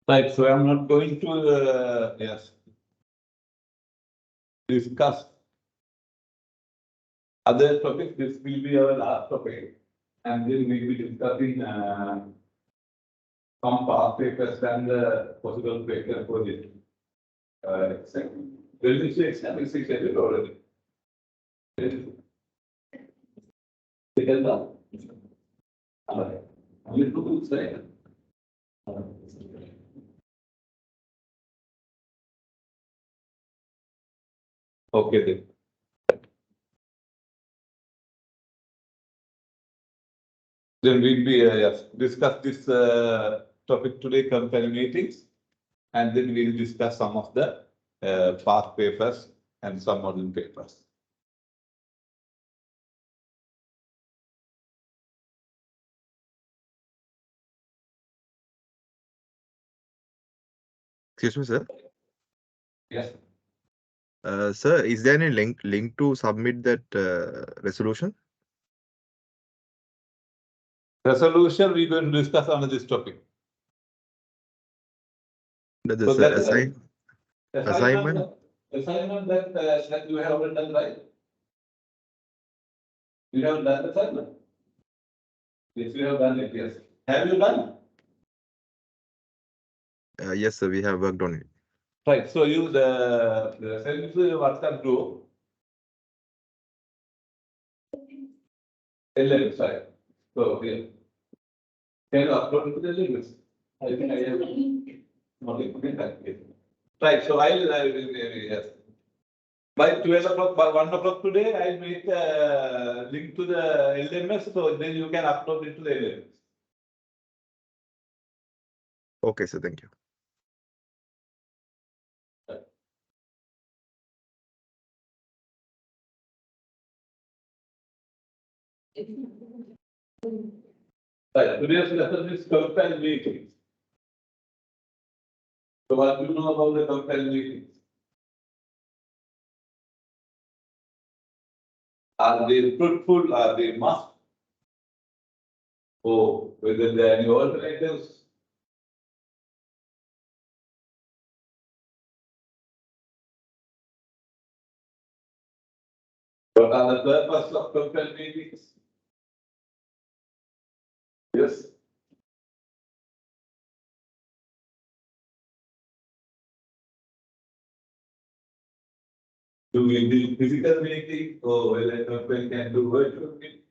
Right, so I'm not going to discuss other topics. This will be our last topic, and then we will be discussing some past papers and possible paper for this. Second, will you say exam is scheduled already? Okay then. Then we'll be discuss this topic today, company meetings, and then we'll discuss some of the past papers and some modern papers. Excuse me, sir. Yes. Sir, is there any link to submit that resolution? Resolution we're going to discuss on this topic. The So that's assignment. Assignment that you have already done, right? You have done the assignment. Yes, you have done it. Yes. Have you done? Yes, sir. We have worked on it. Right. So you the send it to your WhatsApp group. LMS, right? So yeah. Can you upload it to the LMS? I think I have. Right. So I'll yes. By 12 o'clock, by 1 o'clock today, I'll make a link to the LMS, so then you can upload it to the LMS. Okay, sir. Thank you. Right. Today's lesson is compile meetings. So what do you know about the compile meetings? Are they fruitful? Are they must? Or whether there are any alternatives? What are the purpose of compile meetings? Yes. Do we do physical meeting or whether a company can do virtual meeting?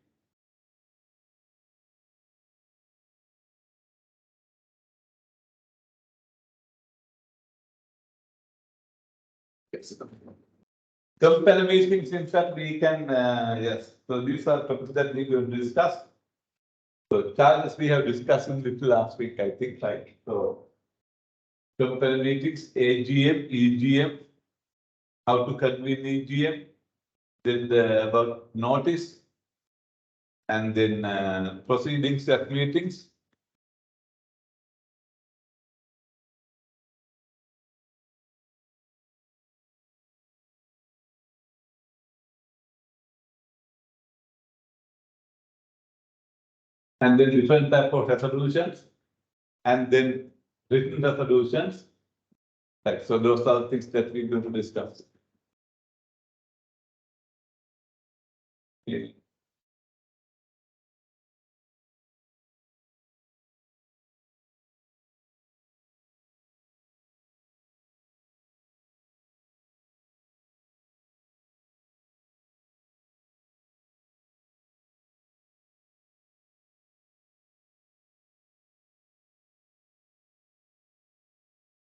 Yes. Compare meetings, in fact, we can, yes. So these are topics that we will discuss. So charges we have discussed a little last week, I think, right? So compare meetings, AGM, EGM, how to convene EGM, then about notice, and then proceedings at meetings. And then different type of resolutions, and then written resolutions. Right, so those are things that we're going to discuss. Yeah.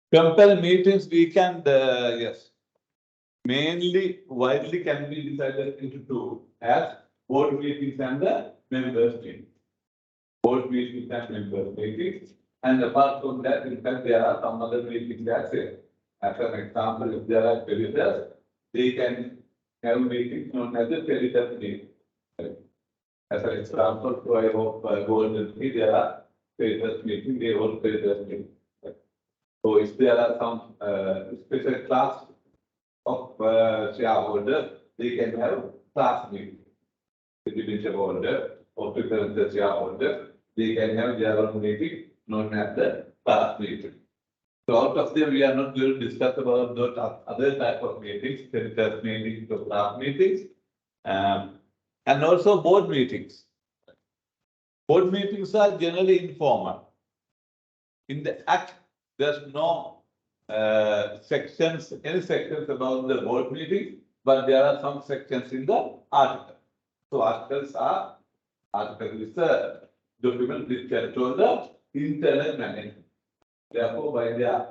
Compare meetings, we can, yes, mainly widely can be divided into two, as board meetings and the members meeting. Board meetings and members meetings, and apart from that, in fact, there are some other meetings as well. As an example, if there are creditors, they can have meetings known as a creditor meeting. As an example, so I hope Golden there are creditors meeting, they hold creditors meeting. So if there are some special class of shareholders, they can have class meeting. Individual shareholder or preferential shareholder, they can have their own meeting known as the class meeting. So out of them, we are not going to discuss about those other type of meetings, creditors meetings, staff meetings, and also board meetings. Board meetings are generally informal. In the Act, there's no sections, any sections about the board meeting, but there are some sections in the article. So article is a document which control the internal management. Therefore, by the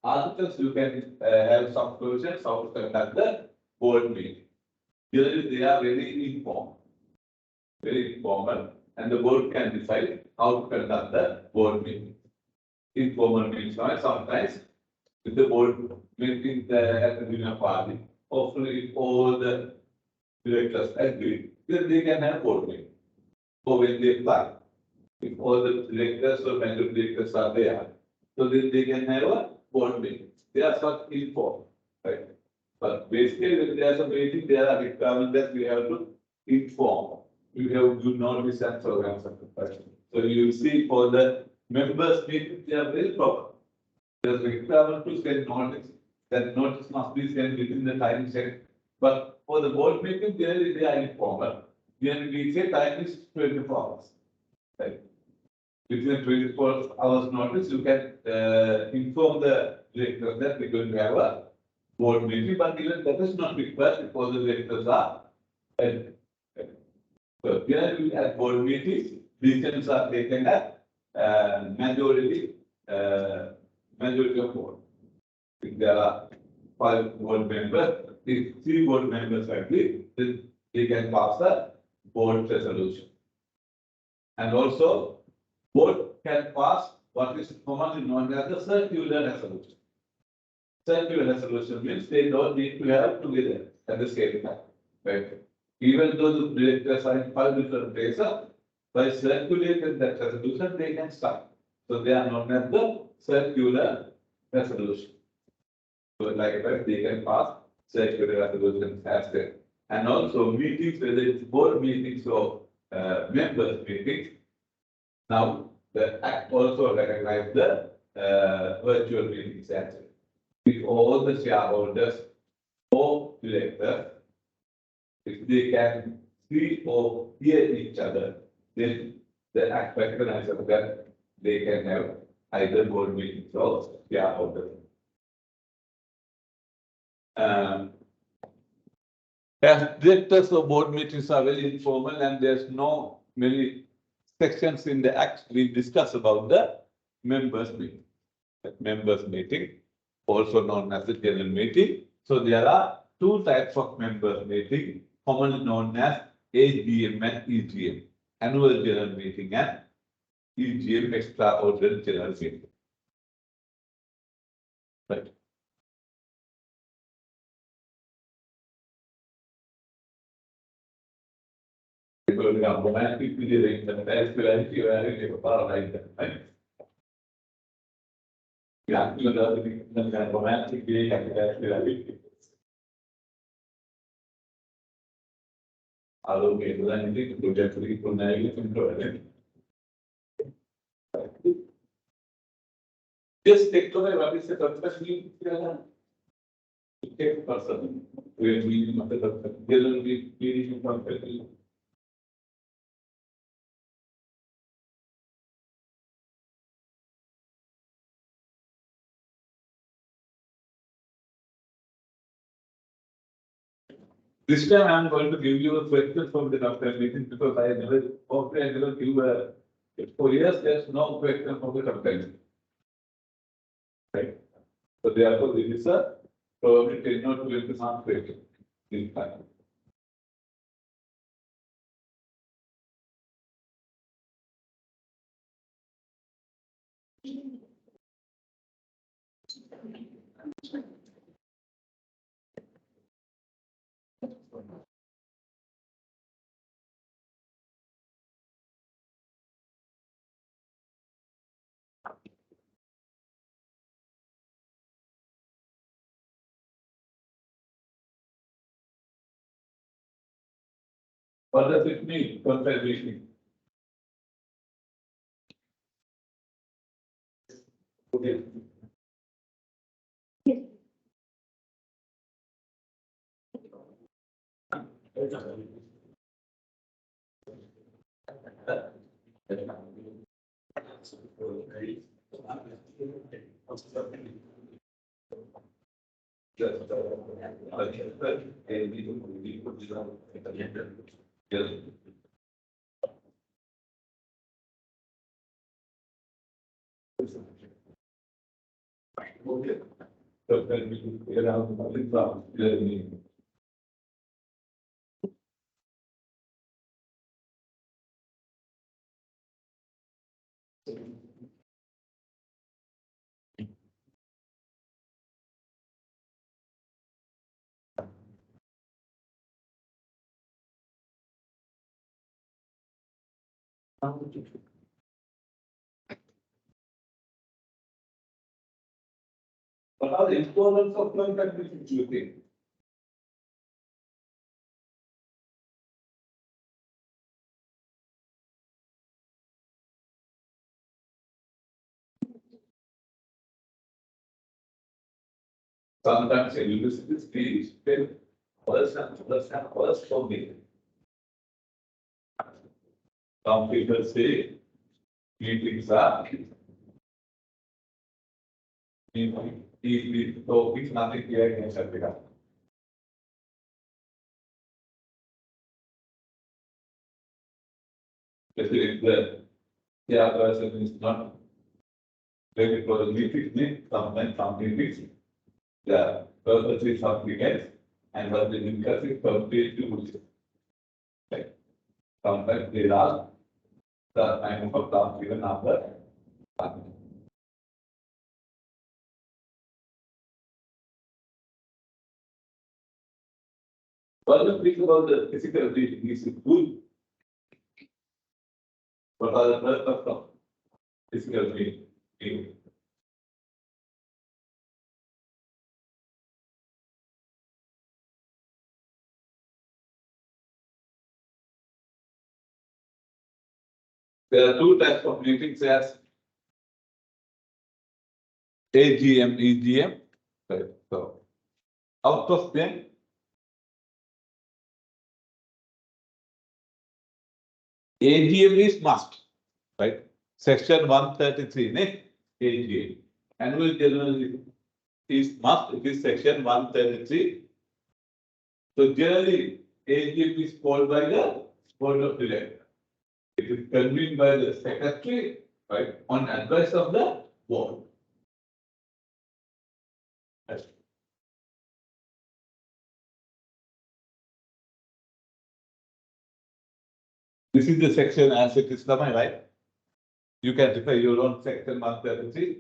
articles, you can have some provisions how to conduct the board meeting. Generally, they are very informal, and the board can decide how to conduct the board meeting. Informal means sometimes with the board meeting at the dinner party, hopefully if all the directors agree, then they can have board meeting. Or when they apply, if all the directors or member directors are there, so then they can have a board meeting. They are sort of informal, right? But basically, when there is a meeting, there are requirements that we have to inform. We have to notice and so on. So you will see for the members meeting, they are very proper. There's a requirement to send notice. That notice must be sent within the time set. But for the board meeting, generally they are informal. Then we say time is 24 hours. Right? Within 24 hours notice, you can inform the director that we're going to have a board meeting, but even that is not required because the directors are. So generally at board meetings, decisions are taken at majority of board. If there are 5 board members, if 3 board members agree, then they can pass a board resolution. And also, board can pass what is commonly known as the circular resolution. Circular resolution means they don't need to have together at the same time. Right? Even though the directors are in 5 different places, by circulating that resolution, they can start. So they are known as the circular resolution. So likewise, they can pass circular resolutions as well. And also meetings, whether it's board meetings or members meetings. Now the Act also recognizes the virtual meetings as well. With all the shareholders or directors, if they can see or hear each other, then the Act recognizes that they can have either board meetings or shareholders. As directors of board meetings are very informal and there's no many sections in the Act we discuss about the members meeting. Members meeting, also known as the general meeting. So there are 2 types of members meeting, commonly known as AGM and EGM, annual general meeting and EGM, extraordinary general meeting. Right. Because we have romantic feeling and spirituality, you are in a power like that, right? Yeah, you know, the romantic feeling and spirituality. Although we have done anything to project the people now, you can go ahead. Just take away what is the purpose we take person. We are meeting of the purpose. There will be meeting of the This time I am going to give you a question from the doctor meeting because I never give a, for years there's no question from the doctor. Right? So therefore this is a probably 10 or 20 mark question this time. What does it mean, conservation? Okay. What are the importance of contact with you think? Sometimes a university speech, others for me. Some people say meetings are easily topics, nothing here can shut it up. Especially if the person is not ready for the meeting, sometimes something is the purpose is something else, and what they discuss is completely bullshit. Like sometimes they are the time of class given after. What do you think about the physical reading? Is it good? What are the purpose of physical reading? There are two types of meetings as AGM, EGM. Right. So out of them, AGM is must, right? Section 133, ne? AGM. Annual general is must, it is section 133. So generally, AGM is called by the board of directors. It is convened by the secretary, right, on advice of the board. Yes. This is the section as it is, am I right? You can refer your own section 133.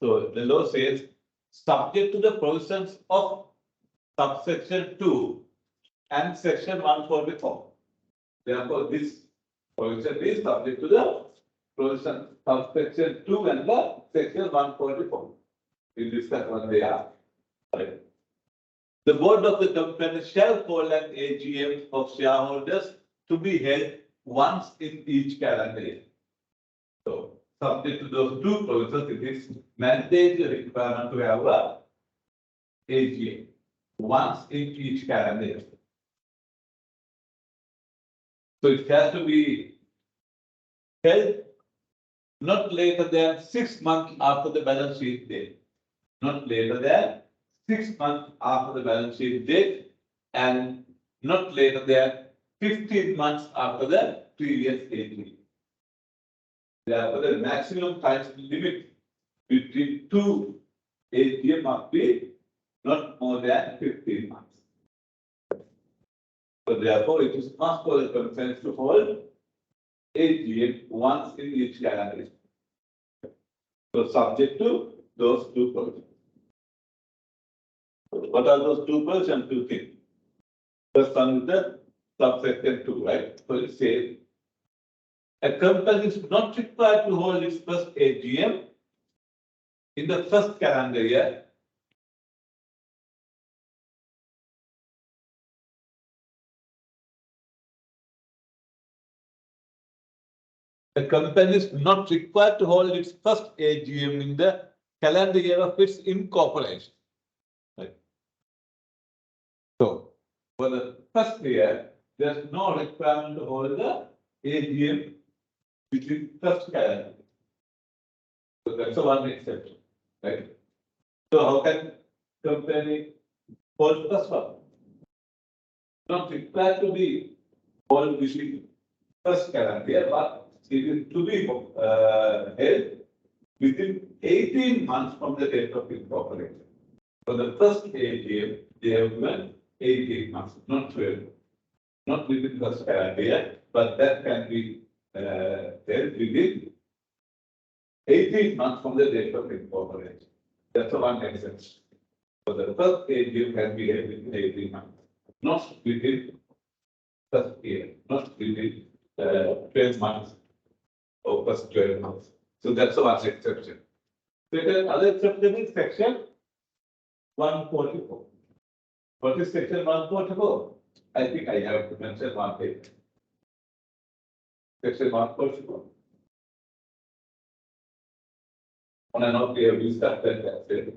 So the law says, subject to the provisions of subsection 2 and section 144. Therefore, this provision is subject to the provision subsection 2 and the section 144. We discuss what they are. Right. The board of the company shall call an AGM of shareholders to be held once in each calendar year. So, subject to those two provisions, it is mandatory requirement to have a AGM once in each calendar year. So it has to be held not later than 6 months after the balance sheet date. Not later than 6 months after the balance sheet date and not later than 15 months after the previous AGM. Therefore, the maximum time limit between two AGM must be not more than 15 months. So therefore, it is must for the company to hold AGM once in each calendar year. So subject to those two provisions. What are those two provisions? Two things. First one is the subsection 2, right? So it says a company is not required to hold its first AGM in the first calendar year. A company is not required to hold its first AGM in the calendar year of its incorporation. Right. So, for the first year, there's no requirement to hold the AGM within first calendar. So that's the one exception, right? So how can company hold first one? Not required to be held within first calendar year, but it is to be held within 18 months from the date of incorporation. For the first AGM, they have given 18 months, not 12, not within the first calendar year, but that can be held within 18 months from the date of incorporation. That's the one exception. So the first AGM can be held within 18 months, not within first year, not within 12 months or first 12 months. So that's the one exception. Second, other exception is section 144. What is section 144? I think I have to mention one thing. Section 144. On and off, we have discussed that.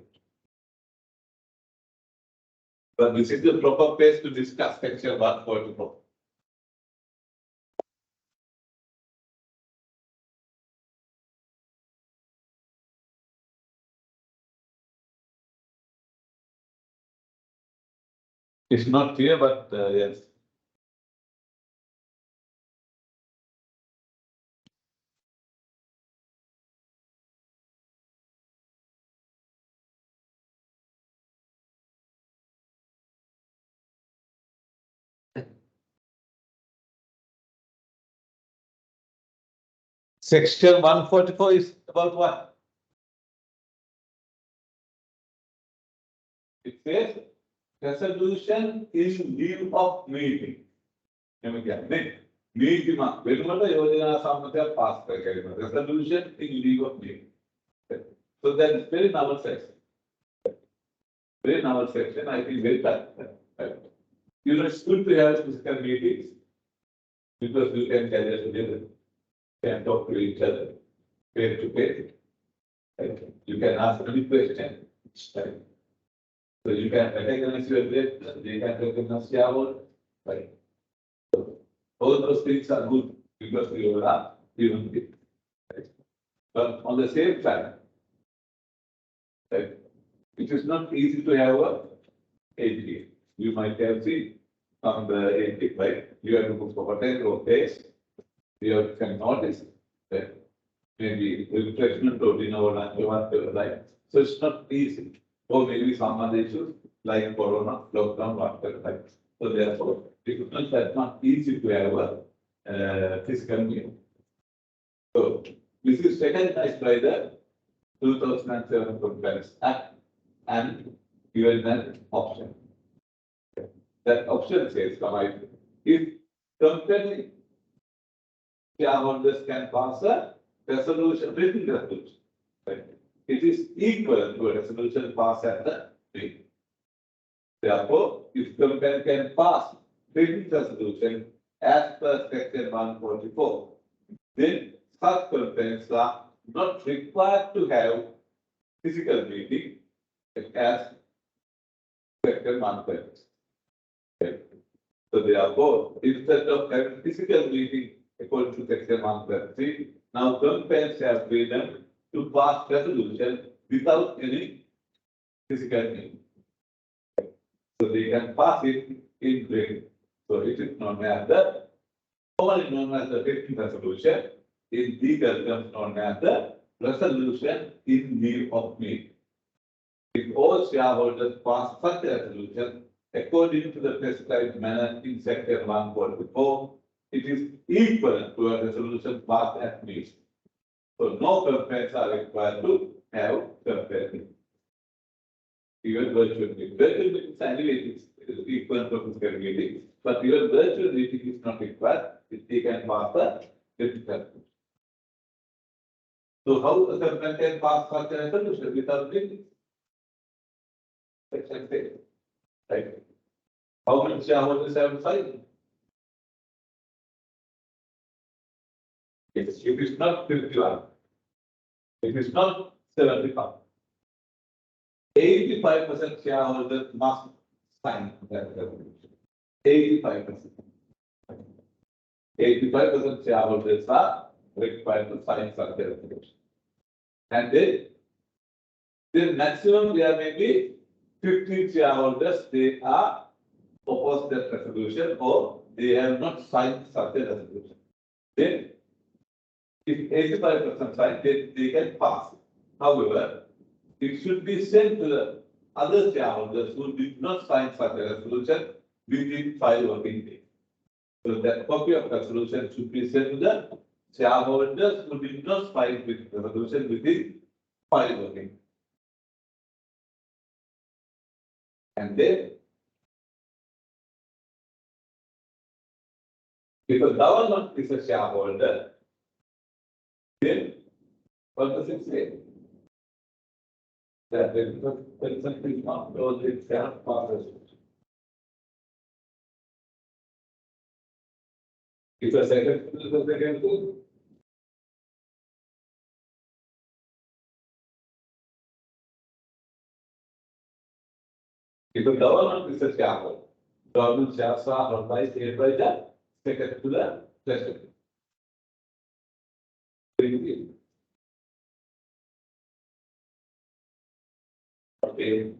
But this is the proper place to discuss section 144. It's not clear, but yes. Section 144 is about what? It says resolution is lieu of meeting. Meeting pass resolution in lieu of meeting. So that is very novel section. Very novel section, I think very tough. You know, it's good to have physical meetings because you can gather together, can talk to each other, face to face. Right? You can ask any question. Right? So you can recognize your breath, they can recognize your word. Right? So all those things are good because you are human being. Right? But on the same time, right, it is not easy to have a AGM. You might have seen on the AGM, right? You have to put for potato days. You can notice that maybe refreshment or dinner or lunch or whatever, right? So it's not easy. Or maybe some other issues like corona, lockdown, whatever, right? So therefore, because that's not easy to have a physical meeting. So this is recognized by the 2007 Compliance Act and given an option. That option says, if company shareholders can pass a resolution, written resolution, right? It is equal to a resolution passed at the meeting. Therefore, if company can pass written resolution as per section 144, then such companies are not required to have physical meeting as section 144. Okay. So therefore, instead of having physical meeting according to section 133, now companies have freedom to pass resolution without any physical meeting. So they can pass it in written. So it is known as the commonly known as the written resolution, in legal terms known as the resolution in lieu of meeting. If all shareholders pass such a resolution according to the prescribed manner in section 144, it is equal to a resolution passed at meeting. So no companies are required to have company. Even virtual meeting. Virtual meetings anyway is equal to physical meeting, but even virtual meeting is not required if they can pass the physical. So how a company can pass such a resolution without meeting? Section 6. Right? How many shareholders have signed? It is not 51. It is not 75. 85% shareholders must sign that resolution. 85%. 85% shareholders are required to sign such a resolution. And then maximum there may be 15 shareholders, they are opposed that resolution or they have not signed such a resolution. Then if 85% sign, then they can pass. However, it should be sent to the other shareholders who did not sign such a resolution within 5 working days. So that copy of resolution should be sent to the shareholders who did not sign with the resolution within 5 working days. And then, if the government is a shareholder, then what does it say? That there is something not closed itself passes. If a second, if the government is a shareholder, government shares are held by state by the second to the president. Okay.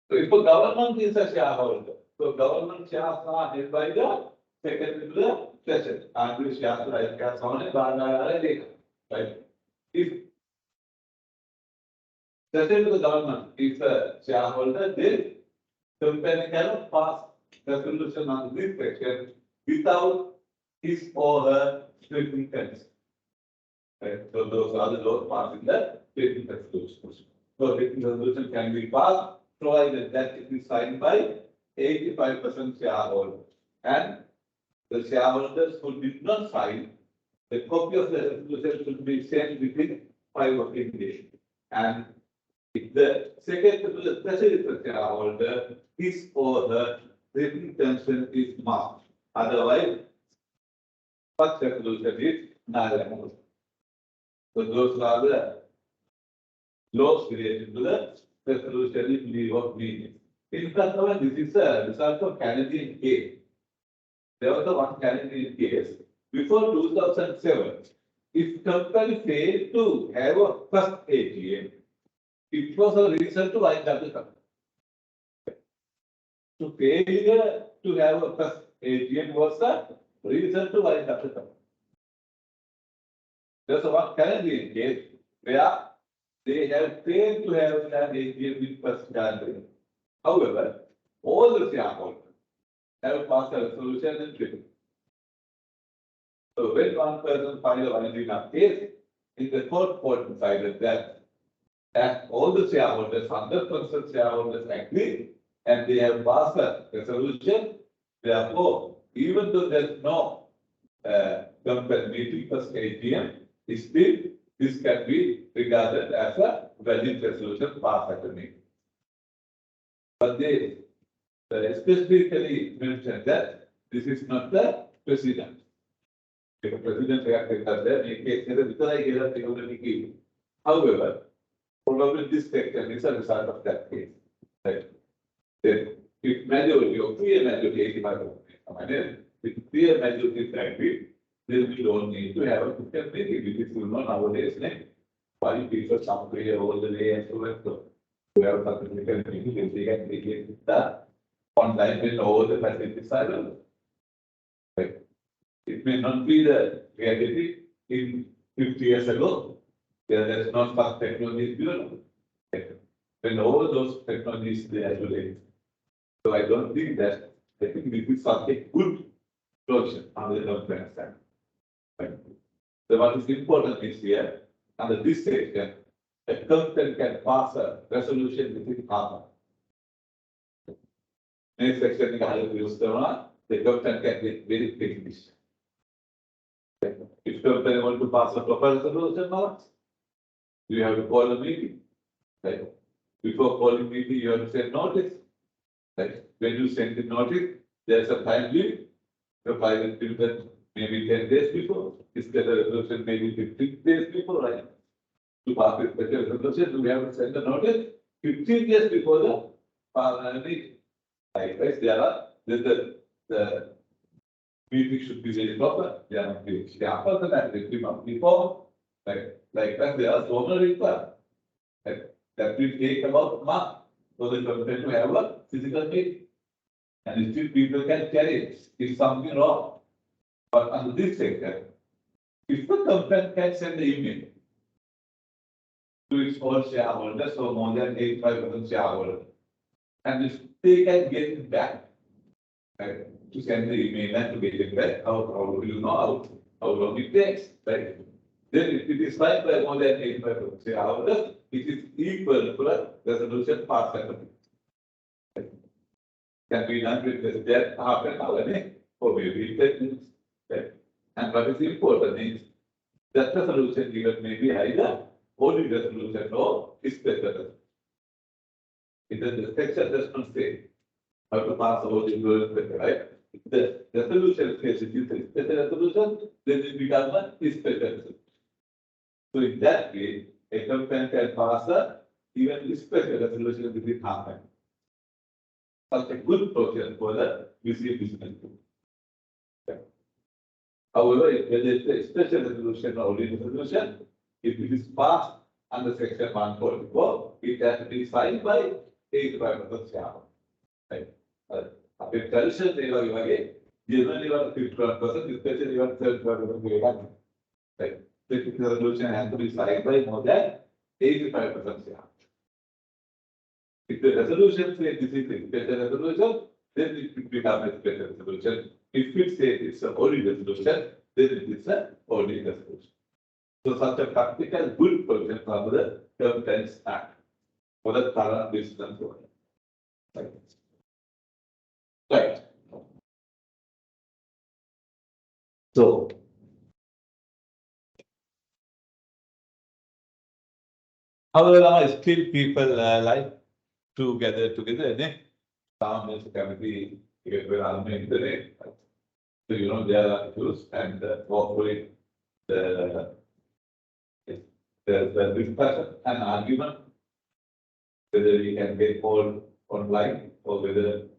So if a government is a shareholder, so government shares are held by the second to the president. And the shares like cash on a banana, right? If second to the government is a shareholder, then company cannot pass resolution on this section without his or her written consent. Right? So those are the laws passed in the written resolution. So written resolution can be passed provided that it is signed by 85% shareholders. And the shareholders who did not sign, the copy of the resolution should be sent within 5 working days. And if the second to the president shareholder, his or her written consent is marked. Otherwise, such resolution is null. So those are the laws related to the resolution in lieu of meaning. In fact, this is a result of Canadian case. There was one Canadian case before 2007. If company failed to have a first AGM, it was a reason to wind up the company. So failure to have a first AGM was a reason to wind up the company. There's one Canadian case where they have failed to have an AGM in first January. However, all the shareholders have passed a resolution and written. So when one person filed a winding up case, in the court decided that all the shareholders, 100% shareholders agree, and they have passed a resolution. Therefore, even though there's no company meeting first AGM, still this can be regarded as a valid resolution passed at the meeting. But they specifically mentioned that this is not the precedent. If the president reacted that there, however, probably this section is a result of that case. Right? Then, if majority or clear majority 85%, if clear majority is agreed, then we don't need to have a quick meeting. It is nowadays. Why people come here all the way and so and so. We have a technical meeting and they can take it online when all the facilities are available. Right? It may not be the reality in 50 years ago. There's not such technologies available. When all those technologies they are today. So I don't think that I think this is something good solution under the understand. Right? So what is important is here under this section, a company can pass a resolution within half an hour. Next section in the company can get very big decision. If company want to pass a proper resolution, you have to call a meeting. Right? Before calling meeting, you have to send notice. Right? When you send the notice, there's a time limit. The private period maybe 10 days before. Is the resolution maybe 15 days before, right? To pass this special resolution, we have to send the notice 15 days before the meeting. Likewise, the meeting should be very proper. They are not being sharper than that. They months before. Likewise, there are so many requirements. That will take about a month for the complaint to have a physical meeting. And still people can carry it if something wrong. But under this sector, if the complaint can send the email to its own shareholders or more than 85% shareholders, and if they can get it back, right, to send the email and to get it back, how will you know how long it takes, right? Then if it is signed by more than 85% shareholders, it is equal to a resolution passed. Can be done with this debt half an hour, or maybe 10 minutes. Right? And what is important is that the solution given may be either only resolution or special resolution. The section does not say how to pass over the resolution, right? The resolution says it is a special resolution, then it becomes a special resolution. So in that way, a complaint can pass even special resolution within half an hour. Such a good process for the museum business. However, whether it's a special resolution or only resolution, if it is passed under section 144, it has to be signed by 85% shareholder. Right? If traditional again, generally you are 51%, especially you are 75%. Right? So if the resolution has to be signed by more than 85% shareholder. If the resolution says this is a special resolution, then it will become a special resolution. If it says it's a holy resolution, then it is a holy resolution. So such a practical good provision from the Compliance Act for the current business world. Right. So however, still people like to gather together. Town committee, internet. So there are issues and hopefully the discussion and argument whether we can get all online or whether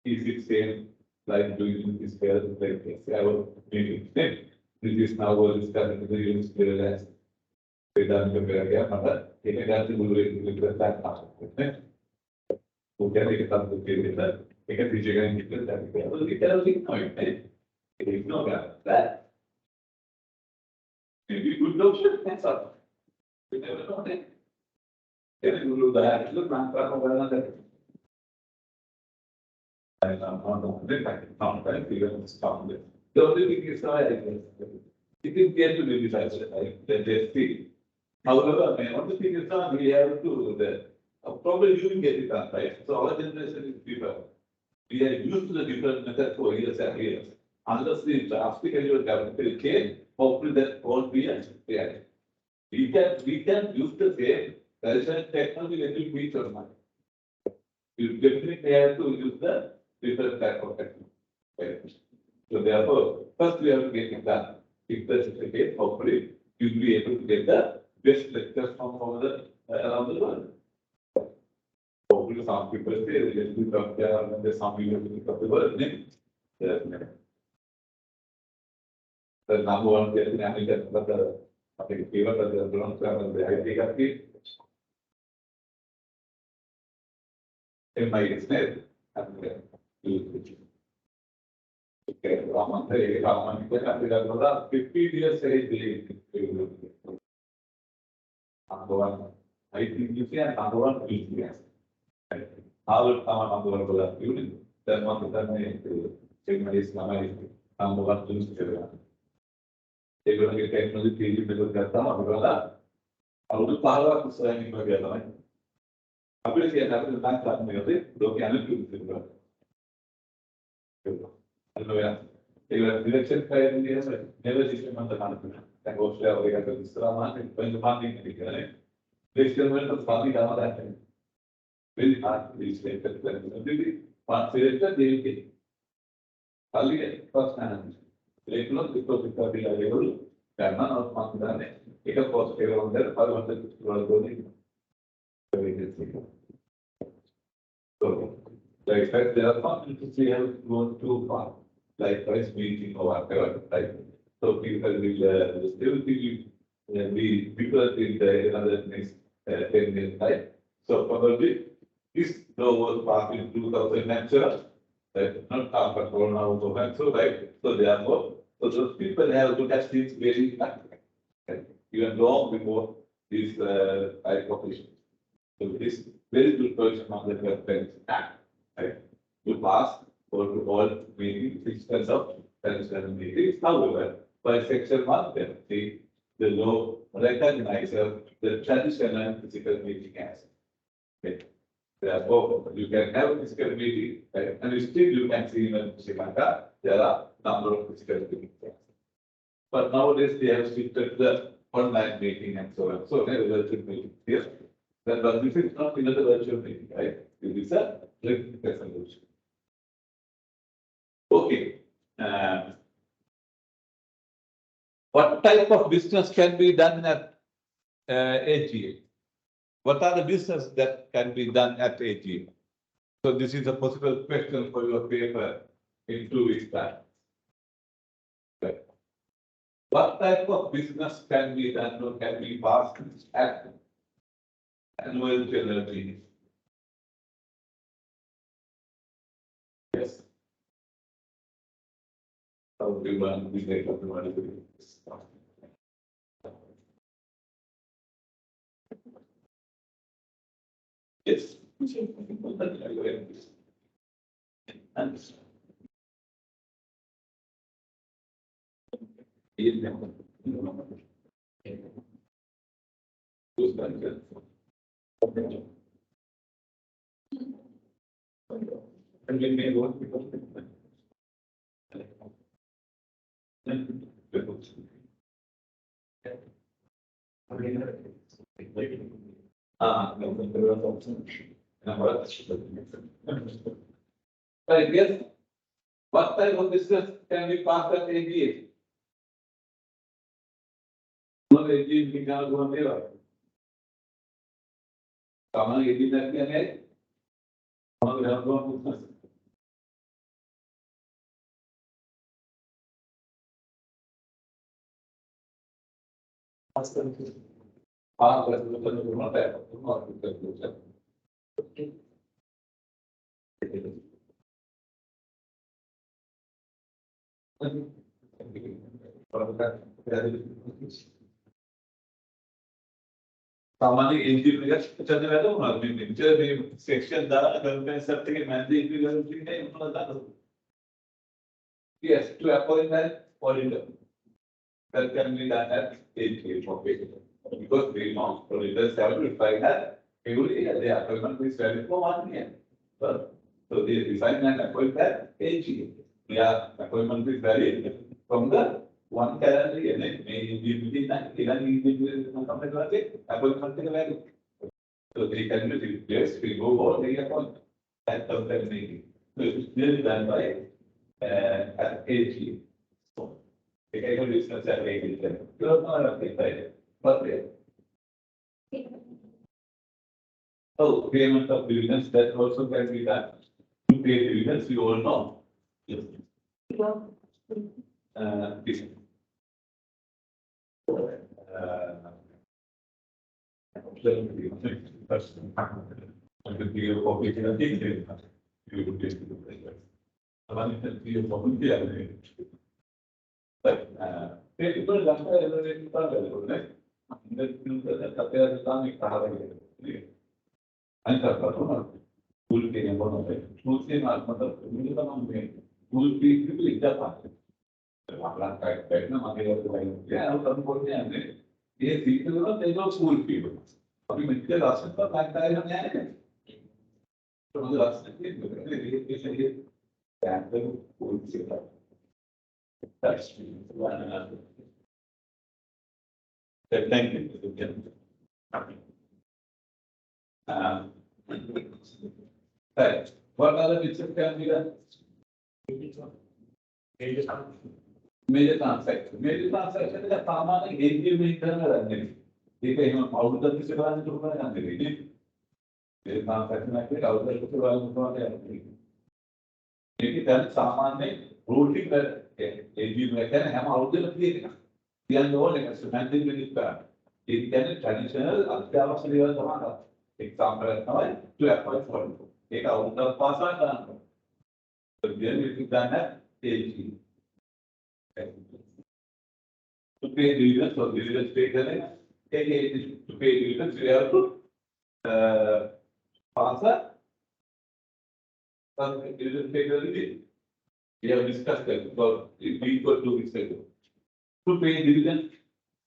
is it same like doing this fair like our meeting. This is now all discussing with the university as we done the area, but it has to do with that. Who can make it up with that? We can teach again that we can ignore that. Maybe good notion, that's all. We never know that. If you do that, look, man, I'm not the only thing is it is yet to be decided, right? That they see. However, the only thing is we have to the probably you will get it done, right? So our generation is different. We are used to the different method for years and years. Unless the drastically or dramatically change, hopefully that won't be a reality. We can use the same traditional technology when we meet or not. You definitely have to use the different type of technology. Right? So therefore, first we have to get it done. If that's the case, hopefully you will be able to get the best lectures from the around the world. Hopefully some people say they will come there and there's some people will come to the world. The number one place in America, but I think even the bronze travel, the IT country, in my experience, okay, Raman, 50 years age, number one, I think you can number one, how will come number one for unit? Then one is number one to they're going to get technology changing because that's not how to power up the surrounding by the other. Obviously, I have to back that music, though can do the election never system on the country. And goes to the Israel and when the funding next year, the funding Very hard to be selected. Once selected, they will get. Only first hand. Because they are able, none of Makdane, take a post here on there, or on the so, like that, there are conflicts we have gone too far. Likewise, meeting or whatever, right? So people will still be people in the another next 10 years time. So probably this law was passed in 2007, right? Not after Corona or so, right? So therefore, so those people have looked at things very right? Even long before this type of issue. So this very good version of the Parents Act, right? To pass or to all meetings, 6 of pension meetings. However, by section 1, the law recognizes the traditional physical meeting as. Okay. Therefore, you can have a physical meeting, right? And still you can see in Sri Lanka, there are number of physical meetings. But nowadays they have shifted the online meeting and so on. So, there is a virtual meeting here. But this is not another virtual meeting, right? It is a written resolution. Okay. What type of business can be done at AGA? What are the business that can be done at AGA? So this is a possible question for your paper in 2 weeks' time. Right. What type of business can be done or can be passed at annual general meeting? Yes. How do you want to say this? Yes. And we may want to I guess what type of business can be passed at AGA? No, AGA we cannot go there. Common AGA that can have. We have no business. सामान्य engineer चलने वाला हूँ आदमी में जब ये section Dara government सब के मैंने इंजीनियर नहीं उन्होंने Dara yes to appoint an auditor that can be done at AGA for because we know auditors have to find that every year the appointment is valid for 1 year. So they design and appoint that AGA. Yeah, appointment is valid from the one calendar year. May be within that, appointment is valid. So they can be replaced, we go for the appointment. That comes at meeting. So it's still done by at AGA. So the kind of business at AGA. You are not affected, but oh, payment of dividends that also can be done. To pay dividends, you all know. Yes. This. Yes, people they know school people. अभी मिलते ration पर लगता है हम यहाँ हैं। तो मुझे राशन के लिए पैंटल कोई चीज़ that's one. Thank you. Right. What other business can be done? Major transaction. Major transaction is a common AGM internal activity. If I have out the physical to run activity, major transaction activity out the physical to run activity. If that सामान्य routing कर AGM में क्या है हम out the physical. The unknown is a managing minister. It can traditional अत्यावश्यक level समाना. Example है ना to apply for एक out the pass आना. So then we can done AGM. To pay dividends, so dividends pay करें. To pay dividends, we have to pass dividend pay करेंगे. We have discussed that about a week or 2 weeks ago. To pay dividends,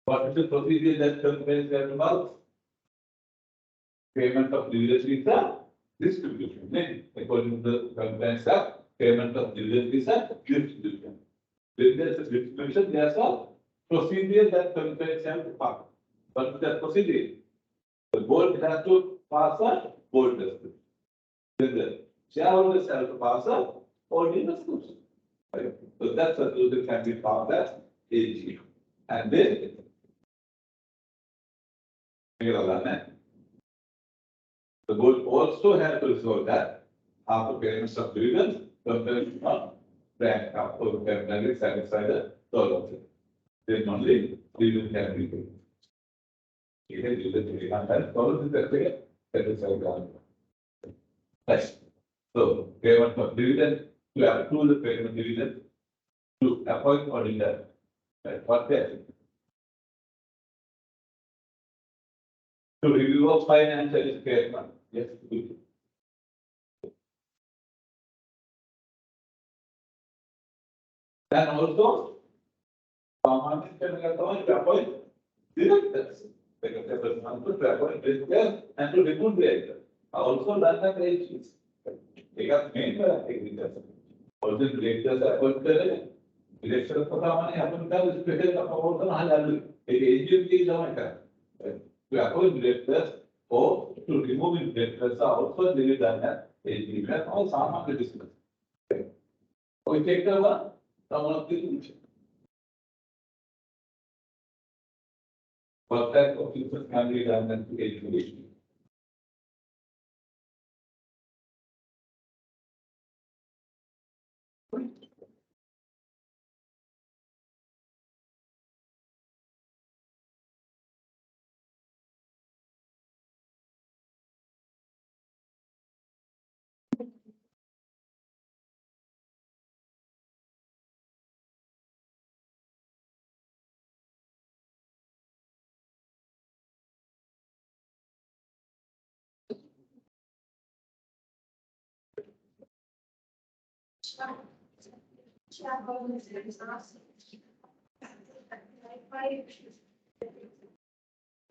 what is the procedure that companies have about? Payment of dividends is a distribution. According to the Compliance Act, payment of dividends is a distribution. When there is a distribution, there are procedures that companies have to follow. What is that procedure? The board has to pass a board resolution. Then the shareholders have to pass a ordinance resolution. So that's a resolution can be found as AG. And then, the board also has to resolve that after payments of dividends, companies not rank up or can satisfy the solvency. Then only dividend can be paid. Even dividend we can't have solvency satisfy the right. So payment of dividend to approve the payment of dividend to appoint auditor. What that? To review of financial statement. Yes. Then also, common can appoint directors. Because there was one to appoint directors and to remove directors. Also done that agencies. They got main directors. Also directors appointed. Director of the company appointed special about the Halalu. The agency is on to appoint directors or to remove directors are also they done that agency. That's all some of the discussion. We take the one. Some of the what type of business can be done and to education?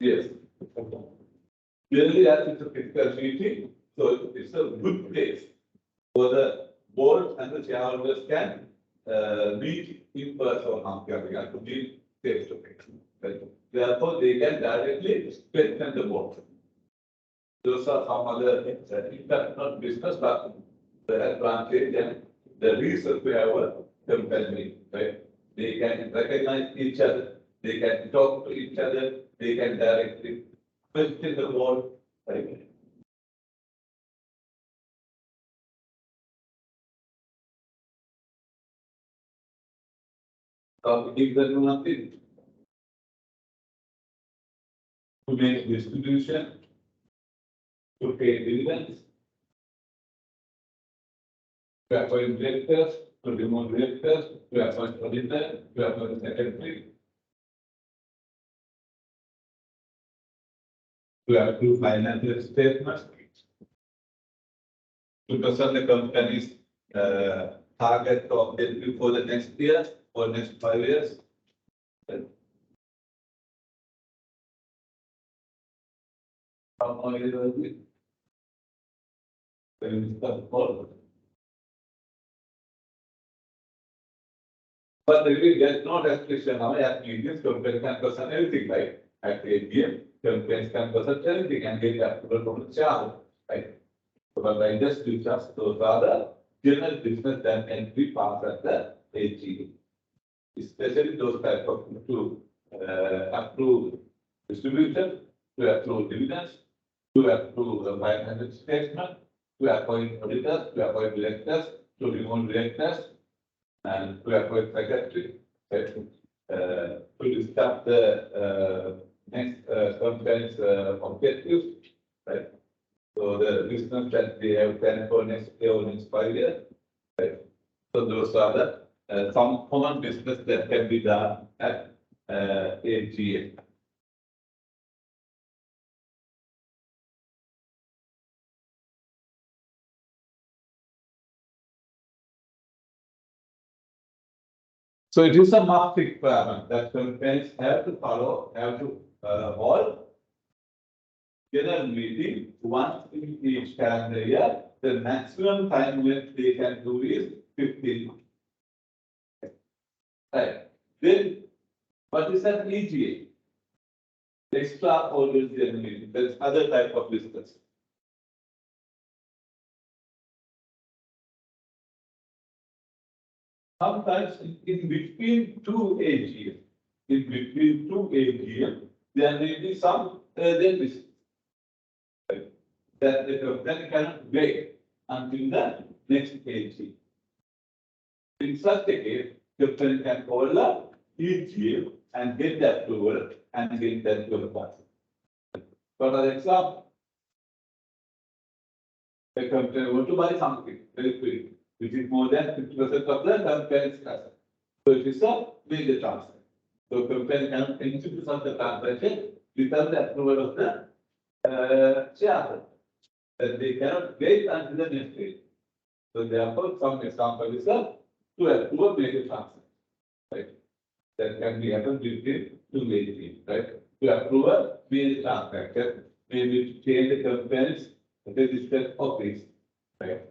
Yes. Clearly, as it's a physical meeting, so it's a good place for the board and the shareholders can meet in person on capital to meet face to face. Right? Therefore, they can directly strengthen the board. Those are some other things that in fact not business, but the advantage and the reason to have a company, right? They can recognize each other, they can talk to each other, they can directly question the board, right? So give them nothing to make distribution, to pay dividends, to appoint directors, to remove directors, to appoint auditor, to appoint secretary, to approve financial statements, to present the company's target objective for the next year or next 5 years. How long is it? But there's no restriction now, as meetings, companies can present everything, right? At the AGM, companies can present everything and get approval from the shareholder. right? But I just discussed those are the general business that can be passed at the AGM. Especially those type of to approve distribution, to approve dividends, to approve the financial statement, to appoint auditors, to appoint directors, to remove directors, and to appoint secretary, right? To discuss the next company's objectives, right? So the business that they have planned for next year or next 5 years, right? So those are the some common business that can be done at AGM. So it is a must requirement that companies have to follow, have to hold general meeting once in each calendar year. The maximum time limit they can do is 15 months. Right. Then what is an EGA? Extraordinary general meeting. That's other type of business. Sometimes in between two AGM, there may be some urgent business. Right? That the company cannot wait until the next AGM. In such a case, the company can call the EGM and get the approval and get that approval passed. For example, the company want to buy something very quick, which is more than 50% of the company's asset. So it is a major transfer. So company cannot execute of the transaction without the approval of the shareholder. That they cannot wait until the next week. So therefore, some example is to approve a major transaction, right? That can be happened between two entities, right? To approve a major transaction, maybe to change the company's registered office, right?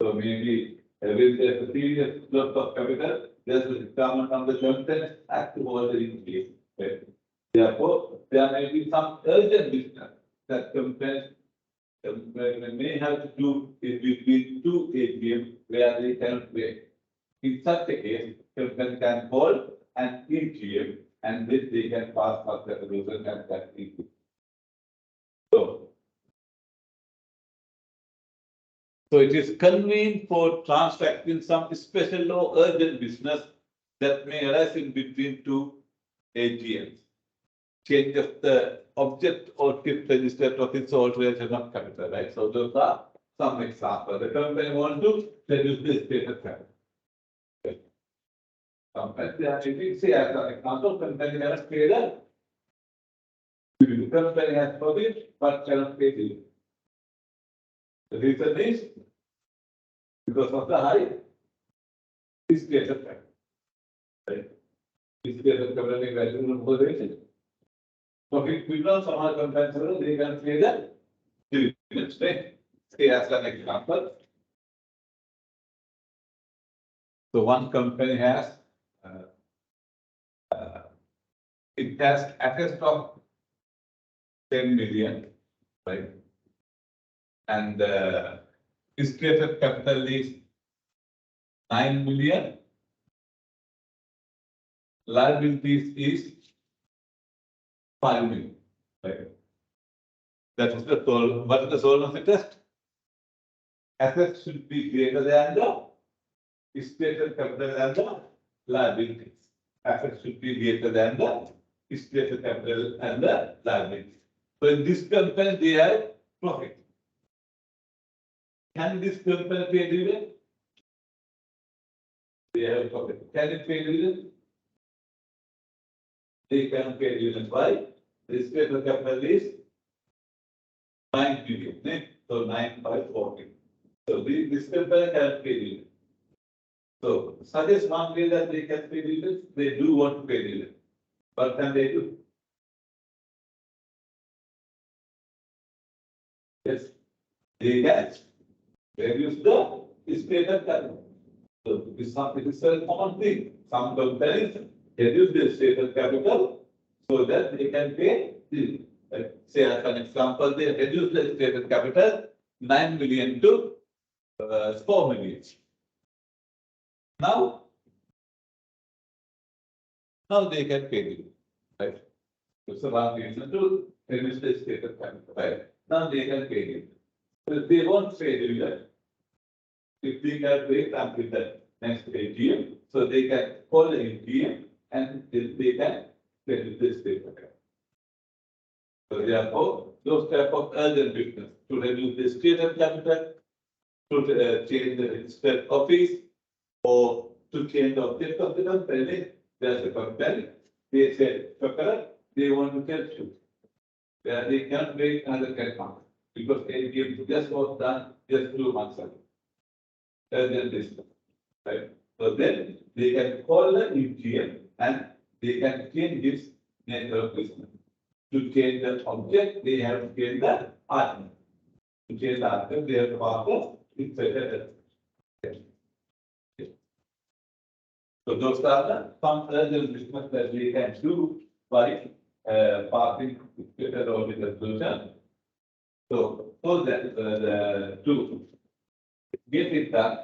So maybe with a serious loss of capital, there's a requirement on the company act to hold the increase, right? Therefore, there may be some urgent business that companies may have to do in between two AGM where they cannot wait. In such a case, company can hold an AGM and then they can pass for the resolution and that AGM. So it is convenient for transacting some special or urgent business that may arise in between two AGMs. Change of the object or tip registered office or alteration of capital, right? So those are some examples. The company want to reduce the status capital. Okay. Sometimes they are taking, say, as an example, company has paid a dividend. Company has profit but cannot pay dividend. The reason is because of the high status capital. Right? Status capital is value of the so if people somehow compensable, they can pay the dividends, right? Say as an example. So one company has it has assets of 10 million, right? And stated capital is 9 million. Liabilities is 5 million, right? That is the soul. What is the solvency test? Assets should be greater than the stated capital and the liabilities. Assets should be greater than the stated capital and the liabilities. So in this company, they have profit. Can this company pay dividend? They have profit. Can it pay dividend? They can pay dividend. Why? The stated capital is 9 million. Right? So 9 by 40. So this company can pay dividend. So suggest one way that they can pay dividends. They do want to pay dividend. What can they do? Yes, they can reduce the stated capital. So it is a common thing. Some companies reduce their stated capital so that they can pay dividend. Say as an example, they reduce the stated capital 9 million to 4 million. Now they can pay you, right? It's a one reason to reduce the state of capital, right? Now they can pay you. So they won't pay you that. If they can wait until the next AGM, so they can call the AGM and they can reduce the state of capital. So therefore, those type of urgent business to reduce the state of capital, to change the registered office, or to change the object of the company, there's a company, they said, they want to tell you. Where they can't wait another 10 months because AGM just was done just 2 months ago. Urgent business, right? So then they can call the AGM and they can change this nature of business. To change the object, they have to change the item. To change the item, they have to pass it's better. So those are the some urgent business that we can do by passing better or with the solution. So that to get it done,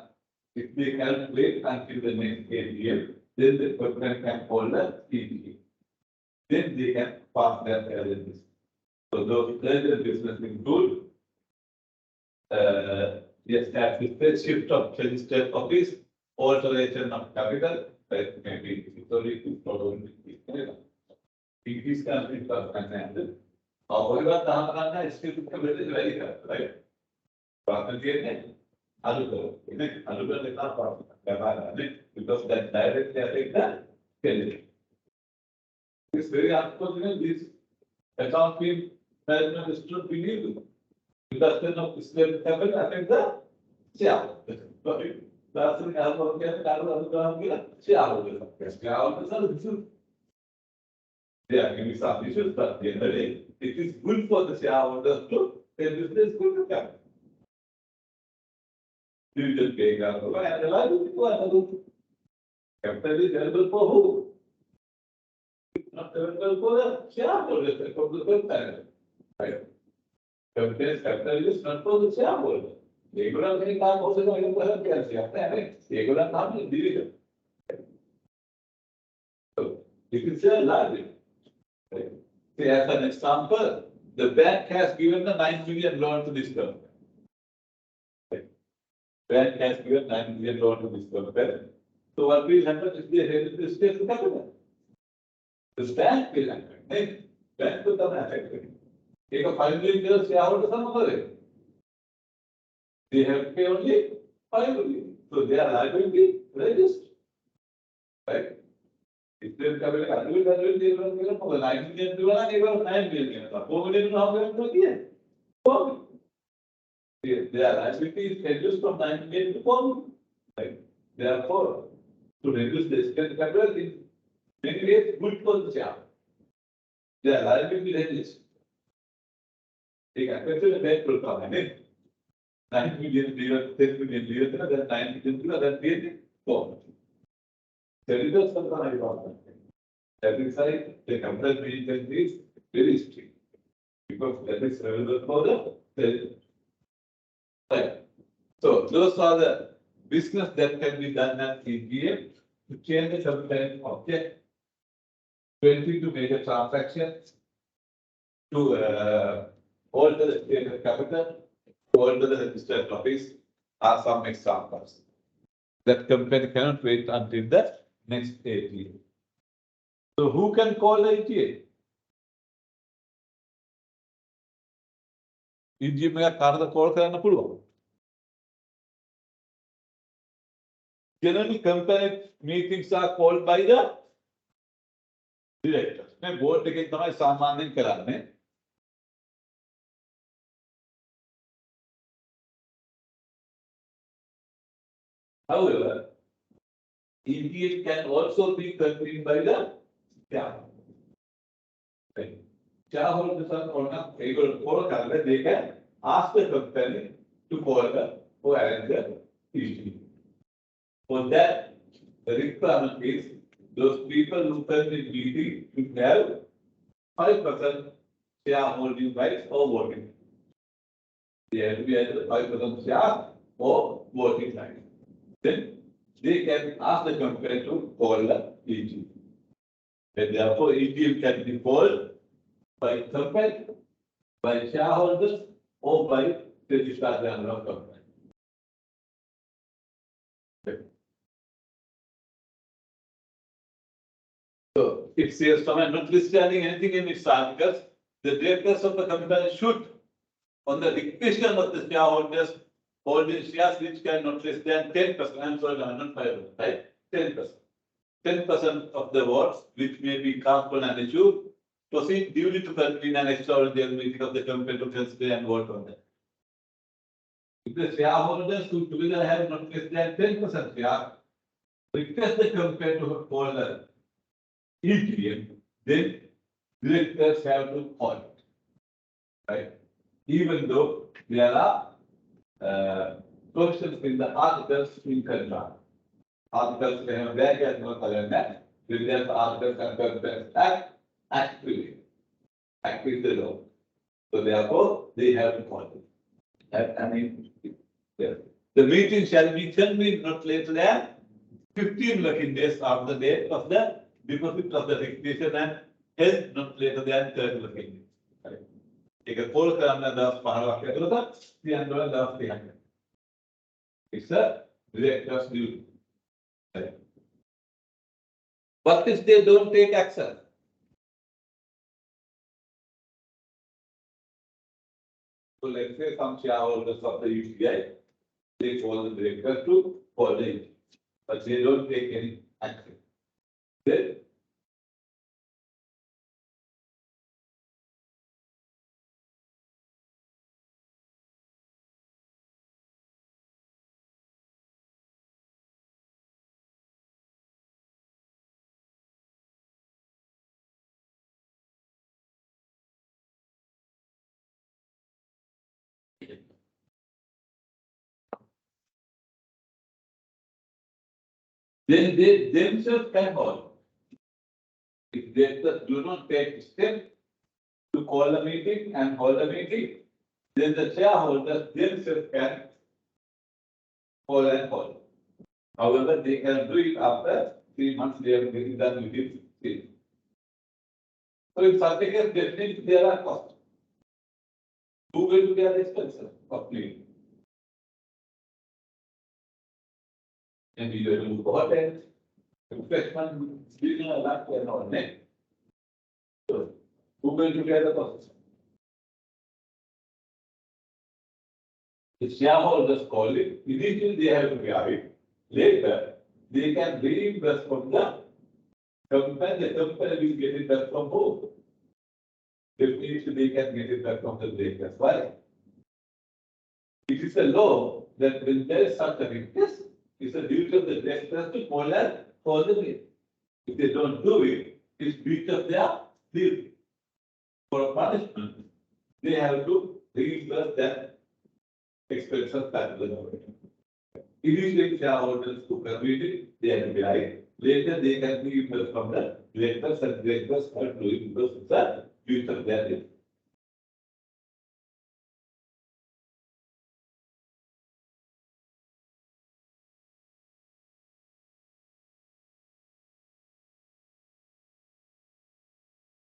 if they can wait until the next AGM, then the person can call the CGM. Then they can pass their urgent business. So those urgent business include the shift of registered office, alteration of capital, that maybe it's only probably increase capital and however, the is still very right. Because that directly affects the it's very unfortunate this account team management is not believable. Because then of this capital affect the shareholders. That's the shareholders. They are giving some issues, but generally it is good for the shareholders to their business good to capital. Dividend paying capital and the liability for another. Capital is available for who? Not available for the shareholders, for the parent. Right? Capital is not for the shareholder. They could have any time also going to have cash. They could have come in division. So it is a liability. Say, as an example, the bank has given the 9 million loan to this company. Bank has given 9 million loan to this company. So what will happen if they have this state capital? The bank will happen. Bank will come affected. Take a 5 million shareholder some other. They have to pay only 5 million. So they are liability registered. Right? If they come in, they will give for 9 million, they will 9 million. 4 million, how they give? 4 million. Their liability is reduced from 9 million to 4 million. Right? Therefore, to reduce the state capital is many ways good for the share. Their liability reduced. They can consider the bank will come in. 9 million, 10 million, then 9 million, then 4 million. That is why the capital management is very strict because that is available for the right. So those are the business that can be done at CPM to change the capital object, 20 to make a transaction, to alter the state of capital, to alter the registered office are some examples. That company cannot wait until the next AGM. So who can call the AGM? AGM එක කාටද call කරන්න පුළුවන්? Generally, company meetings are called by the directors. මේ board එකෙන් තමයි සාමාන්‍යයෙන් කරන්නේ. However, AGM can also be convened by the shareholders. Right? Shareholders are called, they can ask the company to call the or arrange the AGM. For that, the requirement is those people who come in meeting should have 5% shareholding rights or voting. They have to be either 5% share or voting rights. Then they can ask the company to call the EGM. And therefore, EGM can be called by company, by shareholders, or by registrar general of company. So it says, someone notwithstanding anything in its articles, the directors of the company should, on the requisition of the shareholders, holding shares which cannot less than 10%, I'm sorry, not 5%, right? 10%. 10% of the votes which may be cast on an issue, proceed duly to convene an extraordinary meeting of the company to consider and vote on that. If the shareholders who together have not less than 10% share, request the company to call the EGM, then directors have to call it, right? Even though there are provisions in the articles in contract. Articles can have very careful calendar, with their articles and companies actively the law. So therefore, they have to call it. I mean, yes. The meeting shall be convened not later than 15 working days after the date of the deposit of the requisition and held not later than 30 working days. Right? Take a poll කරන්න දවස් 15ක් ඇතුළත තියන්න ඕන දවස් 30ක්. It's a director's duty. Right? What if they don't take action? So let's say some shareholders of the UTI, they call the director to call it, but they don't take any action. Then they themselves can hold. If directors do not take steps to call a meeting and hold a meeting, then the shareholders themselves can call and hold. However, they can do it after 3 months they have been done within 3. So in such a case, definitely there are costs. Who will bear the expenses of cleaning? And you will do hotel, refreshment, dinner, lunch, and all that. So who will bear the costs? The shareholders call it, initially they have to bear it, later they can reimburse from the company will get it back from both. Definitely they can get it back from the directors. Why? It is a law that when there is such a request, it's a duty of the directors to call and call the meeting. If they don't do it, it's breach of their duty. For a punishment, they have to reimburse that expenses back to the government. Initially, shareholders who permit it, they have to be right. Later, they can reimburse from the directors, and directors have to reimburse the duty of their duty.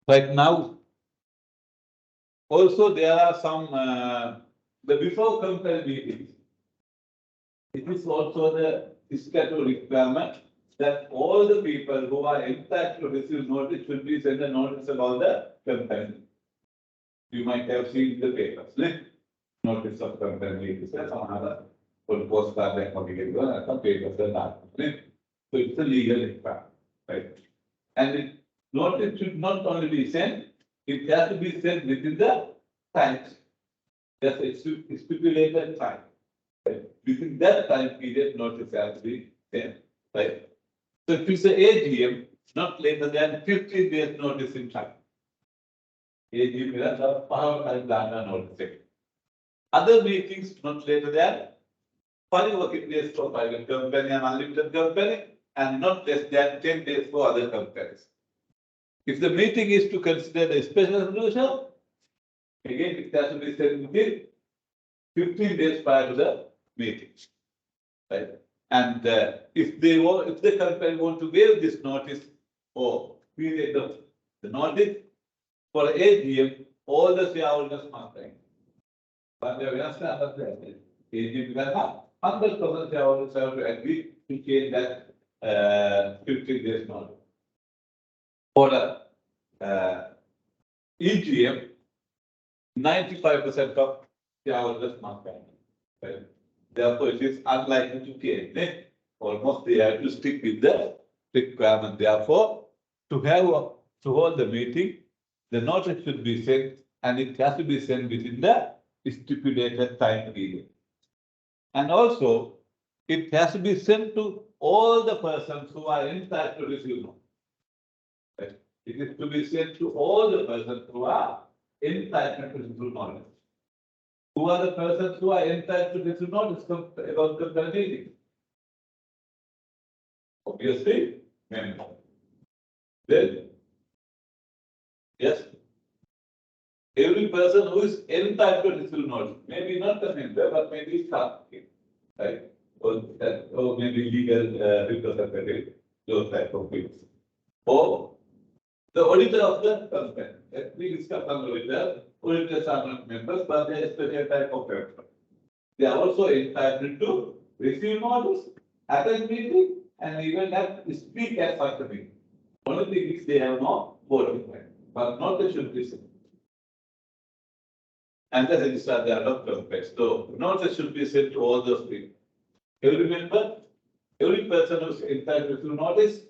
Right now, also there are some the before company meetings. It is also the statutory requirement that all the people who are entitled to receive notice should be sent a notice about the company. You might have seen the papers, like notice of company meetings, some other postcard like some papers and that. So it's a legal requirement, right? And it notice should not only be sent, it has to be sent within the time. That's a stipulated time. Right? Within that time period, notice has to be sent. Right? So if it's an AGM, not later than 15 days notice in time. AGM is a power and data notice. Other meetings not later than 5 working days for private company and unlimited company, and not less than 10 days for other companies. If the meeting is to consider the special resolution, again it has to be sent within 15 days prior to the meeting. Right? And if the company want to waive this notice or period of the notice for AGM, all the shareholders must sign. But they will understand that AGM will have 100% shareholders have to agree to change that 15 days notice. For the EGM, 95% of shareholders must sign. Right? Therefore, it is unlikely to change. Almost they have to stick with the requirement. Therefore, to hold the meeting, the notice should be sent, and it has to be sent within the stipulated time period. And also, it has to be sent to all the persons who are entitled to receive notice. Right? It is to be sent to all the persons who are entitled to receive notice. Who are the persons who are entitled to receive notice about the meeting? Obviously, member. Then, yes, every person who is entitled to receive notice, maybe not the member, but maybe staff, right? Or maybe legal representative, those type of things. Or the auditor of the company. We discuss on auditor. Auditors are not members, but they are a special type of member. They are also entitled to receive notice, attend meeting, and even have to speak at such a meeting. Only thing is they have no voting right, but not the should be sent. And the registrar, they are not complex. So notice should be sent to all those people. Every member, every person who is entitled to notice,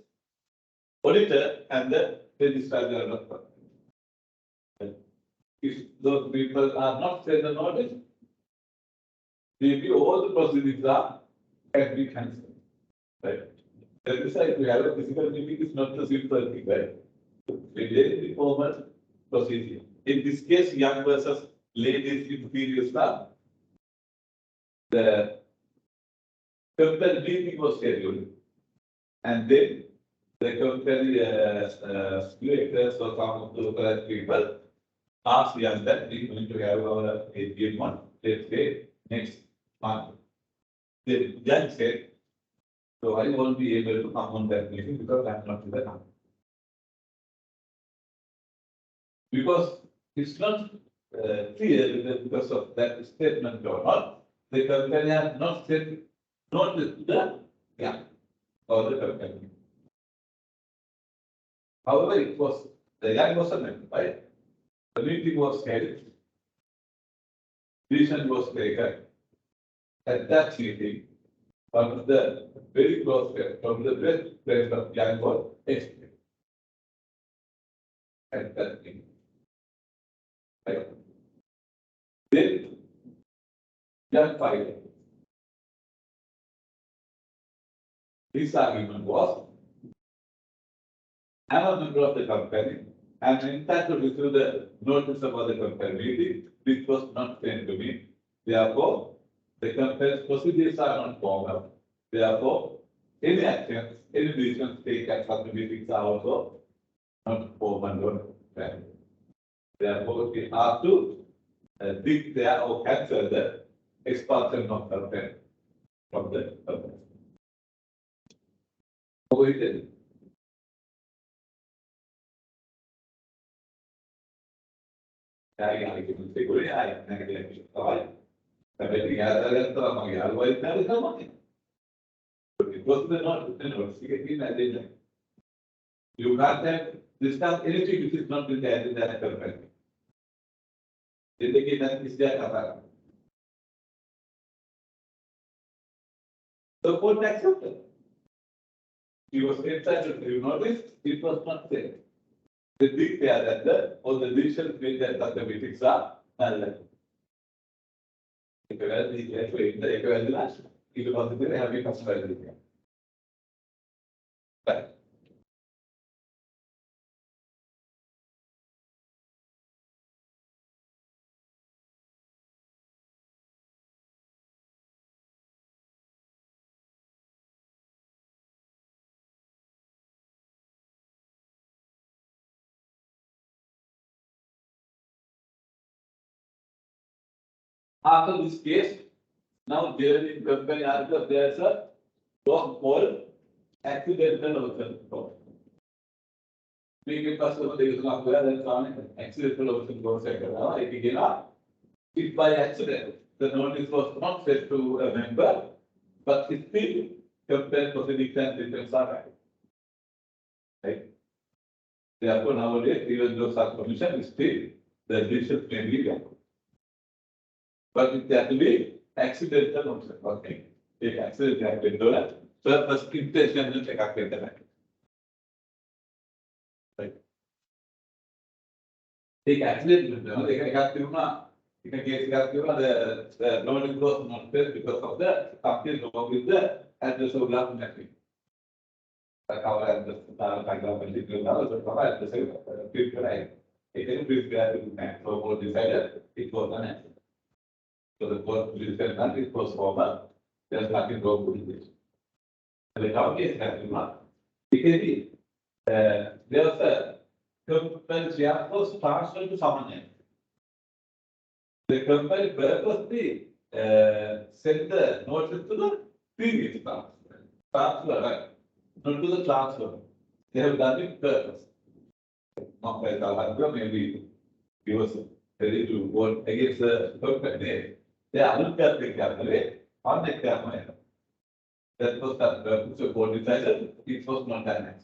auditor, and the registrar, they are not complex. If those people are not sent the notice, maybe all the proceedings can be cancelled. Right? That is why if you have a physical meeting, it's not the simple thing, right? It is the formal procedure. In this case, young versus ladies in previous time, the company meeting was scheduled, and then the company directors or some of those people asked young that we're going to have our AGM on, let's say, next month. The judge said, so I won't be able to come on that meeting because I'm not in the company. Because it's not clear that because of that statement or not, the company has not sent notice to the young or the company. However, it was the young was a member, right? The meeting was held, decision was taken. At that meeting, one of the very close friends, from the best friend of young was explained. At that meeting. Right? Then, young filed. His argument was, I'm a member of the company. I'm entitled to receive the notice about the company meeting, which was not sent to me. Therefore, the company's procedures are not formal. Therefore, any actions, any decisions taken from the meetings are also not formal or valid. Therefore, we have to declare or cancel the expulsion of company from the company. So it is. I can say, well, I can all everything else among otherwise there is no money. It was not the you can't have discuss anything which is not in that company. That is their the court accepted. He was entitled to notice, it was not there. They declare that all the decisions made that the meetings are null. If you are the last, if you want to have a customer. Right. After this case, now there in company article there is a clause called accidental overturn. Being a customer, there is not where that's on it, accidental overturn clause second. If by accident the notice was not sent to a member, but still compare proceedings and returns are right. Right? Therefore, nowadays, even though such permission is still, the decision may be wrong. But it has to be accidental also. Okay. Take accident happen to that. Purpose intention take happen to that. Right. Take accident, they have to in a case the loan growth not fair because of the something wrong with the address of last mapping. Like our address, the same people, it didn't prepare to map. So, what decided it was an answer. So, the court decided that it was formal. There's nothing wrong with this. And the company is having one. Because there's a company was transferred to someone else. The company purposely sent the notice to the previous transfer, right? Not to the transfer. They have done it purpose. Not like Lanka, maybe he was ready to vote against the company. They are not perfect way on the camera. That was the purpose of vote decided. It was not done.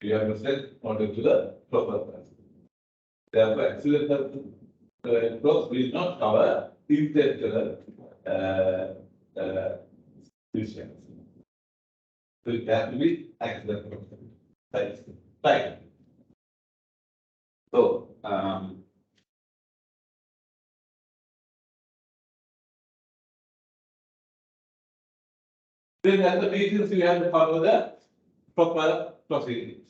You have to send notice to the proper person. Therefore, accidental clause will not cover intentional decisions. So it has to be accidental. Right. So, then at the meetings we have to follow the proper procedures.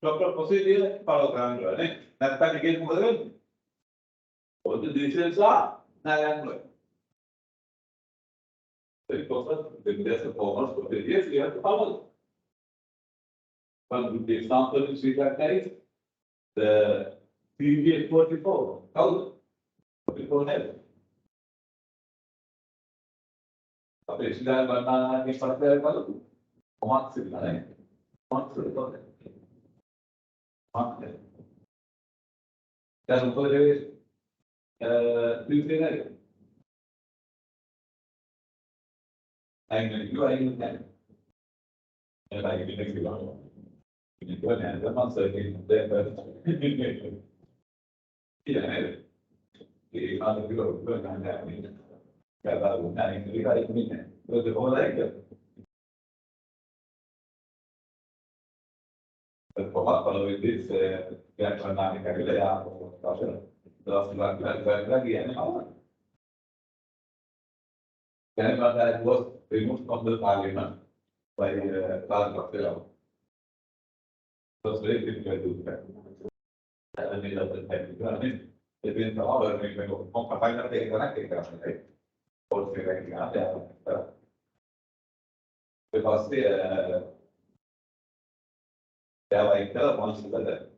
Proper procedure follow ground right? That's why again all the decisions are not very proper. If there's a formal procedures, we have to follow. One good example in Srilanka is the previous 44. How? 44 heads. අපේ ශ්‍රීලංකා බණ්ඩාරනායකගේ පත්‍රය බලමු. කොහොමද සිද්ධානේ? කොහොමද සිද්ධානේ? කොහොමද? දැන් මොකද පිළිපෙන්නේ? අයින් නැහැ. එයාලා ඉන්නේ කියලා. ඉතින් නේද මම සර්කින් දෙන්න. ඉතින් ඒ මාතෘකාව ගන්න Cada una en el lugar y lo de moda es que el formato para ver dice que hay una dinámica que le da la guía no can that was removed from the parliament by last October. So very difficult to do that. And it doesn't have to I mean, it's been all over me when comparing the because they are like once together.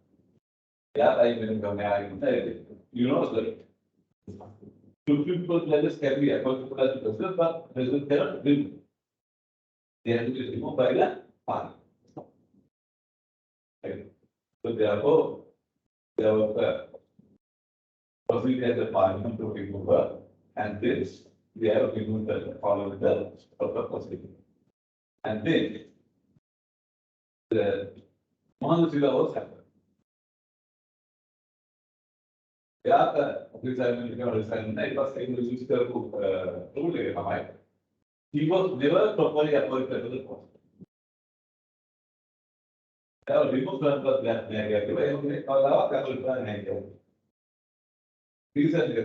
Yeah, I even come you know, the two people letters can be accountable as a person, but they cannot be. They have to be removed by the party. So therefore, there was a procedure at the parliament to remove her, and this. We have removed the following the procedure. And then the Mohandas was happened. Yeah, this I was saying the rule. He was never properly appointed to the post. There was removed that negative. These are the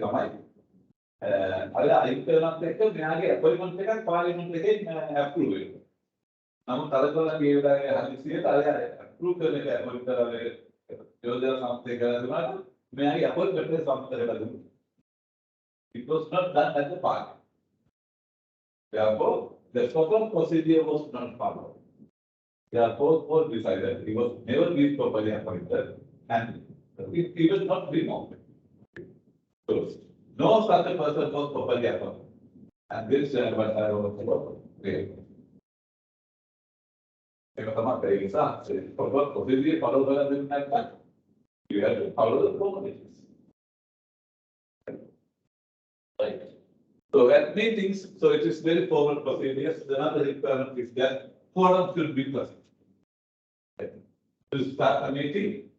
අර අයිතරණත් එක්ක මෙයාගේ appointment එකක් පාර්ලිමේන්තු එකෙන් approve වෙනවා. නමුත් අරතොල මේ වෙලාවේ හදිසියට අර අප්‍රූව් කරන එක අපොයින්ට් කරලා යෝජනා සම්පූර්ණ කරලා දුන්නාට මෙයාගේ අපොයින්ට්මන්ට් එක සම්පූර්ණ කරලා දුන්නා. It was not done at the party. Therefore, the proper procedure was not followed. Therefore, court decided he was never been properly appointed and it was not removed. So, no such a person was properly appointed. And this was okay. You have to follow the formalities. Right. So at meetings, so it is very formal procedures. Another requirement is that quorum should be present. Right. To start a meeting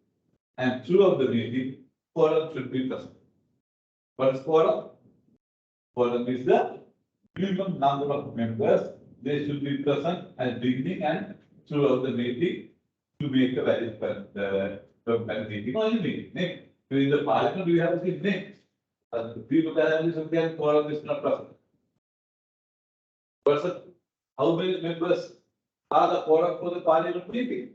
and throughout the meeting, quorum should be present. What is quorum? Quorum is the minimum number of members. They should be present at beginning and throughout the meeting to make a valid meeting or any meeting. In the parliament, we have seen names. People can quorum is not present. Person, how many members are the quorum for the parliament meeting?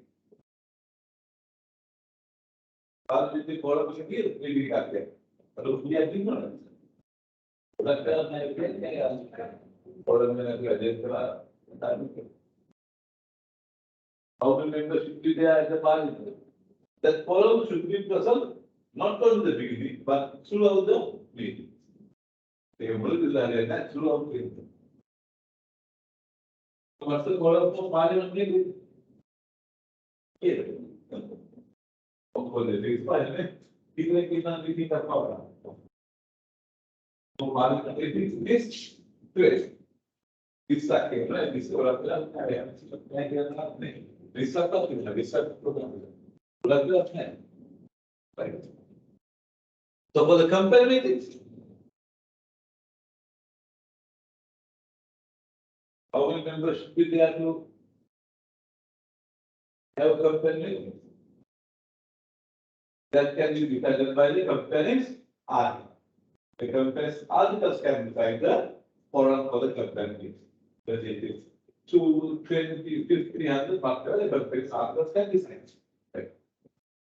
Parliament quorum is here, meeting are there. But we are ignorant. How many members should be there at the parliament? That quorum should be present not only the beginning, but throughout the meeting. Throughout the meeting. What's the quorum for parliament meeting? Here. Hopefully, it is parliament. Even if it's not meeting the quorum. So parliament meeting is great. It's like a right. This is what right. So for the company meetings, how many members should be there to have company meetings? That can be decided by the company's article. The company's articles can decide the forum for the company meetings. That it is 220, 300, whatever the company's articles can decide. Right.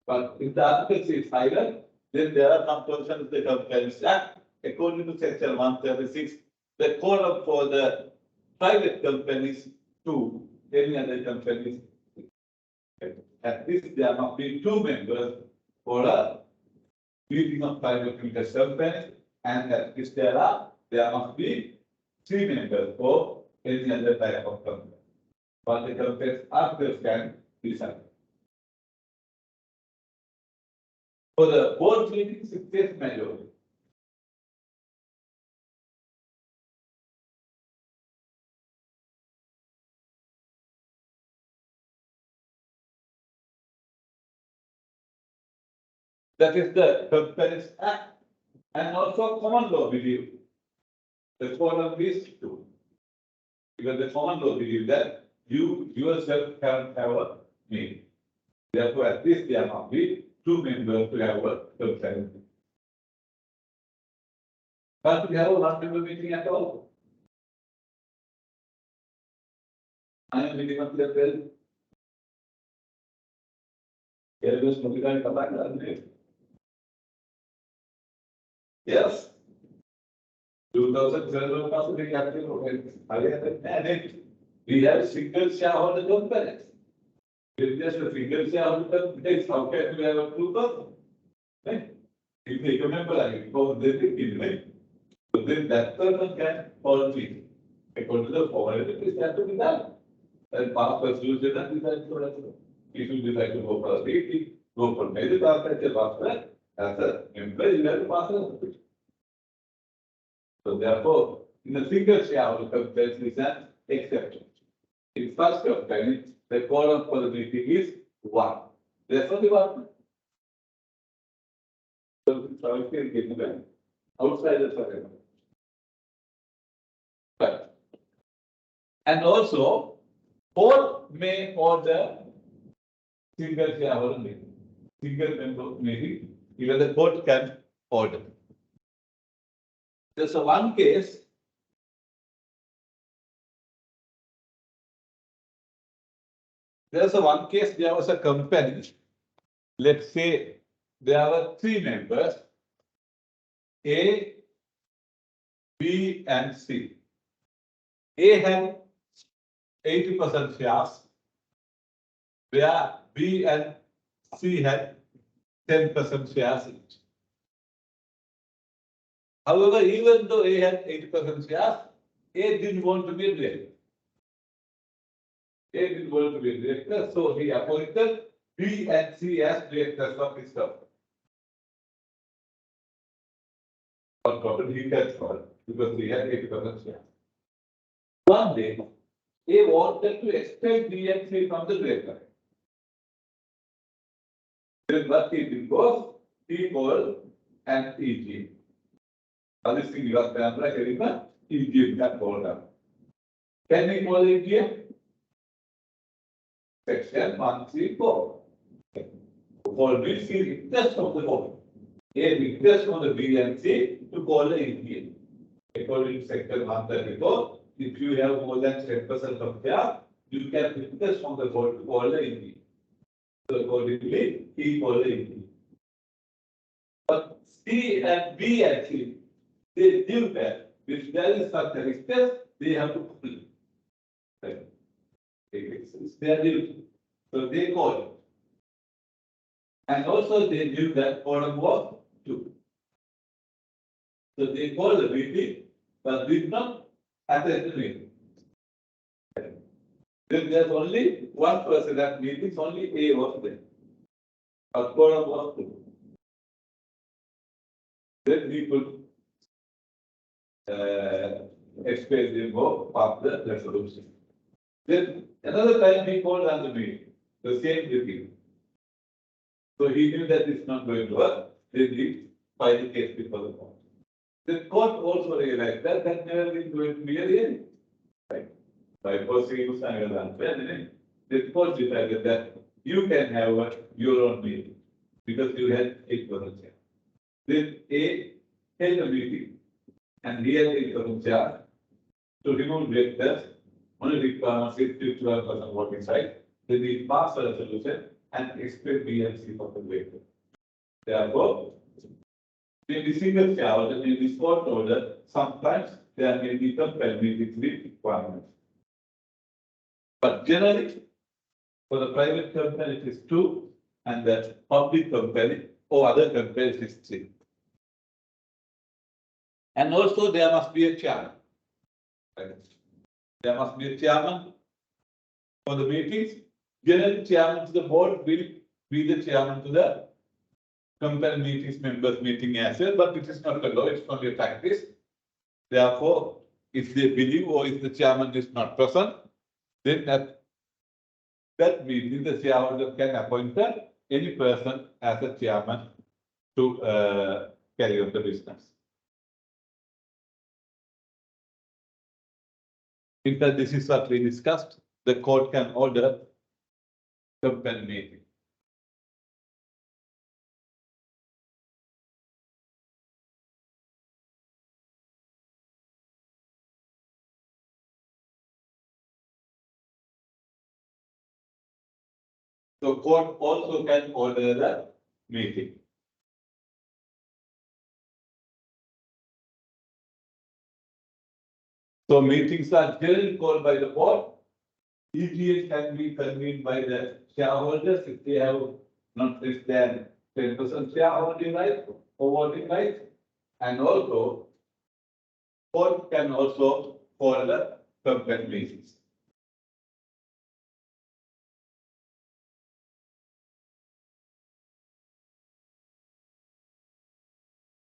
But if the articles is higher, then there are some provisions of the Companies Act. According to section 136, the quorum for the private companies to any other companies. At least there must be 2 members for a meeting of private limited companies, and at least there must be 3 members for any other type of company. But the companies articles can decide. For the board meetings, it says majority. That is the Companies Act and also common law believe. The quorum is 2. Because the common law believe that you yourself can have a meeting. Therefore, at least there must be 2 members to have a company. Can't we have a 1-member meeting at all? I am meeting of the 12. Here goes Monica come back and name. Yes. 2012 possibly capital. We have single shareholder companies. If just a single shareholder company, how can we have a 2%? Right? If they remember, like, because they think in right. So then that person can follow me. According to the formality, this has to be done. And past resolution and decide for us. If you decide to go for a meeting, go for major transaction, after as an employee, you have to pass it. So therefore, in a single shareholder company is an exception. In first company, the quorum for the meeting is 1. There's only 1. So we can get them outside the forever. But and also, court may order single shareholder meeting, single member meeting, even the court can order. There's a one case. There's a one case, there was a company, let's say there were 3 members, A, B, and C. A had 80% shares, where B and C had 10% shares each. However, even though A had 80% shares, A didn't want to be a director. A didn't want to be a director, so he appointed B and C as directors of his company. On total, he controlled because he had 80% shares. One day, A wanted to extend B and C from the director. Then what he did was, he called an EG. This thing you have done like a EG that called up. Can we call EG? Section 134. For which he request from the board. A request from the B and C to call the EG. According to section 134, if you have more than 10% of share, you can request from the board to call the EG. So accordingly, he called the EG. But C and B and C, they knew that if there is such a request, they have to pull it. Right? It's their duty. So they called. And also they knew that quorum was 2. So they called the meeting, but did not attend the meeting. Then there's only one person at meetings, only A was there. But quorum was 2. Then we could explain the more of the resolution. Then another time he called on the meeting, the same meeting. So he knew that it's not going to work. Then he filed the case before the court. The court also realized that that never is going to be a hearing. Right? By prosecution and the court decided that you can have your own meeting because you had 8% share. Then A held a meeting and he had 8% share to remove directors. Only requirements is 51% voting right. Then we pass a resolution and expect B and C for the director. Therefore, in the single shareholder, in the court order, sometimes there may be compatibility requirements. But generally, for the private company, it is 2, and the public company or other companies is 3. And also, there must be a chairman. Right? There must be a chairman for the meetings. Generally, chairman to the board will be the chairman to the company meetings, members meeting as well, but it is not a law, it's only a practice. Therefore, if they believe or if the chairman is not present, then that meeting the shareholder can appoint any person as a chairman to carry on the business. In fact, this is what we discussed. The court can order company meeting. So court also can order the meeting. So meetings are generally called by the board. EGA can be convened by the shareholders if they have not less than 10% shareholding right or voting right. And also, court can also call the company meetings.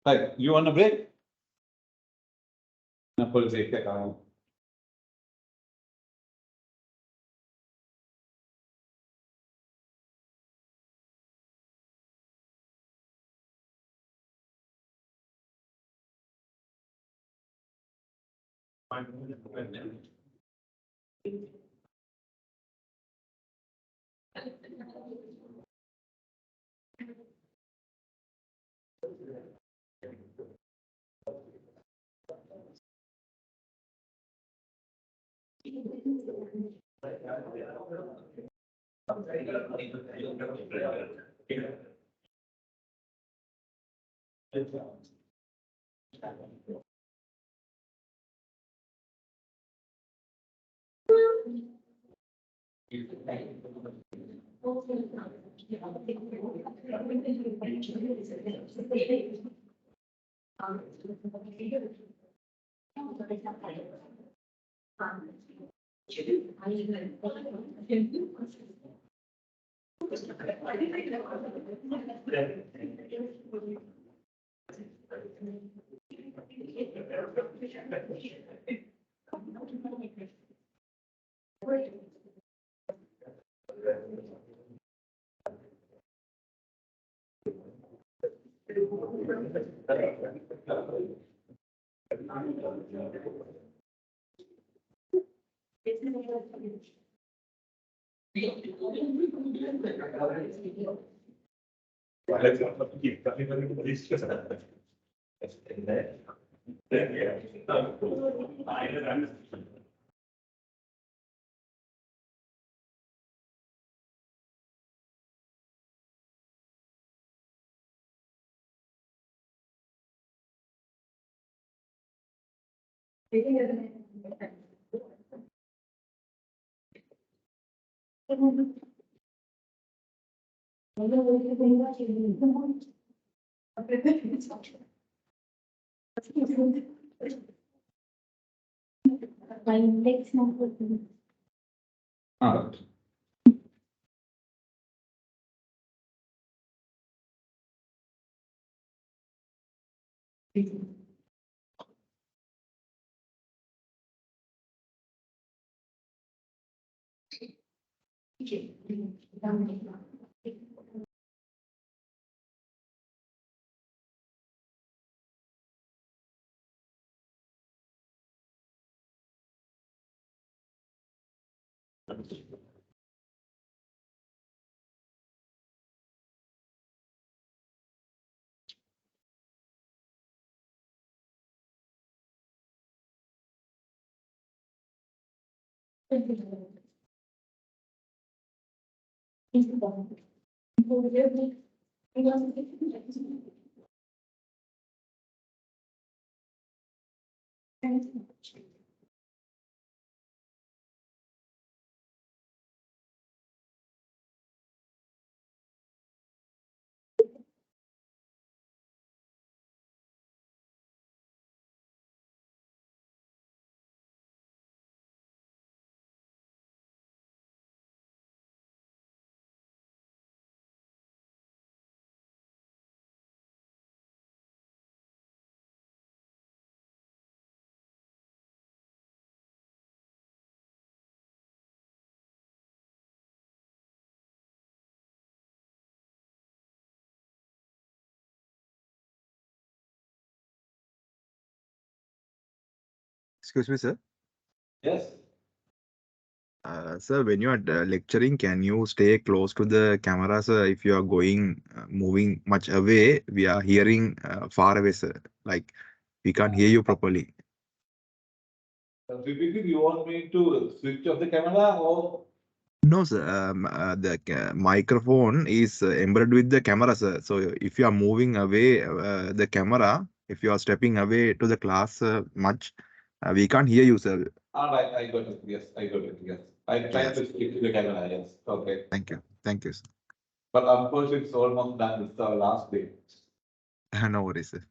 Right, you want a break? No, for break. Ah, Excuse me, sir. yes. Sir, when you are lecturing, can you stay close to the camera, sir? If you are going, moving much away, we are hearing far away, sir. Like we can't hear you properly. Typically, you want me to switch off the camera or? No, sir. The microphone is embedded with the camera, sir. So if you are moving away the camera, if you are stepping away to the class much, we can't hear you, sir. All right, I got it. Yes, I got it. Yes. I tried Yes. to stick to the camera. Yes. Okay. Thank you. Thank you, sir. But of course, it's almost done. It's our last day. No worries, sir.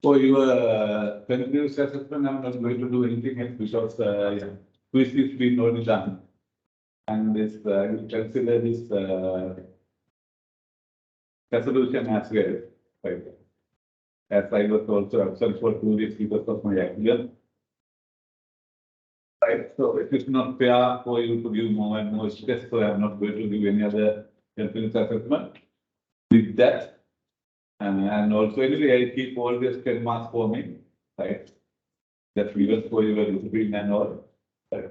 For your continuous assessment, I'm not going to do anything else because quiz is been already done. And this, I will consider this resolution as well. Right. As I was also absent for 2 weeks because of my accident. Right, so it is not fair for you to give more and more stress, so I'm not going to give any other continuous assessment with that. And also anyway, I keep all this 10 marks for me, right? That even for your discipline and all. Right?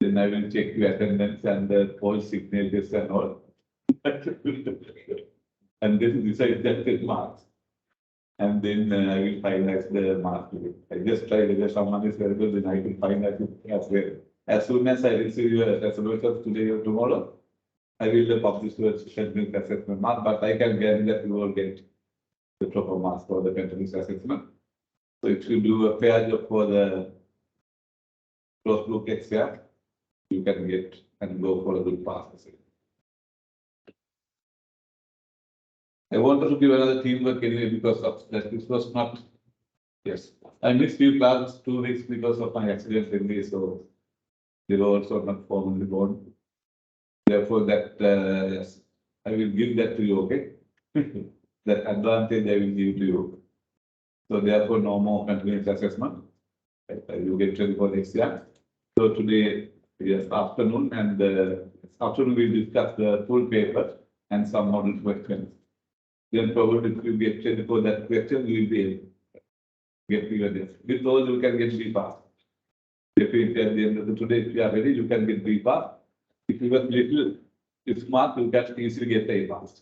Then I will check your attendance and the poll signatures and all. And this decides that 10 marks. And then I will finalize the mark. I just try whether someone is available, then I will finalize it as well. As soon as I receive your resolution today or tomorrow, I will publish the continuous assessment mark, but I can guarantee that you will get the proper marks for the continuous assessment. So if you do a fair job for the closed book exam, you can get and go for a good pass. I wanted to give another teamwork anyway because of that. This was not, yes. I missed few classes 2 weeks because of my accident anyway, so they were also not formally born. Therefore, that yes, I will give that to you, okay? That advantage I will give to you. So therefore, no more continuous assessment. You get ready for the exam. So today, yes, afternoon and afternoon we discuss the full paper and some model questions. Then probably if you get ready for that question, you will be able to get clear this. With those, you can get B pass. If you at the end of the today, if you are ready, you can get B pass. If you got little smart, you can easily get A pass.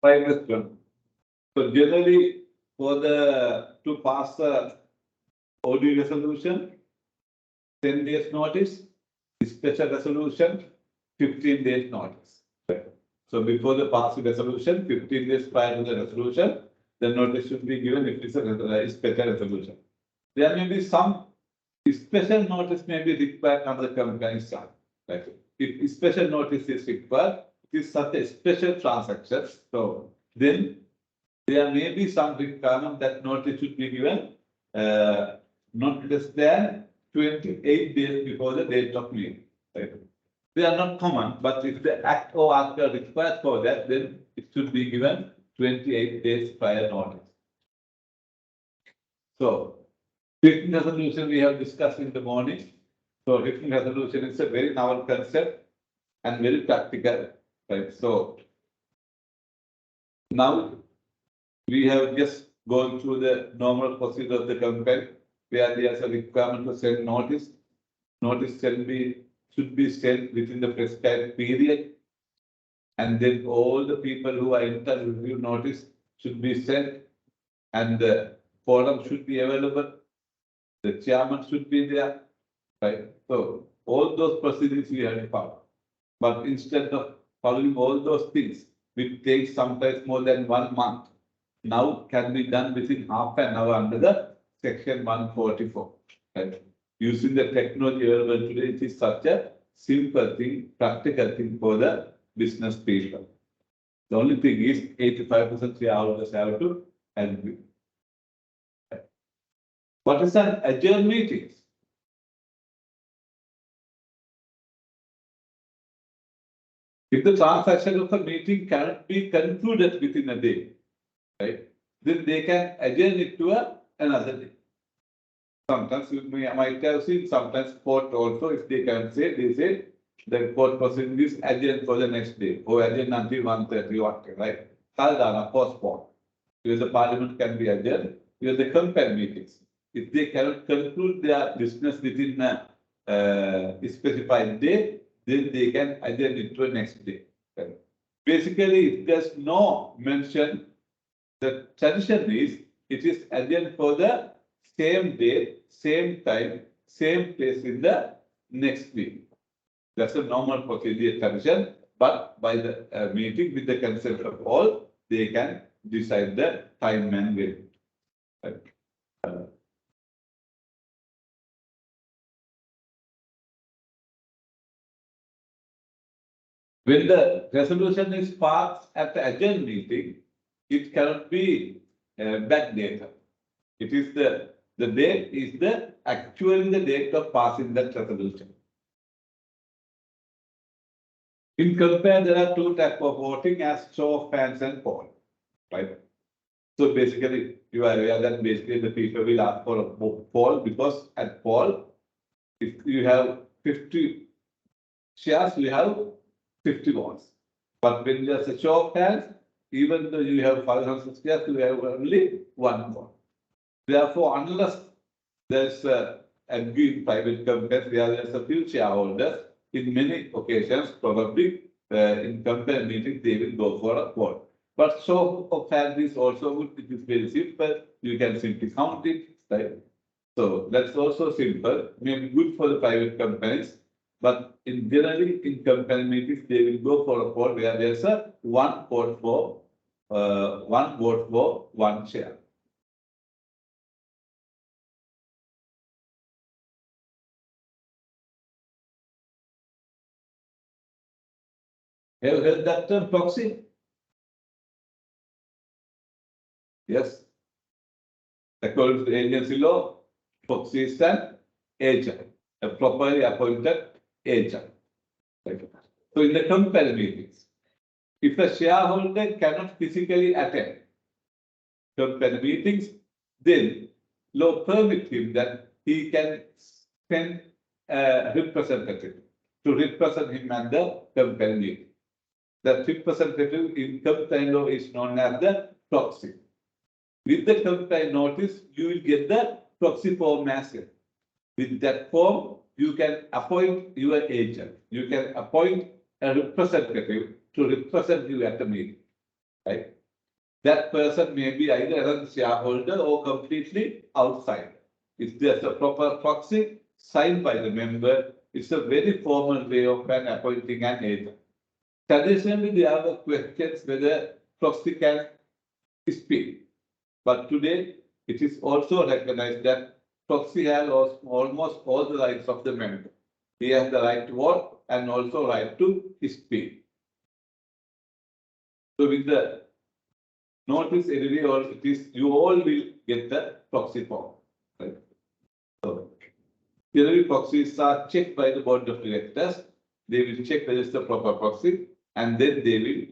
Question. So generally, for the to pass the OD resolution, 10 days notice, special resolution, 15 days notice. So So before the passing resolution, 15 days prior to the resolution, the notice should be given if it's a special resolution. There may be some special notice may be required under the company chart. Right? If special notice is required, it is such a special transaction. So then there may be some requirement that notice should be given not less than 28 days before the date of meeting. Right? They are not common, but if the act or article requires for that, then it should be given 28 days prior notice. So, written resolution we have discussed in the morning. So, written resolution is a very novel concept and very practical. Right? So, now we have just gone through the normal procedure of the company where there is a requirement to send notice. Notice should be sent within the prescribed period. And then all the people who are entitled to review notice should be sent, and the forum should be available. The chairman should be there, right? So all those procedures we have to follow. But instead of following all those things, which takes sometimes more than 1 month, now can be done within half an hour under the section 144. Right? Using the technology available today, it is such a simple thing, practical thing for the business people. The only thing is 85% shareholders have to agree. What is an adjourned meeting? If the transaction of a meeting cannot be concluded within a day, right, then they can adjourn it to another day. Sometimes you might have seen, sometimes court also, if they can say, they say the court proceeding is adjourned for the next day or adjourned until 1:30, right? Saldana, postpone. Because the parliament can be adjourned, because the company meetings. If they cannot conclude their business within a specified day, then they can adjourn it to the next day. Right? Basically, if there's no mention, the tradition is it is adjourned for the same day, same time, same place in the next week. That's a normal procedure tradition, but by the meeting with the consent of all, they can decide the time and way. When the resolution is passed at the adjourned meeting, it cannot be backdated. It is the date is actually the date of passing that resolution. In compare, there are two types of voting as show of hands and poll, right? So basically, you are aware that basically the people will ask for a poll because at poll, if you have 50 shares, you have 50 votes. But when there's a show of hands, even though you have 500 shares, you have only 1 vote. Therefore, unless there's a agreed private companies where there's a few shareholders, in many occasions, probably in company meetings, they will go for a vote. But show of hands is also good. It is very simple. You can simply count it, right? So that's also simple. Maybe good for the private companies, but generally in company meetings, they will go for a vote where there's a one vote for 1 share. Have you heard that term proxy? Yes. According to the agency law, proxy is an agent, a properly appointed agent. Right. So in the company meetings, if a shareholder cannot physically attend company meetings, then law permits him that he can send a representative to represent him at the company meeting. The representative in company law is known as the proxy. With the company notice, you will get the proxy form as well. With that form, you can appoint your agent. You can appoint a representative to represent you at the meeting. Right? That person may be either a shareholder or completely outside. If there's a proper proxy signed by the member, it's a very formal way of appointing an agent. Traditionally, there are questions whether proxy can speak. But today, it is also recognized that proxy has almost all the rights of the member. He has the right to vote and also right to speak. So with the notice anyway, or it is you all will get the proxy form. Right? So generally proxies are checked by the board of directors. They will check whether it's the proper proxy, and then they will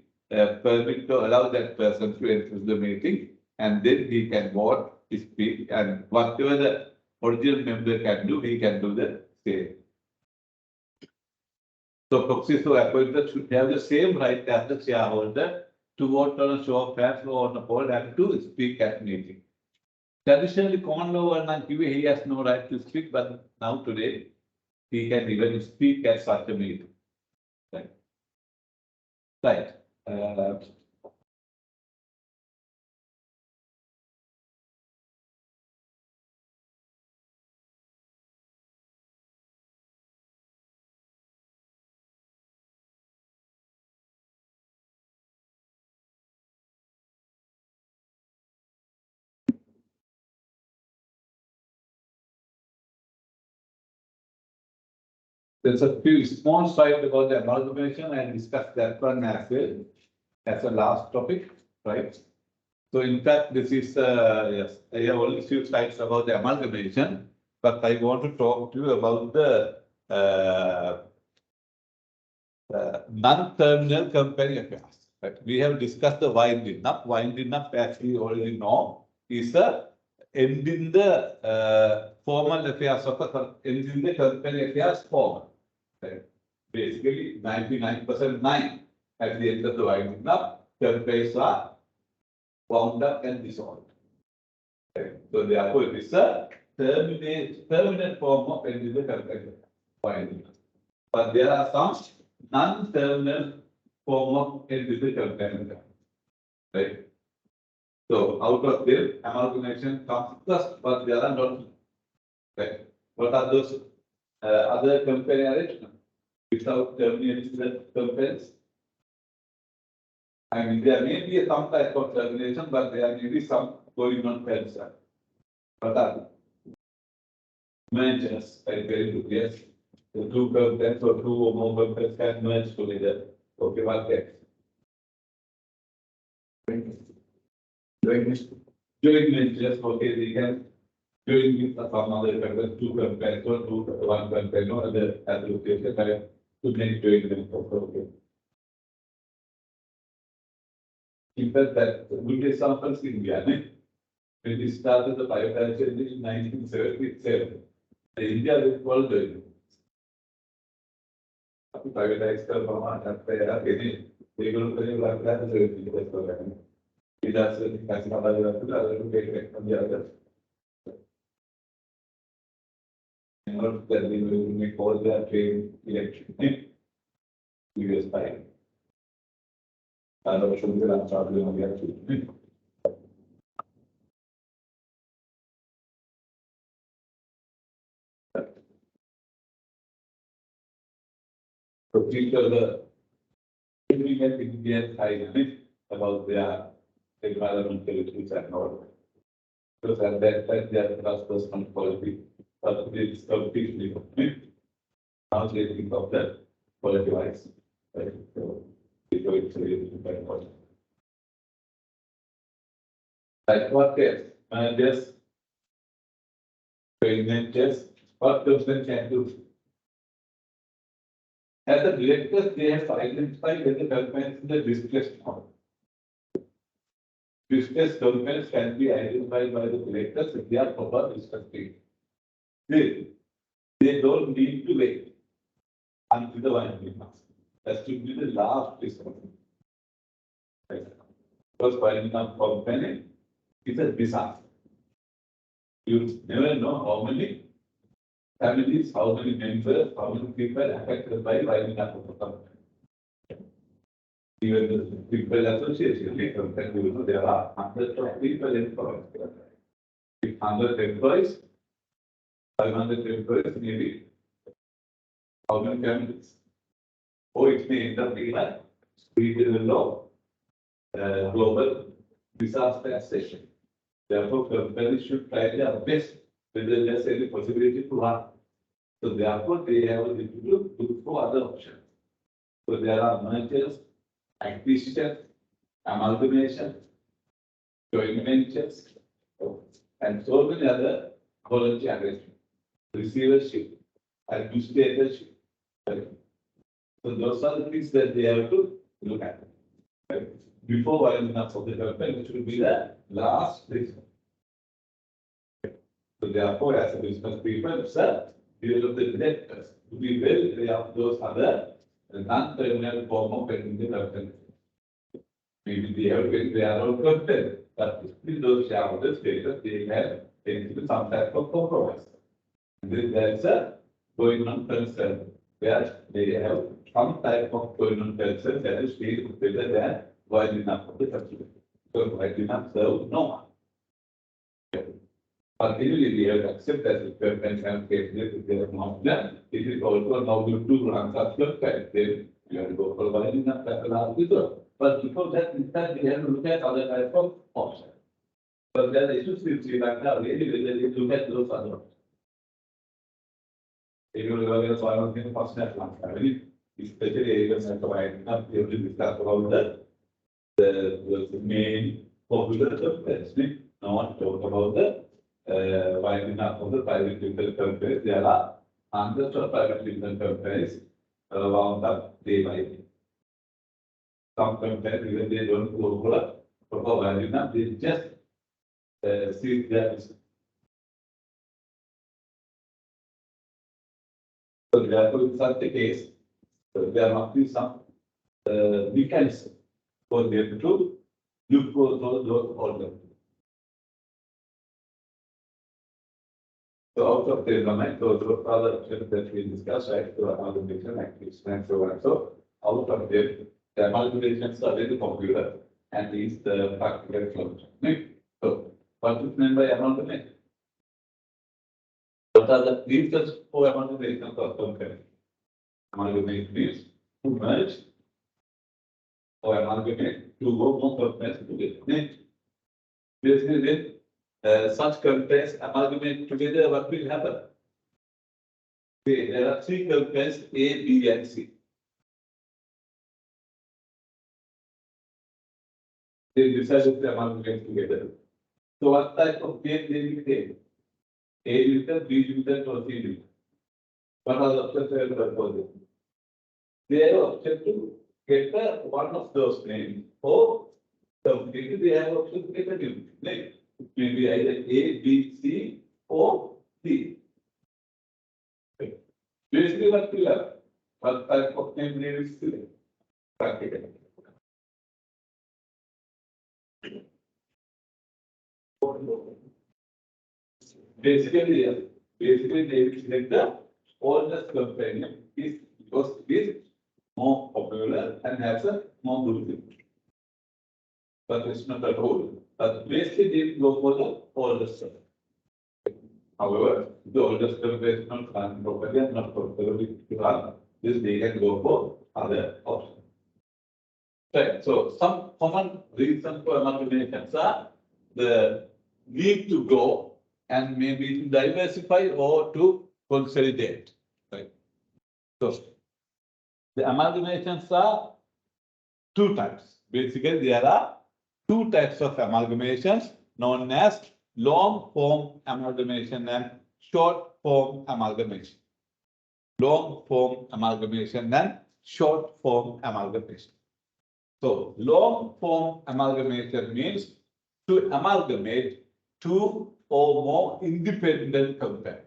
permit to allow that person to enter the meeting, and then he can vote, speak, and whatever the original member can do, he can do the same. So proxies who are appointed should have the same right as the shareholder to vote on a show of hands or on a poll and to speak at meeting. Traditionally, Colombo and he has no right to speak, but now today he can even speak at such a meeting. Right. Right. There's a few small slides about the amalgamation and discuss that one as well as a last topic, right? So in fact, this is, yes, I have only few slides about the amalgamation, but I want to talk to you about the non-terminal company affairs. Right? We have discussed the winding up. Winding up, as we already know, is the ending the formal affairs of the ending the company affairs formal. Right? Basically, 99% 9 at the end of the winding up, companies are wound up and dissolved. Right? So therefore, it is a terminate form of ending the company winding up. But there are some non-terminal form of ending company. Right? So out of them, amalgamation comes first, but there are not. Right? What are those other company arrangements without terminating the companies? I mean, there may be some type of termination, but there may be some going on elsewhere. What are mergers? I very good, yes. The two companies or two or more companies can merge together. Okay, what next? Joint ventures, okay, they can join with some other companies, two companies or two, one company or other association to make joint ventures. Okay. In fact, that good examples in India. When we started the bioculture in 1977, the India was called the privatized any they will tell you like that is it does that's not other to take it from the other. Not that we will make all that trade electric years time. I don't show you that start doing the other. So people the agreement Indian side about their environmental issues and all. Because at that time they are transpersonal quality, but it's completely now they think of that quality wise. Right? So it's really very important. Like what else? Just just what person can do. As the directors, they have identified when the government is the distressed model. Distressed governments can be identified by the directors if they are proper distressed. They don't need to wait until the winding up. That should be the last resort. Right? Because winding up company is a disaster. You never know how many families, how many members, how many people affected by winding up of the company. Even the people association, there are hundreds of people employed. If 100 employees, 500 employees, maybe how many families? Oh, it may end up being like regional law, global disaster assessment. Therefore, companies should try their best whether there's any possibility to run. So therefore, they have to look for other options. So there are mergers, acquisitions, amalgamation, joint ventures, and so many other voluntary arrangements, receivership, administratorship. Right? So those are the things that they have to look at. Right? Before winding up of the company, which will be the last thing. So therefore, as a business people, it's a deal of the debtors. To be well, they have those other non-terminal form of paying the company. Maybe they have been, they are all content, but still those shareholders status, they have taken some type of compromise. And then there is a going on concern where they have some type of going on concern that is still better than winding up of the company. So winding up serve no one. But anyway, we have to accept that the government can take this if they have not done. It is also now due to run such website, then you have to go for winding up that last resort. But before that, in fact, we have to look at other types of options. But there are issues with Srilanka, really, whether they look at those other options. If you look at one of the first net Lanka, especially areas like winding up, we have to discuss about the main popular subjects. Not talk about the winding up of the private limited companies. There are hundreds of private limited companies wound up day by day. Some companies, even they don't go for proper winding up, they just see their business. So therefore, in such a case, there must be some mechanism for them to look for those orders. So out of the domain, those are the options that we discussed, right? So amalgamation, acquisition, and so on. So out of them, the amalgamations are very popular and is the practical solution. Right? So what is meant by amalgamation? What are the reasons for amalgamation of company? Amalgamation means to merge or amalgamate to go more companies together. Basically, such companies amalgamate together, what will happen? Okay, there are three companies, A, B, and C. They decided to amalgamate together. So what type of name they will take? A limited, B limited, or C limited? What are the options available for them? They have option to get one of those names, or completely they have option to get a new name. Maybe either A, B, C, or D. Basically, what we have, what type of name they will select? Practically. Basically, yes. Basically, they will select the oldest company is because it is more popular and has a more good. But it's not a rule. But basically, they go for the oldest company. However, the oldest company is not run properly and not properly run. This they can go for other options. Right. So some common reasons for amalgamations are the need to grow and maybe to diversify or to consolidate. Right. So the amalgamations are two types. Basically, there are two types of amalgamations known as long form amalgamation and short form amalgamation. Long form amalgamation and short form amalgamation. So long form amalgamation means to amalgamate two or more independent companies.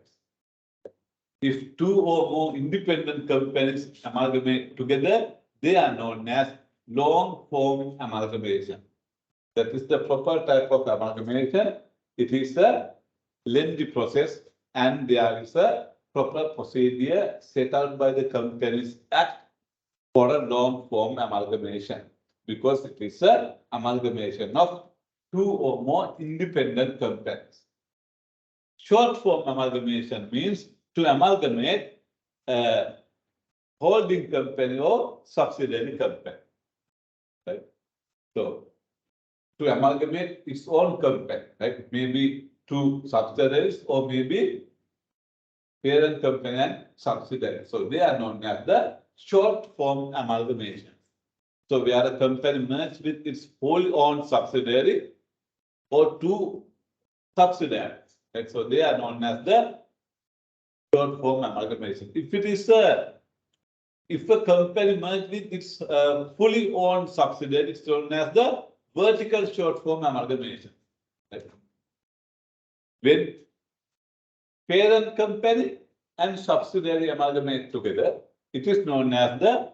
If two or more independent companies amalgamate together, they are known as long form amalgamation. That is the proper type of amalgamation. It is a lengthy process and there is a proper procedure set out by the Companies Act for a long form amalgamation because it is an amalgamation of two or more independent companies. Short form amalgamation means to amalgamate a holding company or subsidiary company. right? So to amalgamate its own company, right? Maybe two subsidiaries or maybe parent company and subsidiary. So they are known as the short form amalgamation. So where a company merged with its wholly owned subsidiary or two subsidiaries. Right? So they are known as the short form amalgamation. If a company merged with its fully owned subsidiary, it's known as the vertical short form amalgamation. Right? When parent company and subsidiary amalgamate together, it is known as the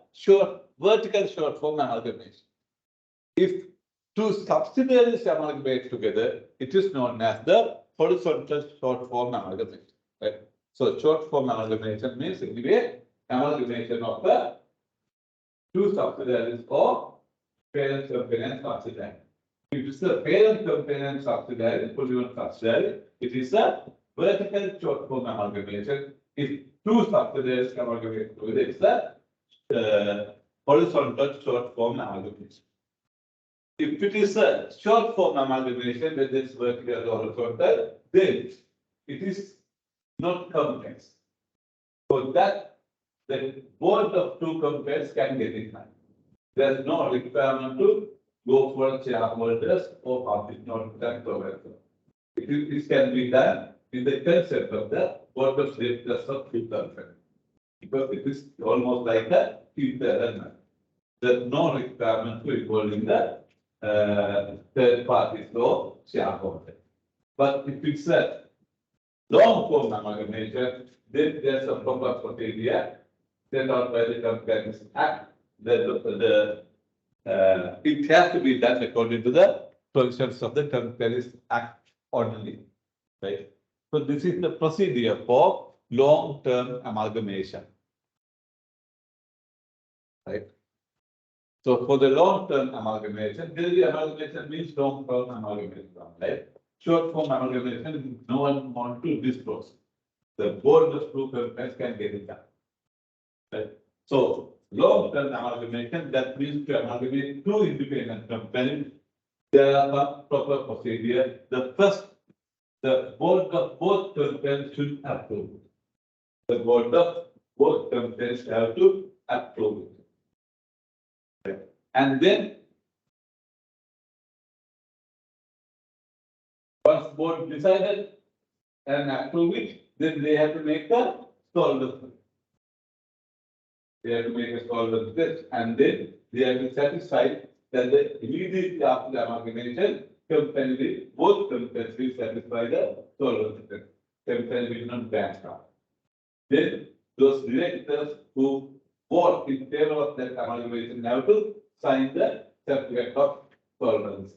vertical short form amalgamation. If two subsidiaries amalgamate together, it is known as the horizontal short form amalgamation. Right? So short form amalgamation means anyway amalgamation of the two subsidiaries or parent company and subsidiary. If it's a parent company and subsidiary, fully owned subsidiary, it is a vertical short form amalgamation. If two subsidiaries amalgamate together, it's a horizontal short form amalgamation. If it is a short form amalgamation, whether it's vertical or horizontal, then it is not complex. So that the both of two companies can get it done. There's no requirement to go for shareholders or public non-tax provider. This can be done in the concept of the board of directors of two companies. Because it is almost like a filter element. There's no requirement to involve in the third parties or shareholder. But if it's a long form amalgamation, then there's a proper procedure set out by the Companies Act. It has to be done according to the provisions of the Companies Act only. Right? So this is the procedure for long-term amalgamation. Right? So for the long-term amalgamation, the amalgamation means long-term amalgamation, right? Short-form amalgamation, no one wants to disclose. The board of two companies can get it done. Right? So long-term amalgamation, that means to amalgamate two independent companies, there are some proper procedure. The board of both companies should approve. The board of both companies have to approve it. And then, once board decided and approved it, then they have to make a solvency. They have to make a solvency test, and then they have to satisfy that the immediately after the amalgamation, both companies will satisfy the solvency test. Company will not bankrupt. Then those directors who vote in favor of that amalgamation have to sign the certificate of solvency.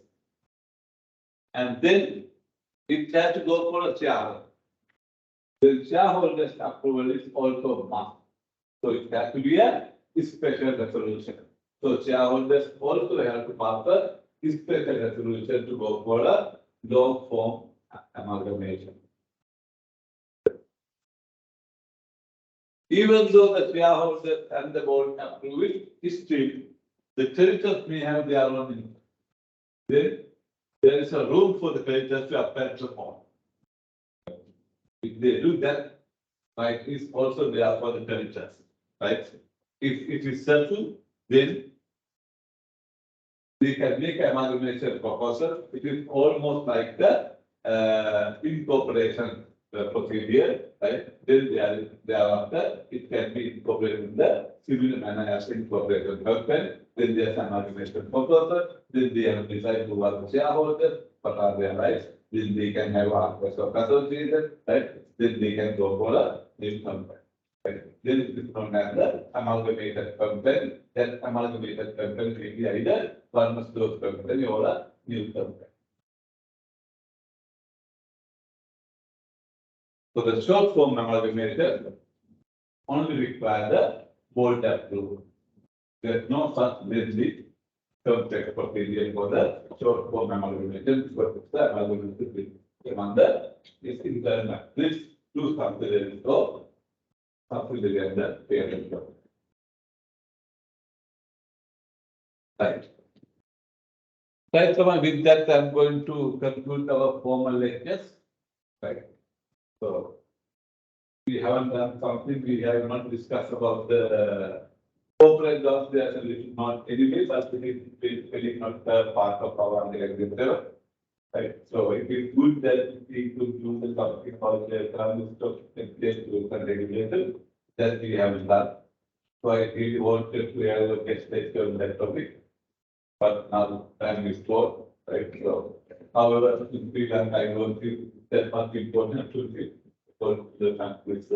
And then it has to go for a shareholder. The shareholder's approval is also must. So it has to be a special resolution. So shareholders also have to pass a special resolution to go for a long form amalgamation. Even though the shareholders and the board approve it, still the creditors may have their own interest. Then there is a room for the creditors to apply to the bond. If they do that, right, is also there for the creditors, right? If it is settled, then they can make amalgamation proposal. It is almost like the incorporation procedure, right? Then thereafter it can be incorporated in the similar manner as incorporation company. Then there's amalgamation proposal. Then they have decided who are the shareholders, what are their rights. Then they can have articles of association, right? Then they can go for a new company. Right? Then it is known as the amalgamated company. That amalgamated company will be either one of those company or a new company. So the short form amalgamation only require the board approval. There is no such lengthy complex procedure for the short form amalgamation because the amalgamation among the is internal. This two subsidiaries of subsidiary and the parent company. Right. Right, so with that, I'm going to conclude our formal lectures. Right. So we haven't done something, we have not discussed about the corporate laws, they are a little not anyway, but it is basically not part of our agriculture. Right. So it is good that we could do the topic about the economic stock exchange rules and regulations that we haven't done. So I really wanted to have a guest lecture on that topic, but now time is short, right? So, however, in Sri Lanka, I don't think that much important to see for the country's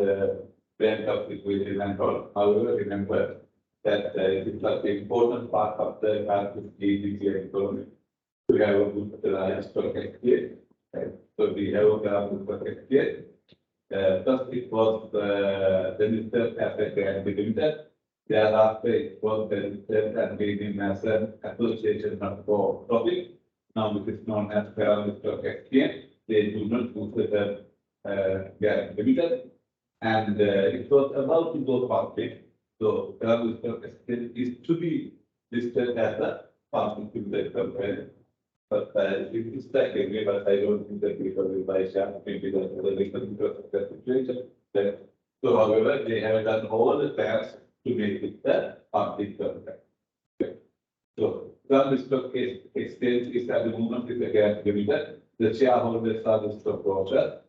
bank of situation and all. However, remember that it is an important part of the country's GDP and economy to have a good stock exchange. Right? So we have a good stock exchange. First, it was registered as a grant limited. Thereafter, it was registered and made in as an association not for profit. Now it is known as Pyramid Stock Exchange. They do not consider grant limited, and it was about to go public. So Pyramid Stock Exchange is to be listed as a public limited company. But it is like a but I don't think that people will buy shares, maybe that's the reason because of that situation. So, however, they have done all the plans to make it the public company. So, the stock exchange is at the moment is again limited. The shareholders are the stockholders,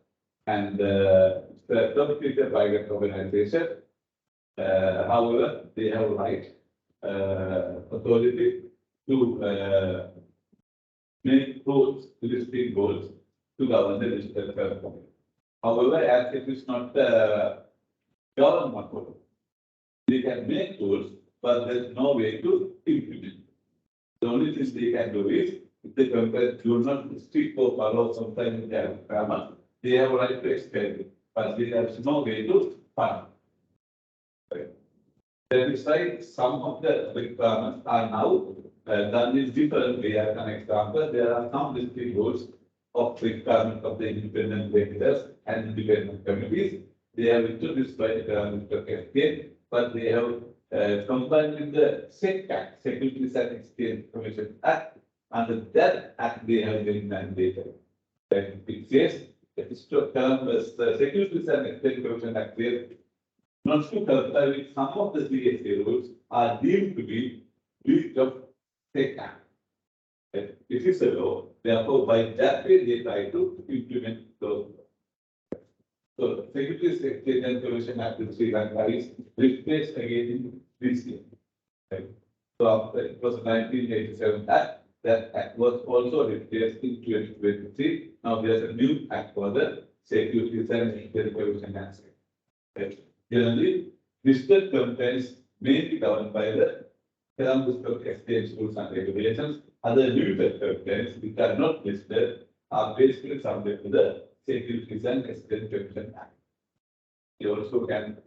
and the stock is a private organization. However, they have right authority to make rules, listing rules to govern the listed company. However, as it is not government body, they can make rules, but there's no way to implement. The only thing they can do is, if the company do not strict or follow sometimes they have grammar, they have a right to explain it, but there is no way to fund. Right. That is why some of the requirements are now done in different way. As an example, there are some listing rules of requirement of the independent regulators and independent committees. They have introduced by the government of exchange, but they have combined with the SEC Act, Securities and Exchange Commission Act. Under that act, they have been mandated. That it says that is to term as the Securities and Exchange Commission Act says not to comply with some of the CSA rules are deemed to be breach of SEC Act. It is a law. Therefore, by that way, they try to implement those laws. So, Securities Exchange and Commission Act in Sri Lanka is replaced again in this year. Right. So, after it was 1987 Act. That act was also replaced in 2023. Now, there's a new act for the Securities and Exchange Commission Act. Right. Generally, listed companies may be governed by the Colombo Stock Exchange rules and regulations. Other limited companies which are not listed are basically subject to the Securities and Exchange Commission Act. They also can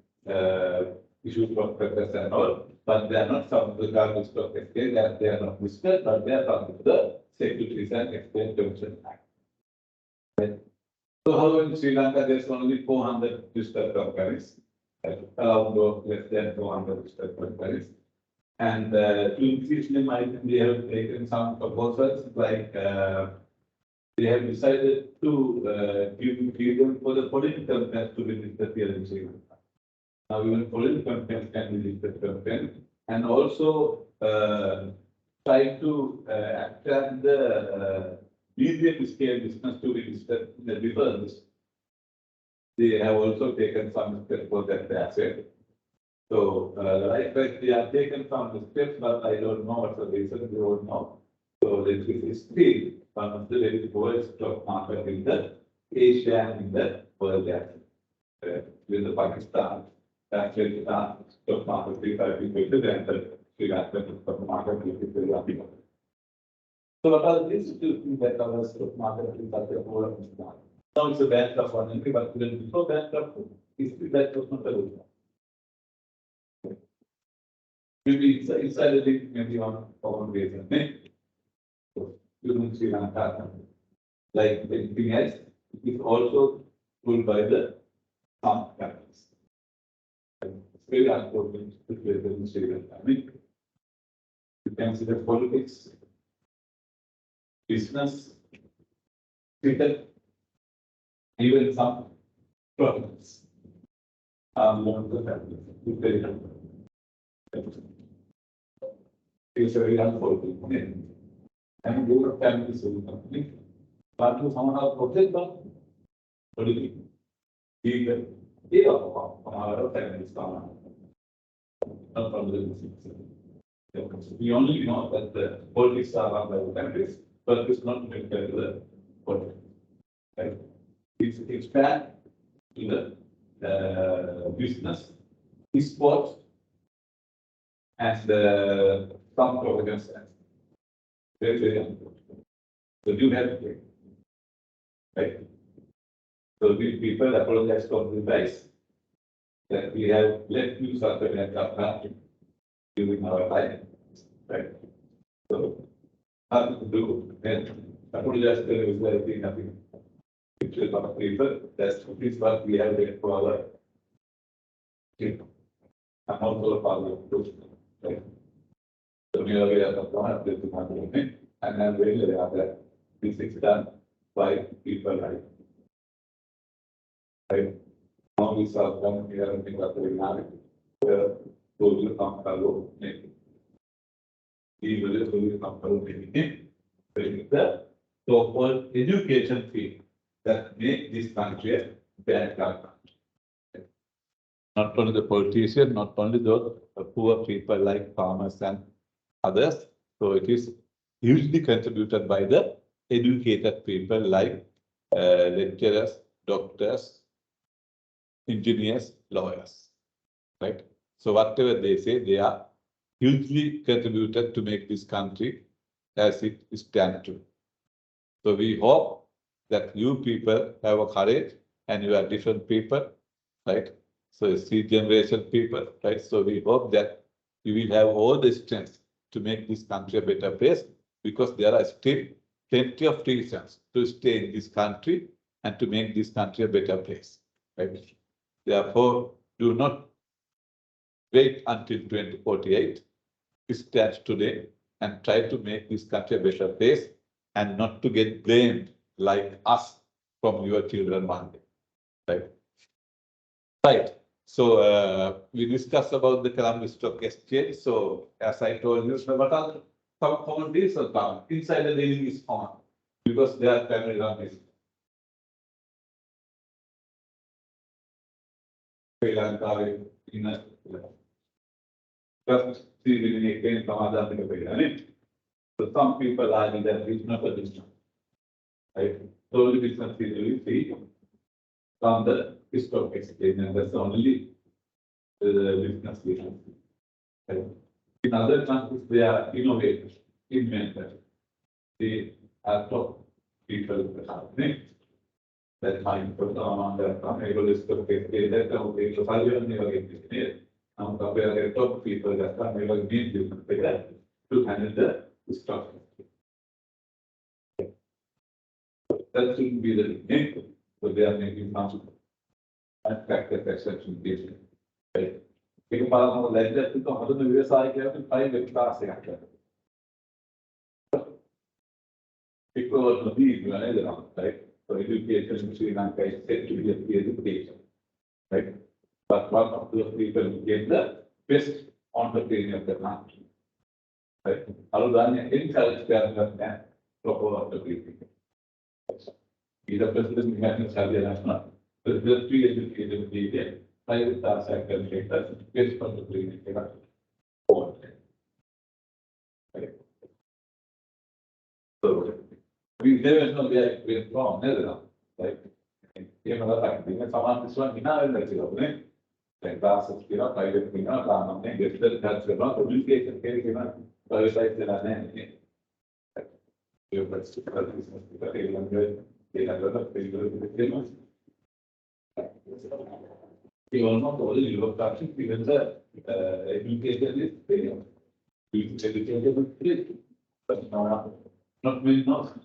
issue prospectus and all, but they are not subject to the Colombo Stock Exchange as they are not listed, but they are subject to the Securities and Exchange Commission Act. Right. So, however, in Sri Lanka, there's only 400 listed companies. Colombo less than 400 listed companies. And to increase them, I think they have taken some proposals like they have decided to give freedom for the political companies to be listed here in Sri Lanka. Now, even political companies can be listed companies, and also try to attract the medium scale business to be listed in the different list. They have also taken some steps for that asset. So, likewise, they have taken some steps, but I don't know what's the reason, we don't know. So, this is still one of the very poorest stock market in the Asia and in the world. With the Pakistan, Afghanistan stock market is I think better than the Sri Lankan stock market, which is very uneven. So, what are these two things that our stock market is at the poor of Pakistan? Now it's a bankrupt one, but when before bankrupt, history that was not a good one. Maybe inside the link, maybe on common reason. So, you don't see Lanka. Like anything else, it is also ruled by the some countries. It's very unfortunate situation in Sri Lanka. You can see the politics business, cricket, even some problems. One of the families. It's a very unfortunate thing. And your family is complete. But to someone else protect them, what do you think? Either our family is gone. Not from the business. We only know that the politics are run by the countries, but it's not related to the politics. Right? It's bad to the business, sports, and some programs. Very, very important. So you have to play. Right? So these people apologize for the advice that we have let you suffer at our country during our time. Right? So, nothing to do, and apologize to you is very nothing. It will not people, that's what we have done for our children. And also for our children. Right? So we are aware of the plan, this is not doing, and I'm very aware that this is done by people right. Right? Now we saw one here and think that we have where those who come follow me. He will come follow me. The so-called education field that make this country a bad country. Not only the politicians, not only those poor people like farmers and others. So it is hugely contributed by the educated people like lecturers, doctors, engineers, lawyers, right? So whatever they say, they are hugely contributed to make this country as it stands to. So we hope that you people have a courage and you are different people, right? So it's 3 generation people, right? So we hope that you will have all the strength to make this country a better place because there are still plenty of reasons to stay in this country and to make this country a better place, right? Therefore, do not wait until 2048. Start today and try to make this country a better place and not to get blamed like us from your children one day. Right? Right. So we discussed about the Colombo Stock Exchange. So as I told you, what are some common deals are found inside the dealing is common because they are family run business. Srilanka in a first see again from other people. So some people are in that reasonable distance. Right? So the business is really free from the stock exchange, and that's the only business we have. Right? In other countries, they are innovators, inventors. They are top people in the company. That might put on the able to stock exchange. That's okay. So I will never get this. Now compare the top people that are never need this to handle the stock. That shouldn't be the name, but they are making some unexpected exception cases. Right? If I like that, to come to the USA, I can find a class actor. Because of these, right? So education in Sri Lanka is said to be a free education. Right? But one of those people get the best entrepreneur of the country. Right? Aludanya encourage them proper entrepreneur. Either president having Saudi Arabia, the free educated media, private sector sectors, based on the free so we never know where it went from, Netherlands, right? Another fact, someone this one, like classes, private, get the that's about communication, private, you are not only your country, even the education is free. Education is free. But not many not.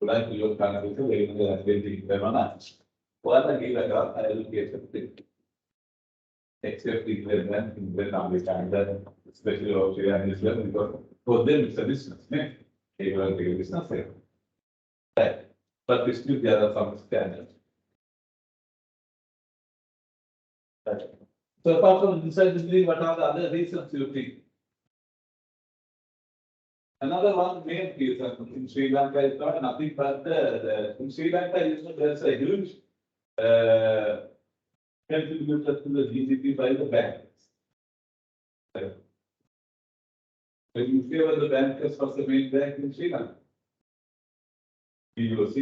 Like your country, so they are getting permanent. What I give a education free. Except if they understand that, especially Australia and Israel, because for them it's a business. Even the business here. Right. But still there are some standards. Right. So apart from inside the building, what are the other reasons you think? Another one main reason in Sri Lanka is not nothing but in Sri Lanka, you know, there's a huge contributor to the GDP by the banks. Right. When you favor the bankers was the main bank in Sri Lanka. BOC,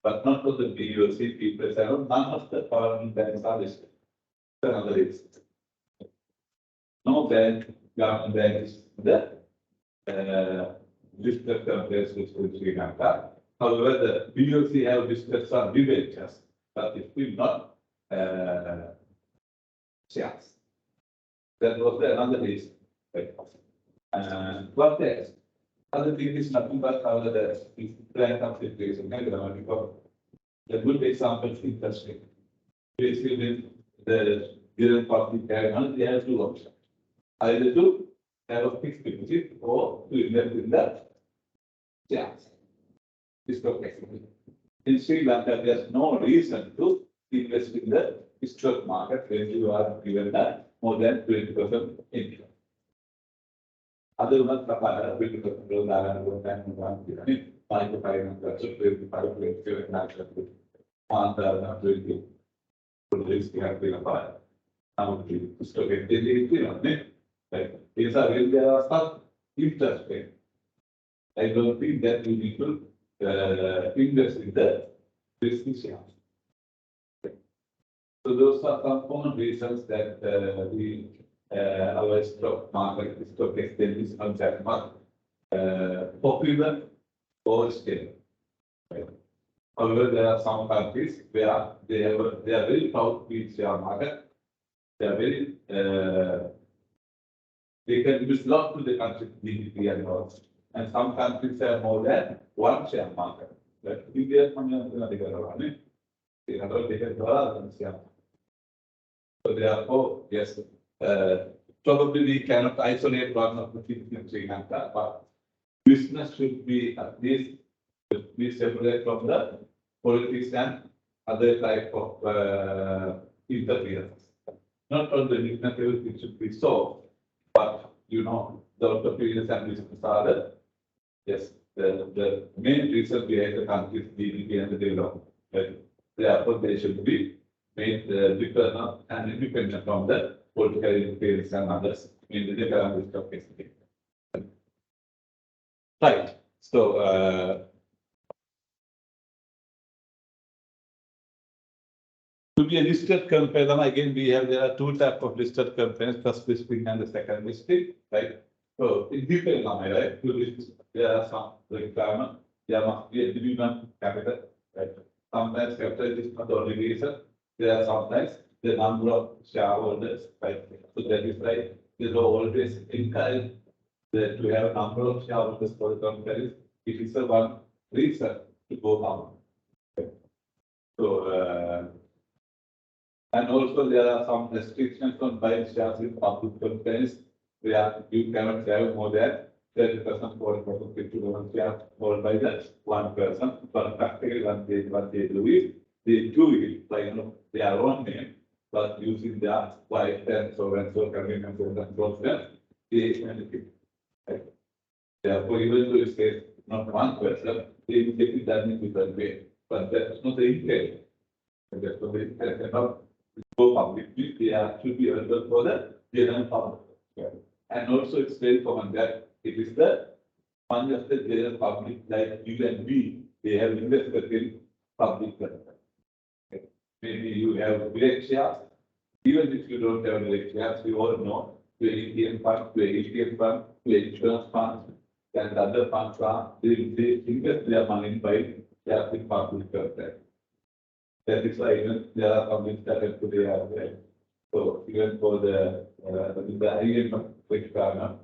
but not for the BOC people. None of the foreign banks are listed. Another reason. No bank, government bank is the listed companies which in Sri Lanka. However, the BOC have listed some debentures, but it will not shares. That was another reason. Right. What else? Other thing is nothing but how the plan of situation. A good example is interest rate. Basically, the given public carrier, they have two options. Either to have a fixed deposit or to invest in the shares. Stock exchange. In Sri Lanka, there's no reason to invest in the stock market when you are given that more than 20% income. Other ones are building the these are really there are some interest rate. I don't think that we need to invest in the business shares. So those are some common reasons that our stock market, stock exchange is not that much popular or stable. Right. However, there are some countries where they are very proud to be share market. They are very they can use a lot to the country GDP and all. And some countries have more than one share market. But India is so therefore, yes, probably we cannot isolate one of the things in Sri Lanka, but business should be at least be separate from the politics and other type of interference. Not on the business level, it should be so, but you know, the entrepreneurs and business are the yes, the main reason behind the country's GDP and the development. Right? Therefore, they should be made dependent and independent from the political interference and others in the economic stock exchange. Right. So, to be a listed company, then again there are two types of listed companies: first listing and the second listing. Right. So it depends on right. To list, there are some requirements. There must be a minimum capital. Right. Sometimes capital is not the only reason. There are sometimes the number of shareholders, right? So that is right. There is always encourage to have a number of shareholders for the companies. It is a one reason to go out. Okay. So, and also there are some restrictions on buying shares in public companies where you cannot have more than 30%, 40%, 50% shares held by that one person. But practically what they do is they do it by their own name, but using their wife and so convenience and so they benefit. Right? Therefore, even though it says not one person, they will get it done in different way. But that's not the intent. Therefore, they cannot go publicly. They should be available for the general public. Yeah. And also, it's very common that it is the money of the general public, like you and me, they have invested in public sector. Maybe you have great shares. Even if you don't have great shares, we all know to ATM fund, to ATM fund, to insurance funds, and other funds are they invest their money by shares in public sector. That is why even there are some that today are there. So even for the IMF requirement,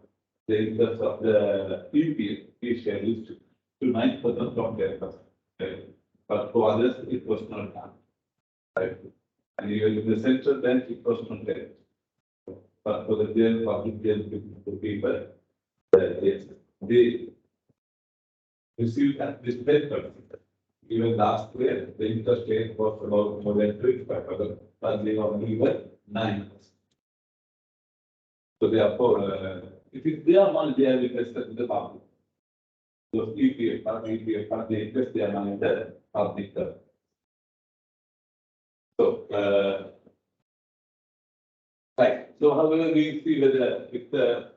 the interest of the EP is scheduled to 9% from 10%. Right? But for others, it was not done. Right? And even in the central bank, it was not there. But for the general public, people, Yes, they received at this paper. Even last year, the interest rate was about more than 25%, but they only even 9%. So therefore, it is their money they have invested in the public. So EPF, they invest their money in the public. So, right. So however, we see whether if the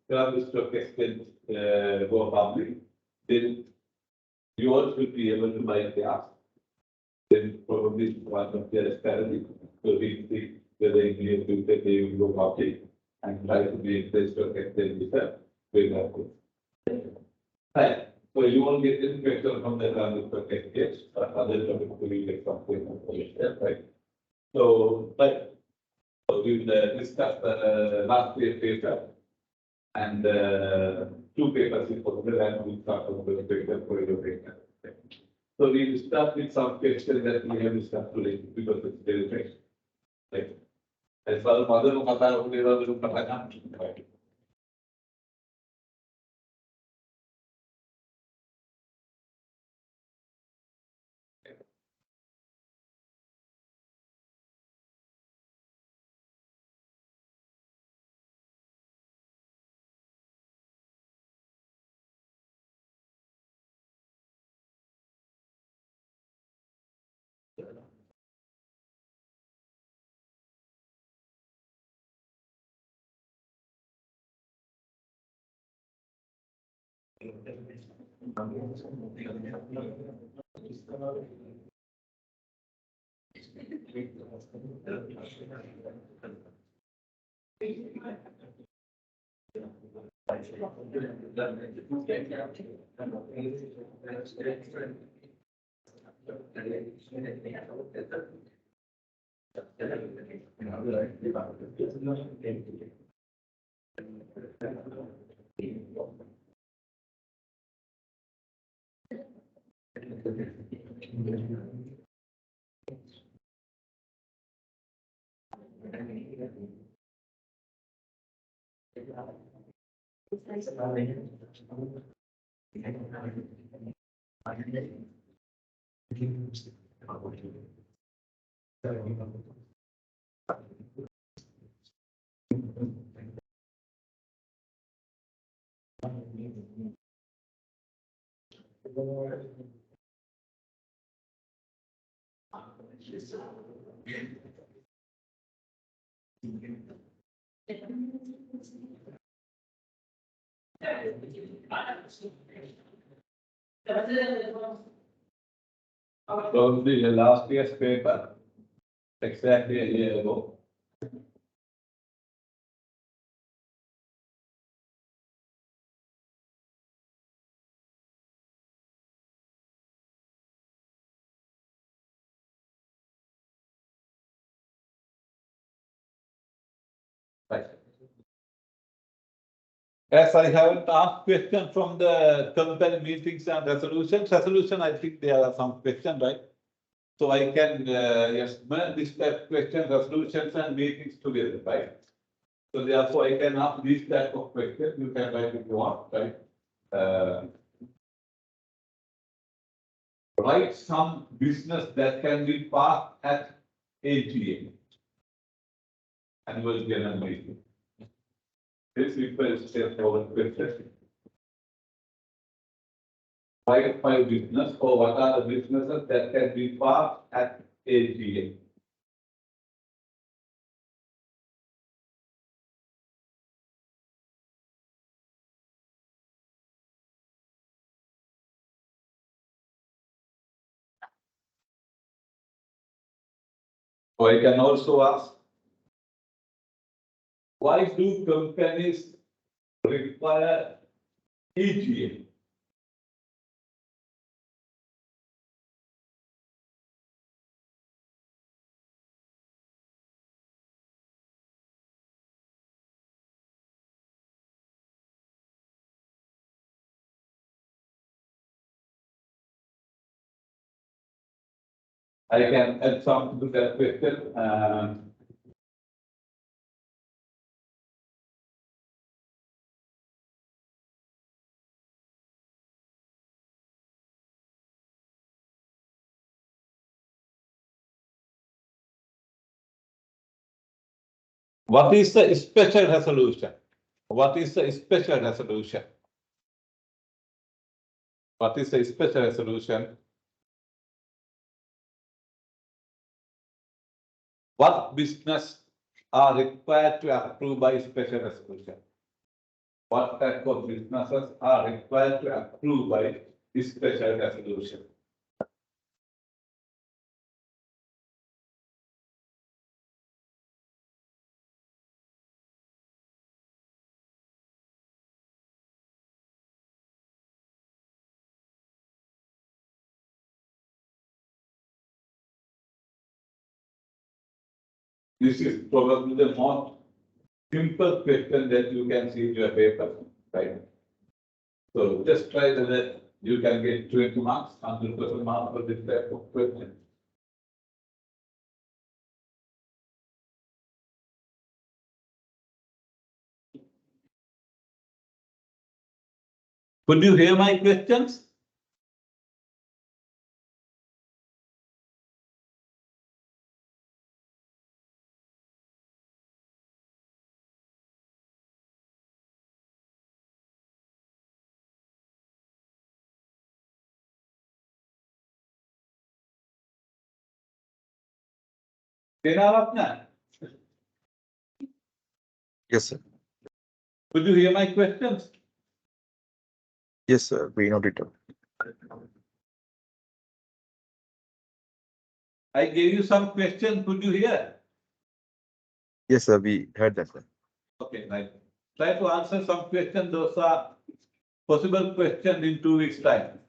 Colombo stock exchange go public, then you all should be able to buy gas. Then probably one of their strategy. So we see whether in the future they will go public and try to make the stock exchange with a right. So you won't get any question from the Colombo stock exchange, but other topics will get something, right? So, but so we will discuss the last year paper and two papers in particular, and we'll start with the paper for your paper. So we will start with some questions that we have discussed today because it's very fresh. Right. As far as mother of Kata, we are going to right. Probably the last year's paper, exactly a year ago. Right. As I haven't asked question from the company meetings and resolution, I think there are some questions, right? So I can, yes, merge this type question, resolutions and meetings together, right? So therefore I can ask these type of questions, you can write if you want, right? Write some business that can be passed at AGM. Annual general meeting. This refers straightforward question. Write five business or what are the businesses that can be passed at AGM. Or I can also ask, why do companies require EGM? I can add something to that question. What is the special resolution? What is the special resolution? What is the special resolution? What business are required to approve by special resolution? What type of businesses are required to approve by special resolution? This is probably the most simple question that you can see in your paper, right? So just try that you can get 20 marks, 100% marks for this type of question. Could you hear my questions? Senaratna, Yes, sir. could you hear my questions? Yes, sir. We noted it. I gave you some questions, could you hear? Yes, sir. We heard that, sir. Okay, right. Try to answer some questions, those are possible questions in 2 weeks' time.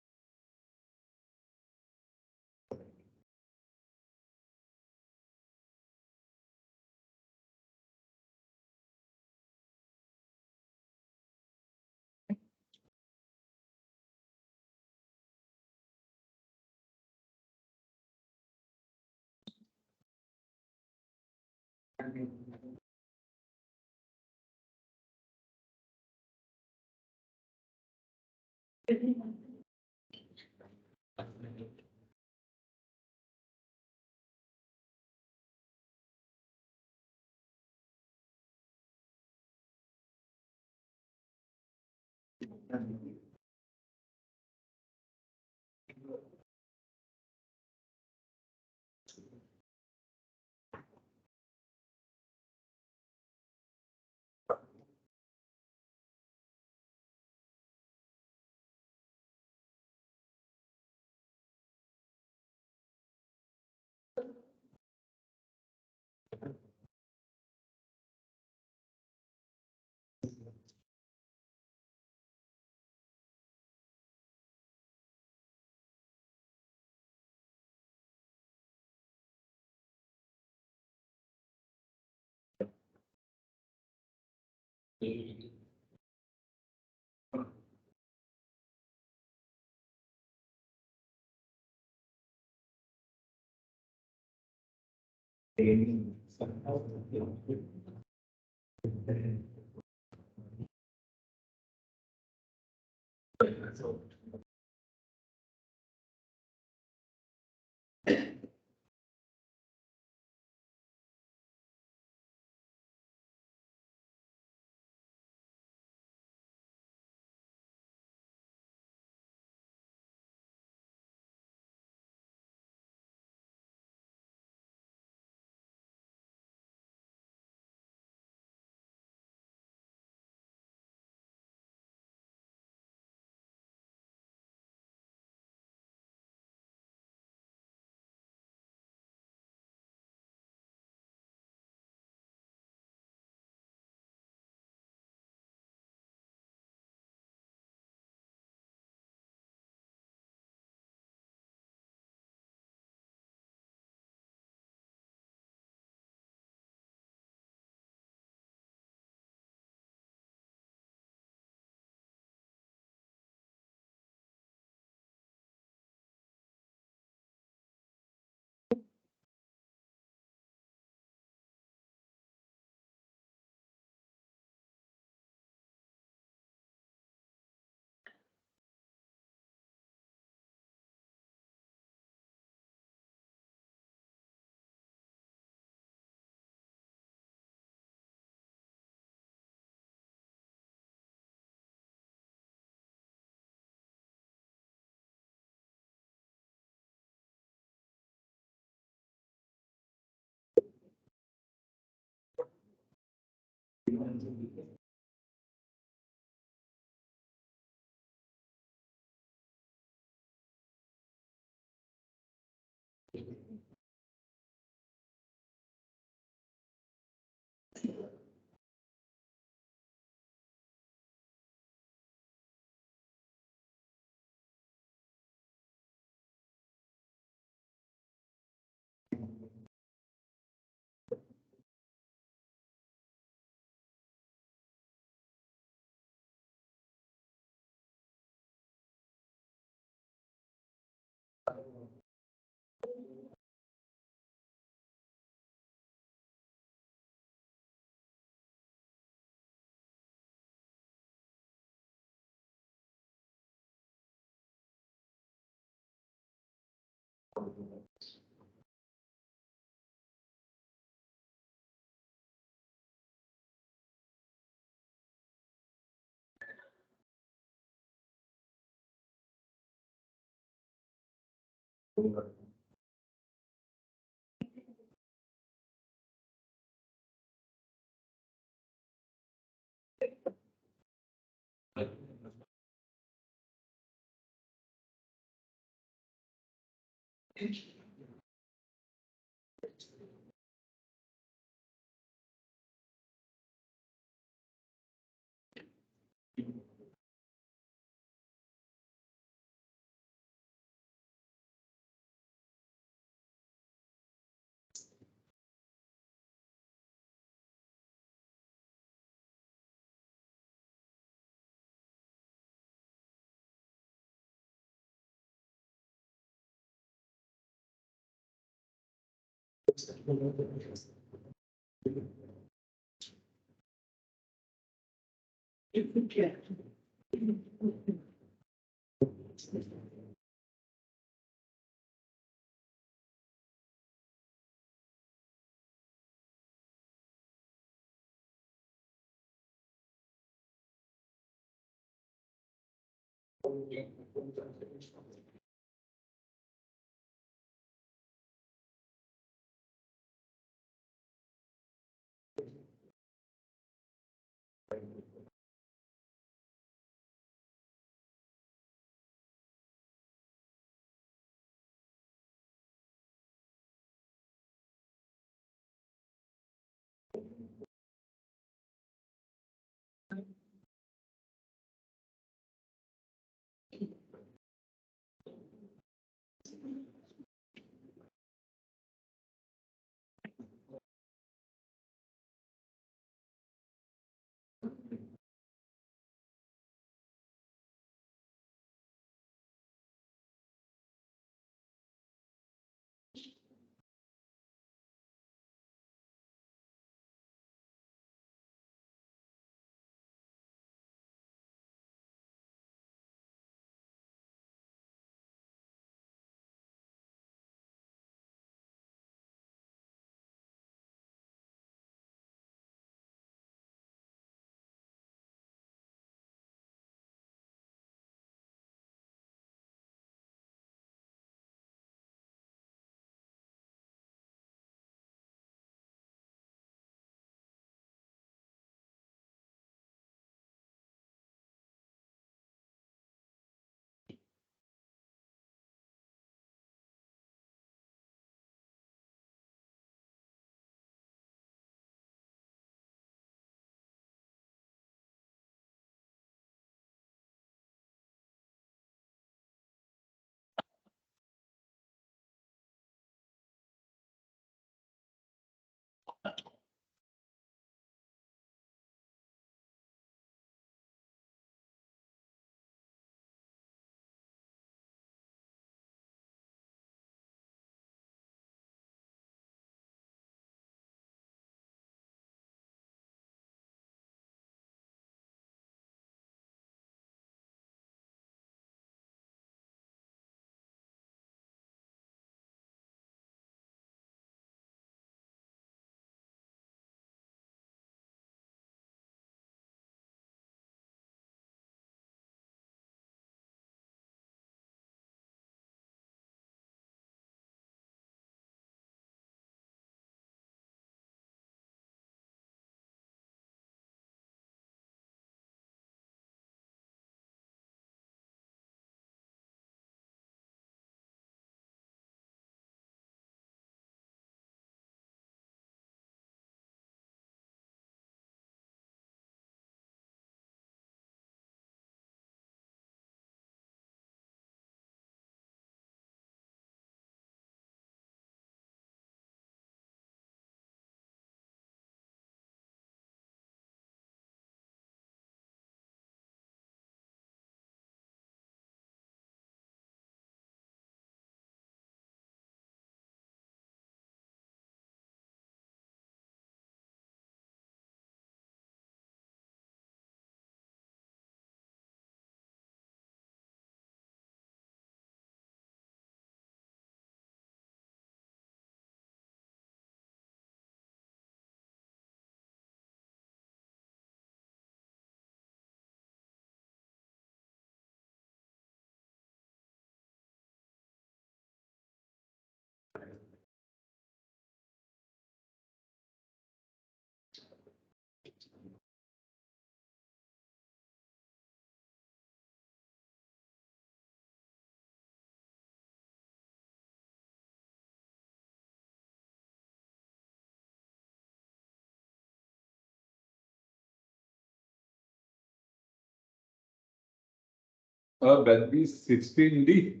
That is 16D.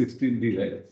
16D, right?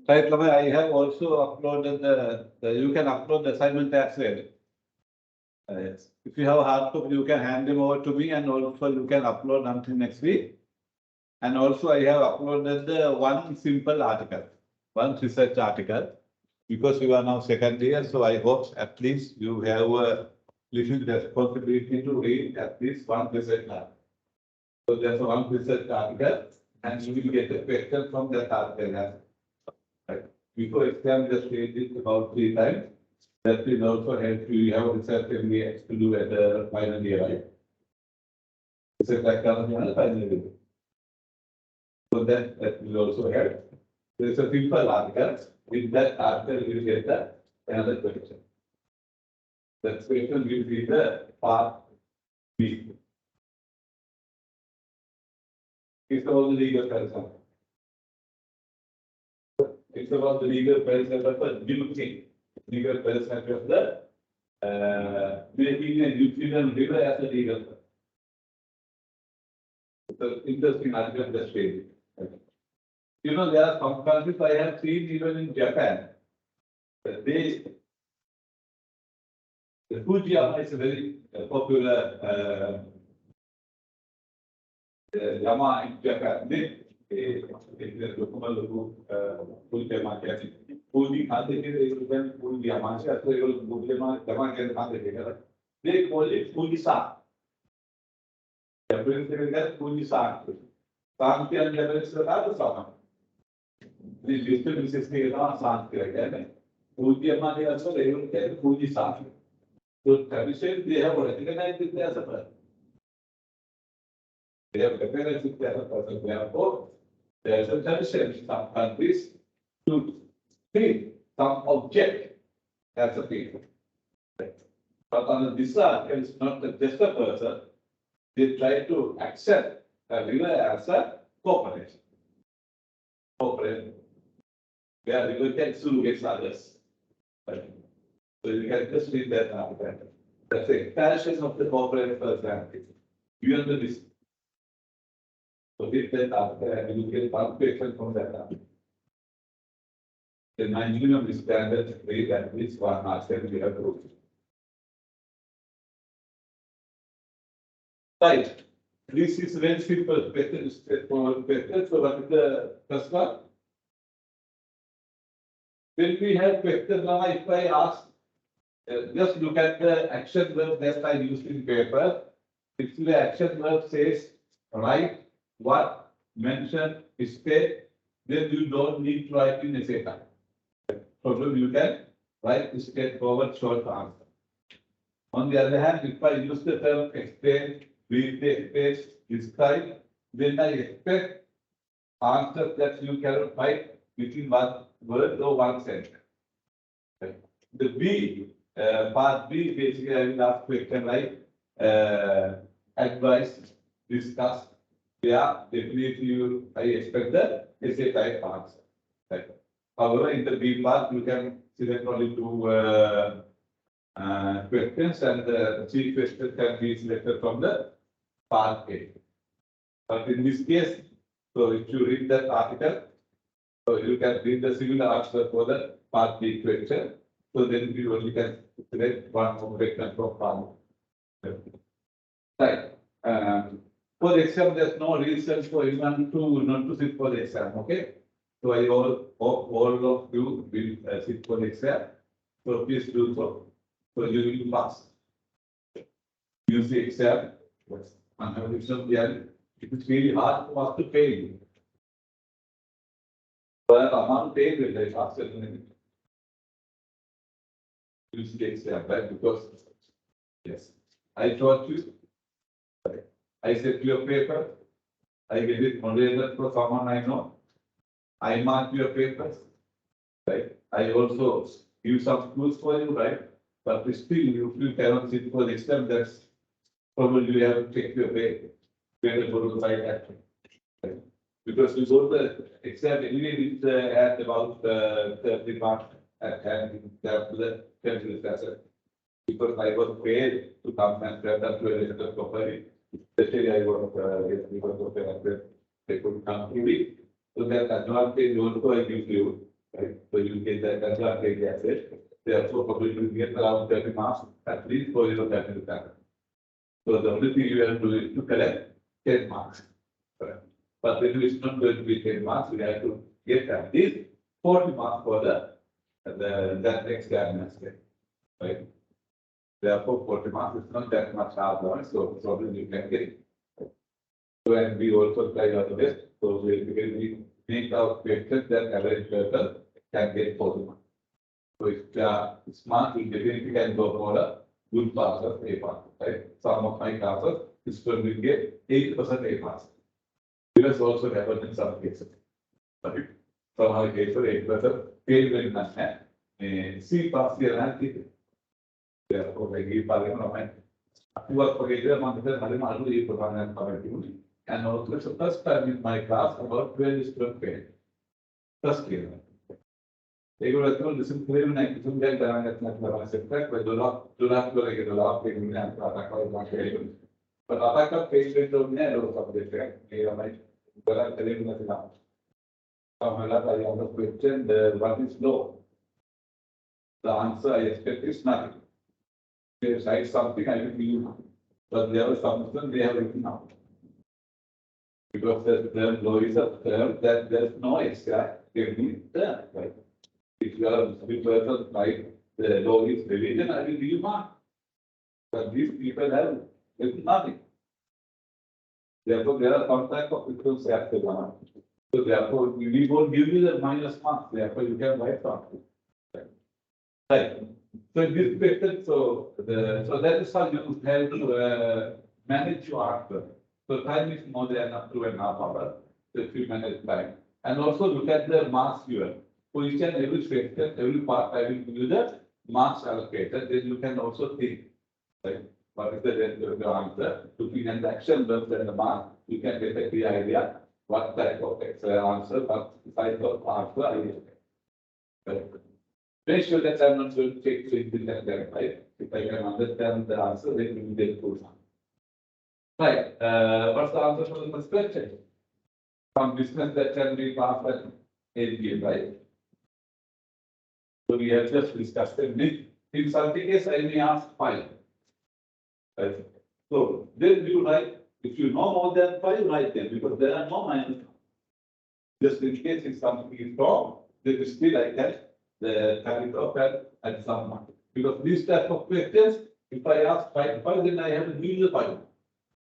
Right, Lamai, I have also uploaded you can upload the assignment as well. Yes. If you have a hard copy, you can hand them over to me, and also you can upload until next week. And also I have uploaded one simple article, one research article, because you are now second year. So I hope at least you have a little responsibility to read at least one research article. So there's one research article, and you will get a question from that article. Right. Before exam, just read it about 3 times. That will also help you. You have research MBA to do at the final year, right? Research academy final year. So that will also help. There is a simple article. With that article, you will get another question. That question will be the part B. It's about the legal person. It's about the legal person of the new thing. Legal person of the making a New Zealand river as a legal person. It's an interesting article just read it. You know, there are some countries I have seen even in Japan. The Fujiyama is a very popular Yama in Japan. Fuji they call it Fuji-san. Japanese Fuji-san. Santi and Japanese are the the listed system is Santi again. Fujiyama they also they will get Fuji-san. So tradition they have recognized it as a person. They have recognized it as a person. Therefore, there is a tradition in some countries to treat some object as a people. But on this side, it's not just a person. They try to accept a river as a corporation. Corporate, where river can sue against others. Right? So you can just read that article. That's the expansion of the corporate personality. You under this. So read that article and you get one question from that article. The minimum standard read at least one article we have to. Right. This is very simple question, straightforward question. So what is the first one? When we have question now, if I ask, just look at the action verb that I used in paper. If the action verb says write, what, mention, state, then you don't need to write in essay time. So you can write straightforward short answer. On the other hand, if I use the term explain, read the explain, describe, then I expect answer that you cannot write within one word or one sentence. The B, part B, basically I will ask question like advise, discuss. Yeah, definitely I expect the essay type answer. Right. However, in the B part, you can select only 2 questions, and the 3 questions can be selected from the part A. But in this case, so if you read that article, so you can read the similar answer for the part B question. So then you only can select one more question from part A. Right. For the exam, there's no reason for anyone to not to sit for the exam. Okay. So I hope all of you will sit for the exam. So please do so. So you will pass. Use the exam Yes. Unconditional reality. It is really hard for us to pay. But amount paid will like ask use the exam, right? Because yes, I taught you. I said to your paper, I get it moderated for someone I know. I mark your papers, right? I also give some clues for you, right? But still, you cannot sit for the exam. That's probably you have to take your way. Where to go to the side action, right? Because you go to the exam anyway with at about 30 marks at hand, the assessment. Because I was paid to come and present to a letter properly. Especially I was because of the they could come to me. So that advantage also I give you, right? So you get that advantage asset. Therefore, probably you get around 30 marks at least for your capital time. So the only thing you have to do is to collect 10 marks. Right? But when it's not going to be 10 marks, we have to get at least 40 marks for that exam, right? Therefore, 40 marks is not that much hard work, so probably you can get it. So, and we also try our best. So, we make our questions that average person can get 40 marks. So, if they are smart, we definitely can go for a good pass or A pass, right? Some of my classes, this one will get 8% A pass. This also happens in some cases. But some other cases, 8% fail very much. C pass here and therefore, I give parliament. You are forgetting and also it's the first time in my class about 12 students failed. First year. They go to listen to them and listen to them and set but do not like it a lot in but Ataka failed to narrow subject. They are like, well, I'm telling you nothing now. I have a question, what is law? The answer I expect is nothing. They cite something, I will give you. But there was something they have written out. Because the law is a term that there's no extra technique there, right? If you are a Muslim person, like the law is religion, I will give you mark. But these people have written nothing. Therefore, there are some type of people who have to. So therefore, we won't give you the minus marks. Therefore, you can write something. Right. So in this question, so that is how you have to manage your answer. So time is more than up to 2.5 hours. So if you manage time. And also look at the marks here. For each and every question, every part, I will give you the marks allocated. Then you can also think, right? What is the answer? Looking at the action verbs and the mark, you can get a clear idea what type of answer, what type of answer I will get. Right? Make sure that I'm not going to take anything like that, right? If I can understand the answer, then we will get good. Right. What's the answer for the first question? Some business that can be passed at ADM, right? So we have just discussed it. In some case, I may ask 5. Right? So then you write, if you know more than 5, write them because there are no minus. Just in case if something is wrong, then you still like that. The capital at some point. Because these type of questions, if I ask 5, then I have to give the 5.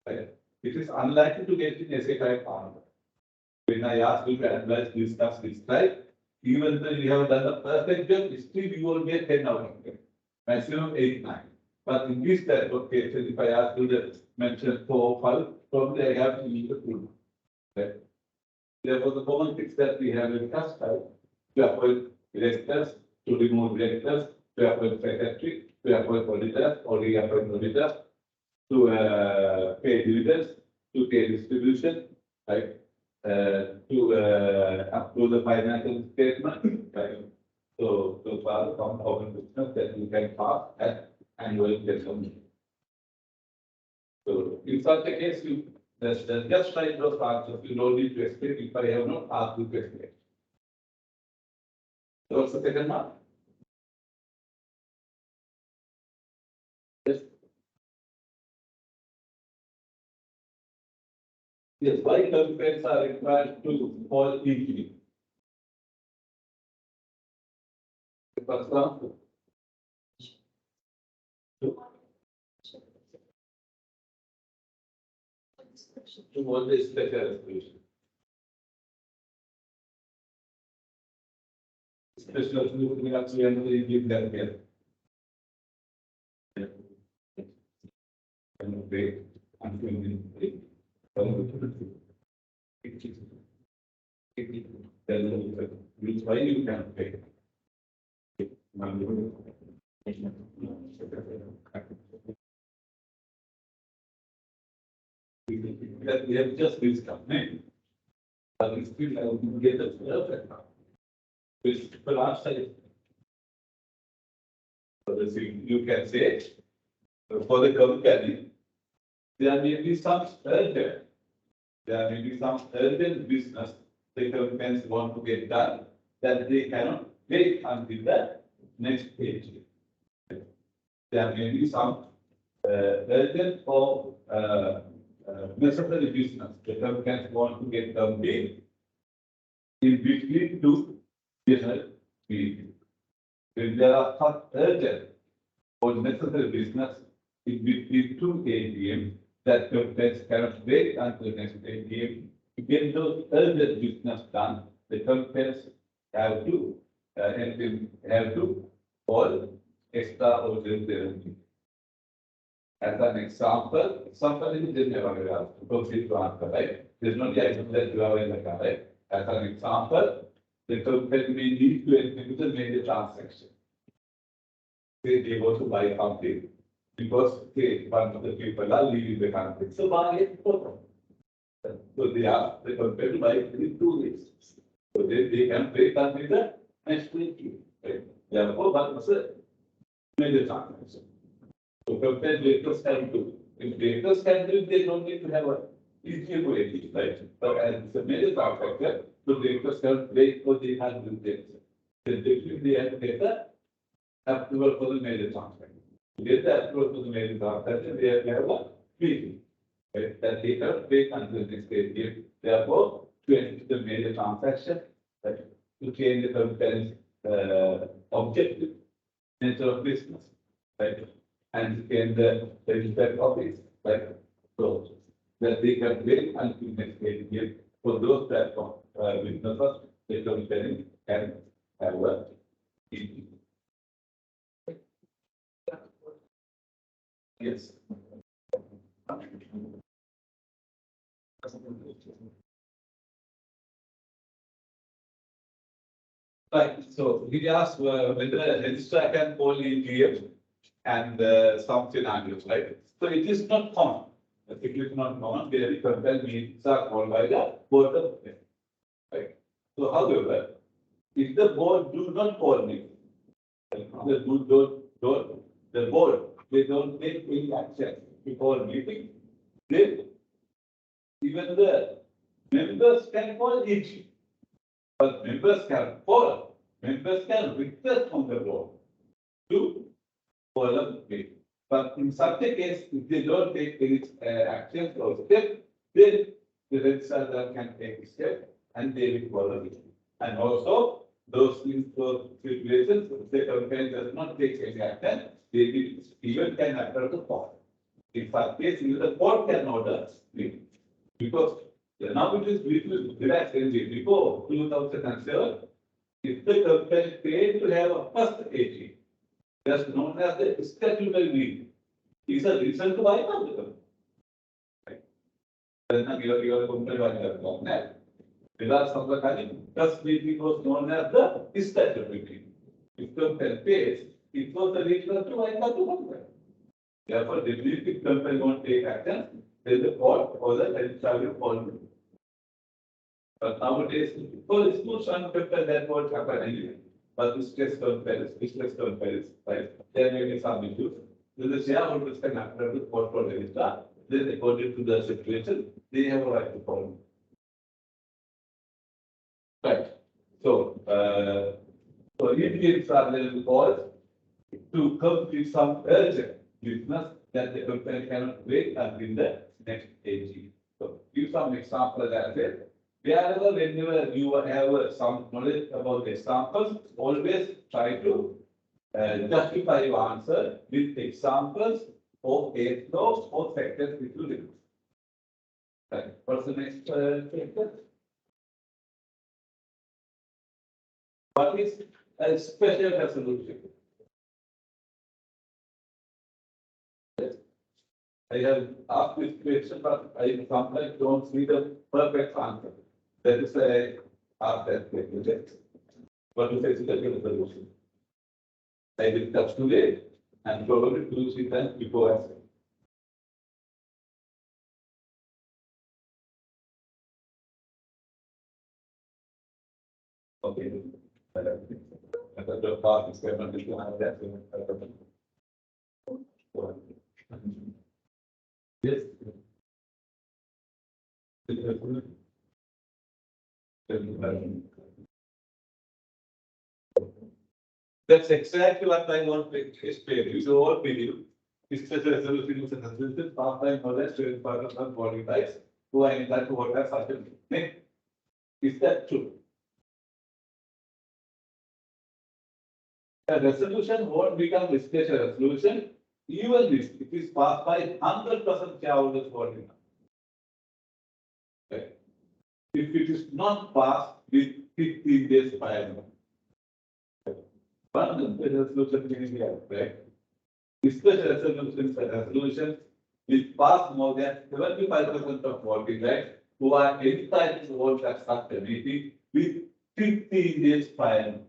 Right? It is unlikely to get in essay type answer. When I ask you to analyze, discuss, describe, even though you have done the perfect job, still you will get 10 out of 10. Maximum 8, 9. But in this type of cases, if I ask you to mention 4, 5, probably I have to use the 2. Right? Therefore, the common tricks that we have discussed, right? To avoid directors, to remove directors, to avoid secretary, to avoid auditors or reappoint auditors, to pay dividends, to pay distribution, right? To approve the financial statement, right? So far from open business that you can pass at annual general. So in such a case, you just write those answers. You don't need to explain if I have not asked you to explain. So what's the second one? Yes. Yes, why constraints are required to fall easily? The first one. to what is special resolution. Special resolution, we have to give them here. And wait until we which way you can pay. We have just this company, but we still have to get the perfect now. Which perhaps you can say for the company, there may be some urgent, business the companies want to get done that they cannot wait until the next page. There may be some urgent or necessary business the companies want to get done in between two business meetings. When there are such urgent or necessary business in between two AGM, that companies cannot wait until the next AGM to get those urgent business done. The companies have to call extraordinary. As an example is never proceed to answer, right? There's no item that you have in the car, right? As an example, the company may need to execute a major transaction. Say they want to buy something because say one of the people are leaving the country. So buy it for them. So they ask the company to buy it in 2 weeks. So they can pay that with the next week. Right? Therefore, one is a major transaction. So compare directors can do. If directors can do, they don't need to have a easier way, right? But as it's a major transaction, the directors can wait for the hand with this. Then they have to get the approval for the major transaction. To get the approval for the major transaction, they have to have a meeting. Right? That they can wait until the next day. Therefore, to enter the major transaction, right? To change the company's objective, nature of business, right? And can the registered office, right? So that they can wait until next day for those platform businesses, the company can have a meeting. Yes. Right, so he asked whether a registrar can call EGM and some scenarios, right? So it is not common. It is not common. Very company meetings are called by the board of directors, right? So however, if the board do not call me, the board, they don't take any action before meeting, then even the members can call EGM. But members can request from the board to call a meeting. But in such a case, if they don't take any actions or steps, then the registrar can take a step and they will call a meeting. And also, those situations, if the company does not take any action, they will even can appeal the court. In such case, even the court can order meeting. Because now it is little relaxed before 2007, if the company failed to have a first AG, that's known as the statutory meeting. Is a reason to buy out the company. Right? Then you are company buying that. Without some time, first meeting was known as the statutory meeting. If the company pays, it was the reason to buy out the company. Therefore, definitely if company won't take action, then the court or the registrar will call you. But nowadays, for the small factor that won't happen anyway. But the stress compares, right? There may be some issues. Then the shareholders can appeal the court for registrar. Then according to the situation, they have a right to call. Right. So, EGMs are then called to complete some urgent business that the company cannot wait until the next AG. So, give some examples as well. Whenever you have some knowledge about the examples, always try to justify your answer with examples of case laws or factors which you use. Right. What's the next factor? What is a special resolution? I have asked this question, but I sometimes don't see the perfect answer. That is why I asked that question. What is a special resolution? I will touch today and probably 2-3 times before I say. Okay. The part is going to have that. Yes. That's exactly what I want to explain. You all believe is such a resolution is a resolution, part-time knowledge, part of body types, who are in that what are such a thing. Is that true? A resolution won't become a special resolution, even if it is passed by 100% shareholders voting. Okay. If it is not passed with 15 days prior. One resolution meaning right? Special resolutions and resolutions will pass more than 75% of voting rights who are entitled to vote at such a meeting with 15 days prior.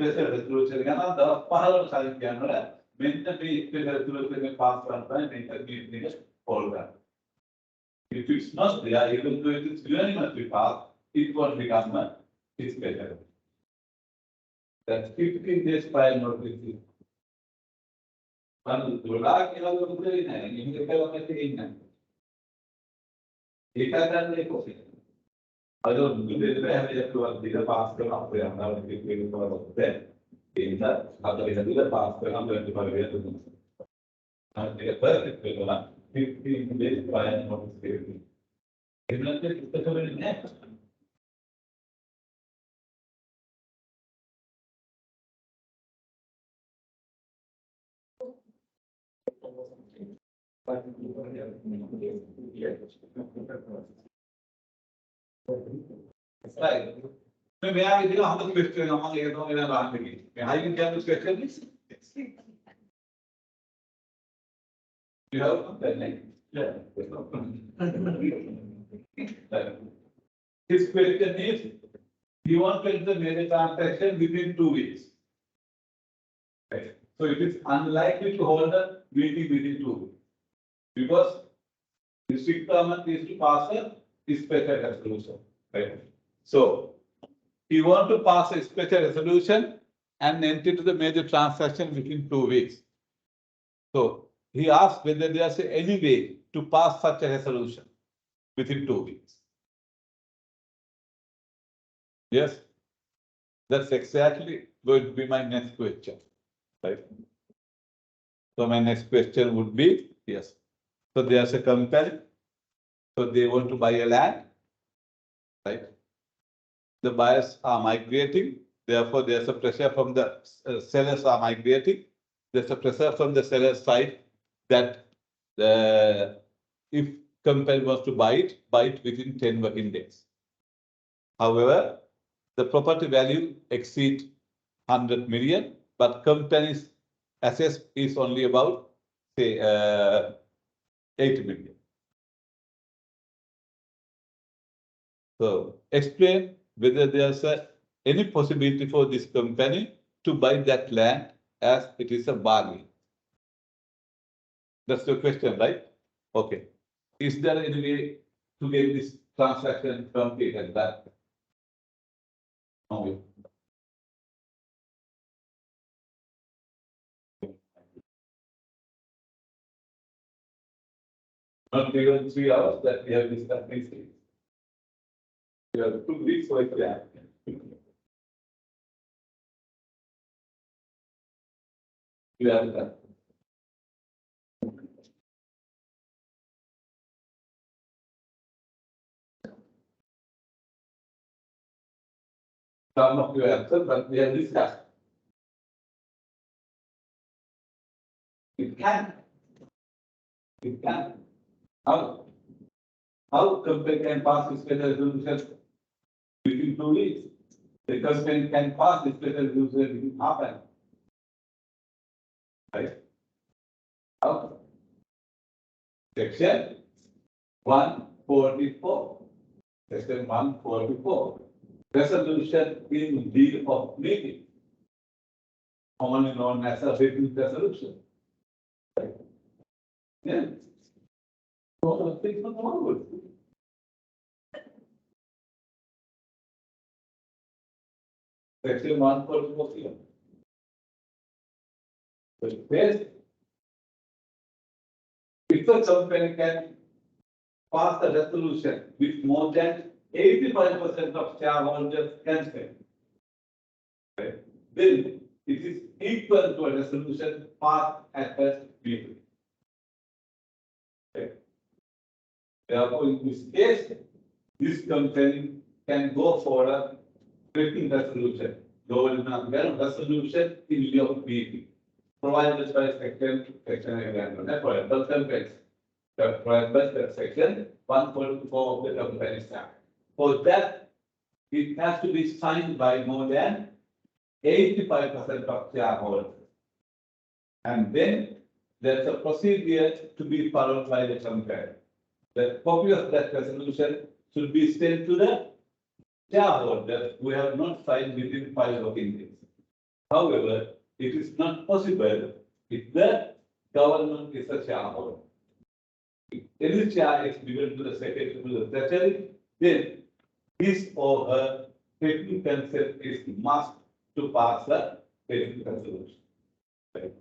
Special resolution, the power of camera, when the special resolution passed on time, make the meeting hold that. If it's not there, even though it is unanimously passed, it won't become a special. That's 15 days prior notice. One Lula, you know, in the government. It has done the opposite. I don't know, they have to be the pastor of the other people of them. In that, other is the pastor of the Bavarian. And the perfect people, 15 days prior notice. It's the very next. It's like, may I do how the question among you know in a language? May I can this question? You have that name? Yeah. His question is, you want to enter major transaction within 2 weeks. Right. So it is unlikely to hold a meeting within 2 weeks. Because the strict government is to pass a special resolution. Right. So he want to pass a special resolution and enter into the major transaction within 2 weeks. So he asked whether there is any way to pass such a resolution within 2 weeks. Yes, that's exactly going to be my next question. Right. So my next question would be, yes. So there's a company, so they want to buy a land, right? The buyers are migrating, therefore there's a pressure from the sellers are migrating. There's a pressure from the seller's side that if company wants to buy it within 10 working days. However, the property value exceeds 100 million, but company's assets is only about, say, 80 million. So explain whether there's any possibility for this company to buy that land as it is a bargain. That's the question, right? Okay. Is there any way to get this transaction completed? That no. Not even 3 hours that we have discussed these things. We have 2 weeks for it. Yeah. You have that. Some of you answer, but we have discussed. It can. It can. How? How company can pass this special resolution within 2 weeks? The company can pass this special resolution within half an hour. Right? How? Section 144. Section 144. Resolution in deed of meeting. Commonly known as a written resolution. Right? Yeah. So, things not forward. Section 144 here. So it says, if a company can pass a resolution with more than 85% of shareholders consent, right, then it is equal to a resolution passed at first meeting. Right. Therefore, in this case, this company can go for a written resolution, resolution in lieu of meeting, provided by section 11. For example, companies, provided by section 144 of the Companies Act. For that, it has to be signed by more than 85% of shareholders. And then there's a procedure to be followed by the company. The copy of that resolution should be sent to the shareholders who have not signed within 5 working days. However, it is not possible if the government is a shareholder. If any share is given to the secretary to the treasury, then his or her written consent is must to pass the written resolution. Right.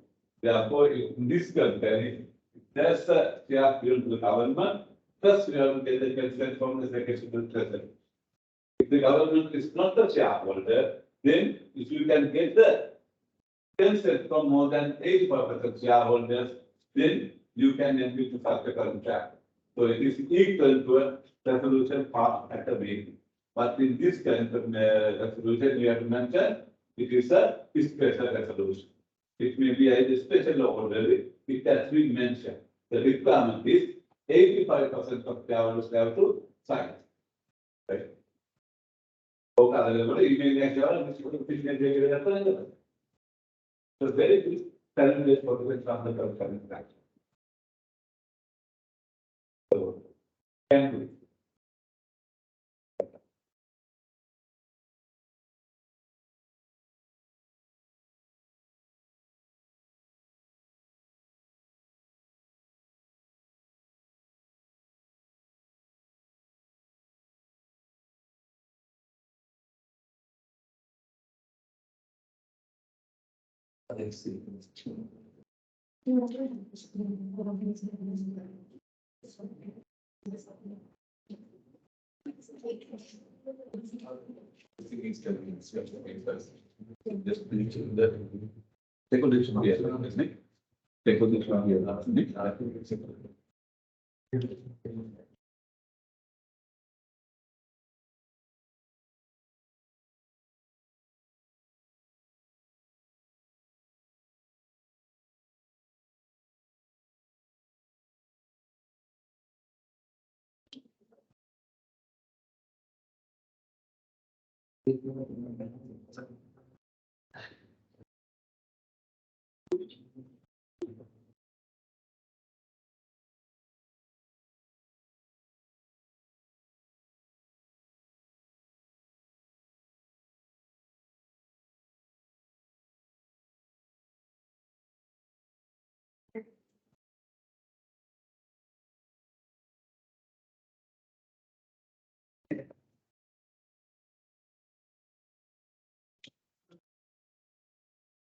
Therefore, in this company, there's a share given to the government, plus we have to get the consent from the secretary to the treasury. If the government is not the shareholder, then if you can get the consent from more than 85% shareholders, then you can enter into such a contract. So it is equal to a resolution passed at the meeting. But in this kind of resolution, we have to mention it is a special resolution. It may be either special or ordinary. It has been mentioned. The requirement is 85% of shareholders have to sign. Right? So very good calendar for the transaction. So, can we? Let's see. Just mention the declaration here, isn't it? Declaration here, isn't it? I think it's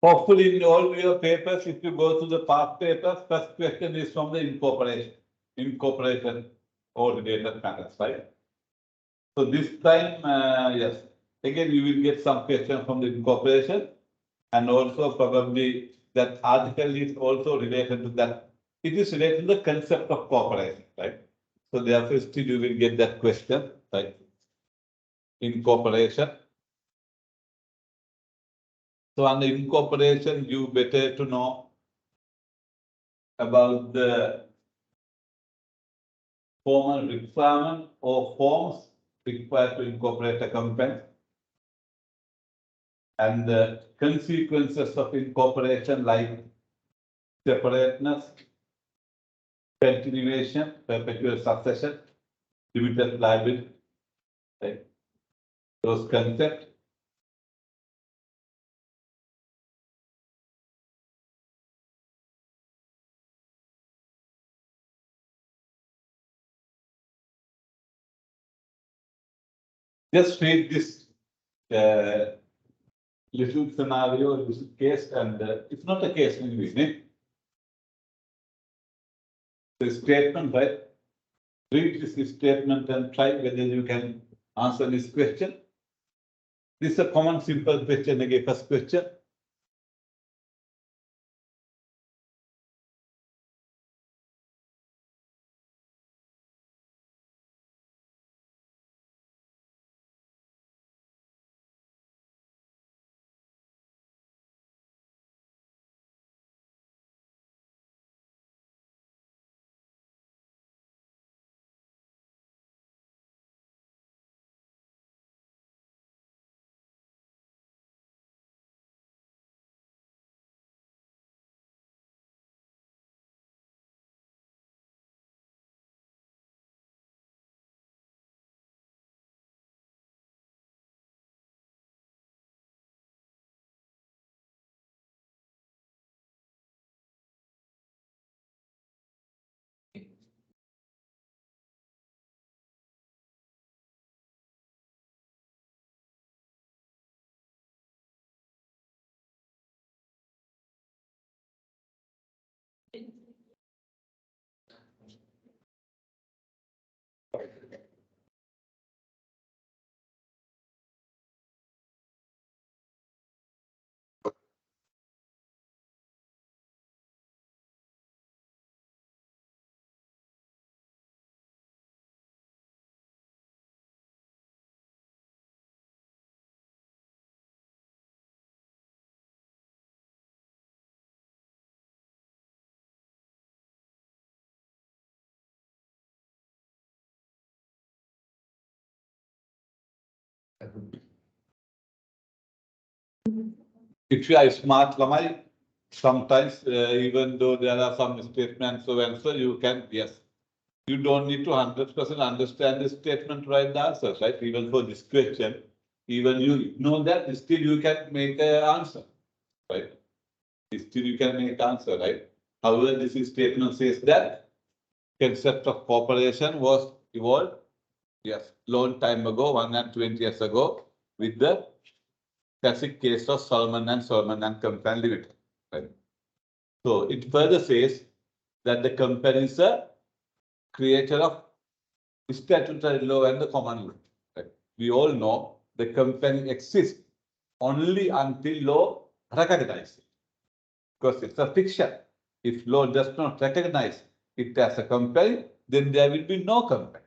hopefully, in all your papers, if you go to the past papers, first question is from the incorporation or related matters, right? So this time, yes, again, you will get some question from the incorporation, and also probably that article is also related to that. It is related to the concept of corporation, right? So therefore, still you will get that question, right? Incorporation. So under incorporation, you better to know about the formal requirement or forms required to incorporate a company, and the consequences of incorporation like separateness, continuation, perpetual succession, limited liability, right? Those concepts. Just read this little scenario, little case, and it's not a case anyway. The statement, right? Read this statement and try whether you can answer this question. This is a common simple question again, first question. If you are smart, Lamai, sometimes even though there are some statements so and so, you can, yes. You don't need to 100% understand the statement, write the answer, right? Even for this question, even you know that, still you can make an answer, right? Still you can make answer, right? However, this statement says that concept of cooperation was evolved, yes, long time ago, 120 years ago, with the classic case of Solomon and Company Limited, right? So it further says that the company is a creator of statutory law and the common law. Right? We all know the company exists only until law recognizes it, because it's a fiction. If law does not recognize it as a company, then there will be no company,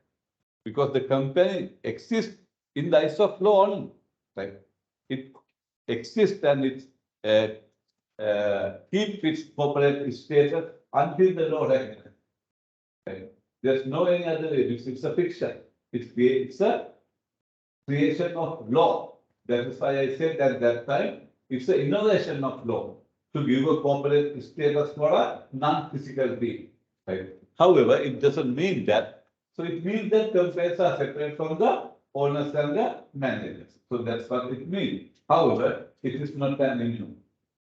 because the company exists in the eyes of law only. Right? It exists and it keeps its corporate status until the law recognizes. Right? There's no any other way. It's a fiction. It's a creation of law. That is why I said at that time, it's an innovation of law to give a corporate status for a non-physical being. Right? However, it doesn't mean that. So it means that companies are separate from the owners and the managers. So that's what it means. However, it is not an union.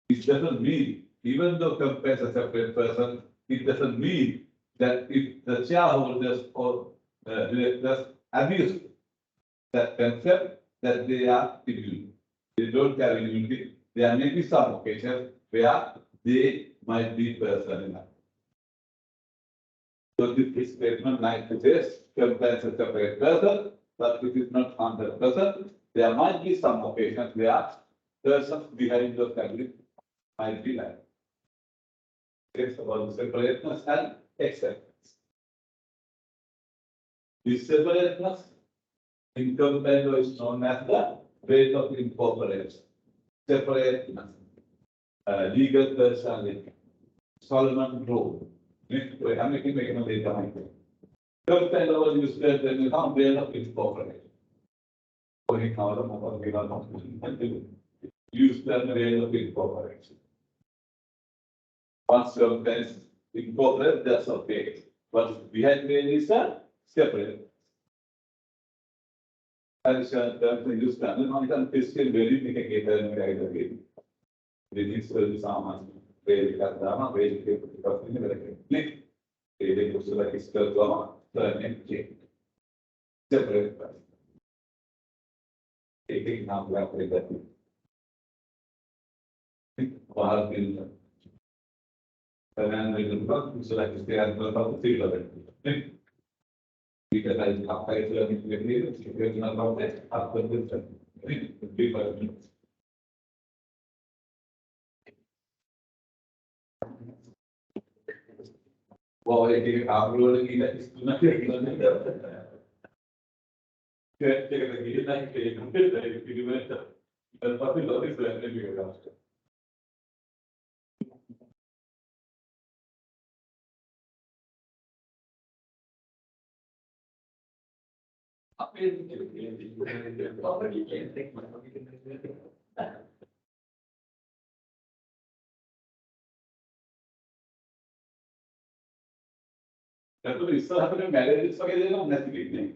It doesn't mean, even though companies are separate person, it doesn't mean that if the shareholders or directors abuse that concept, that they are immune. They don't have immunity. There may be some occasions where they might be personal. So this statement like this, companies are separate person, but it is not 100%. There might be some occasions where persons behind the family might be like. It's about separateness and acceptance. This separateness in company law is known as the rate of incorporation. Separateness, legal personality, Solomon rule. I'm making a data. Company level use that then you can't build up incorporate. Going out of mobile, we are not use that way of incorporation. Once companies incorporate, that's okay. But behind way is a separate. As the use done, one can fiscal very make a cater and guide again. This is some very drama, very because in the click. They put like a skill drama, turn and change. Separate. Taking now like that. While in the man will not so like they are not about 3 level. Because I have to learn to get here, if you're not about that, after this, people. Well, I think I'm rolling in that is not take the like the puppy love is the enemy of us. That will still happen in marriage, so they don't necessarily.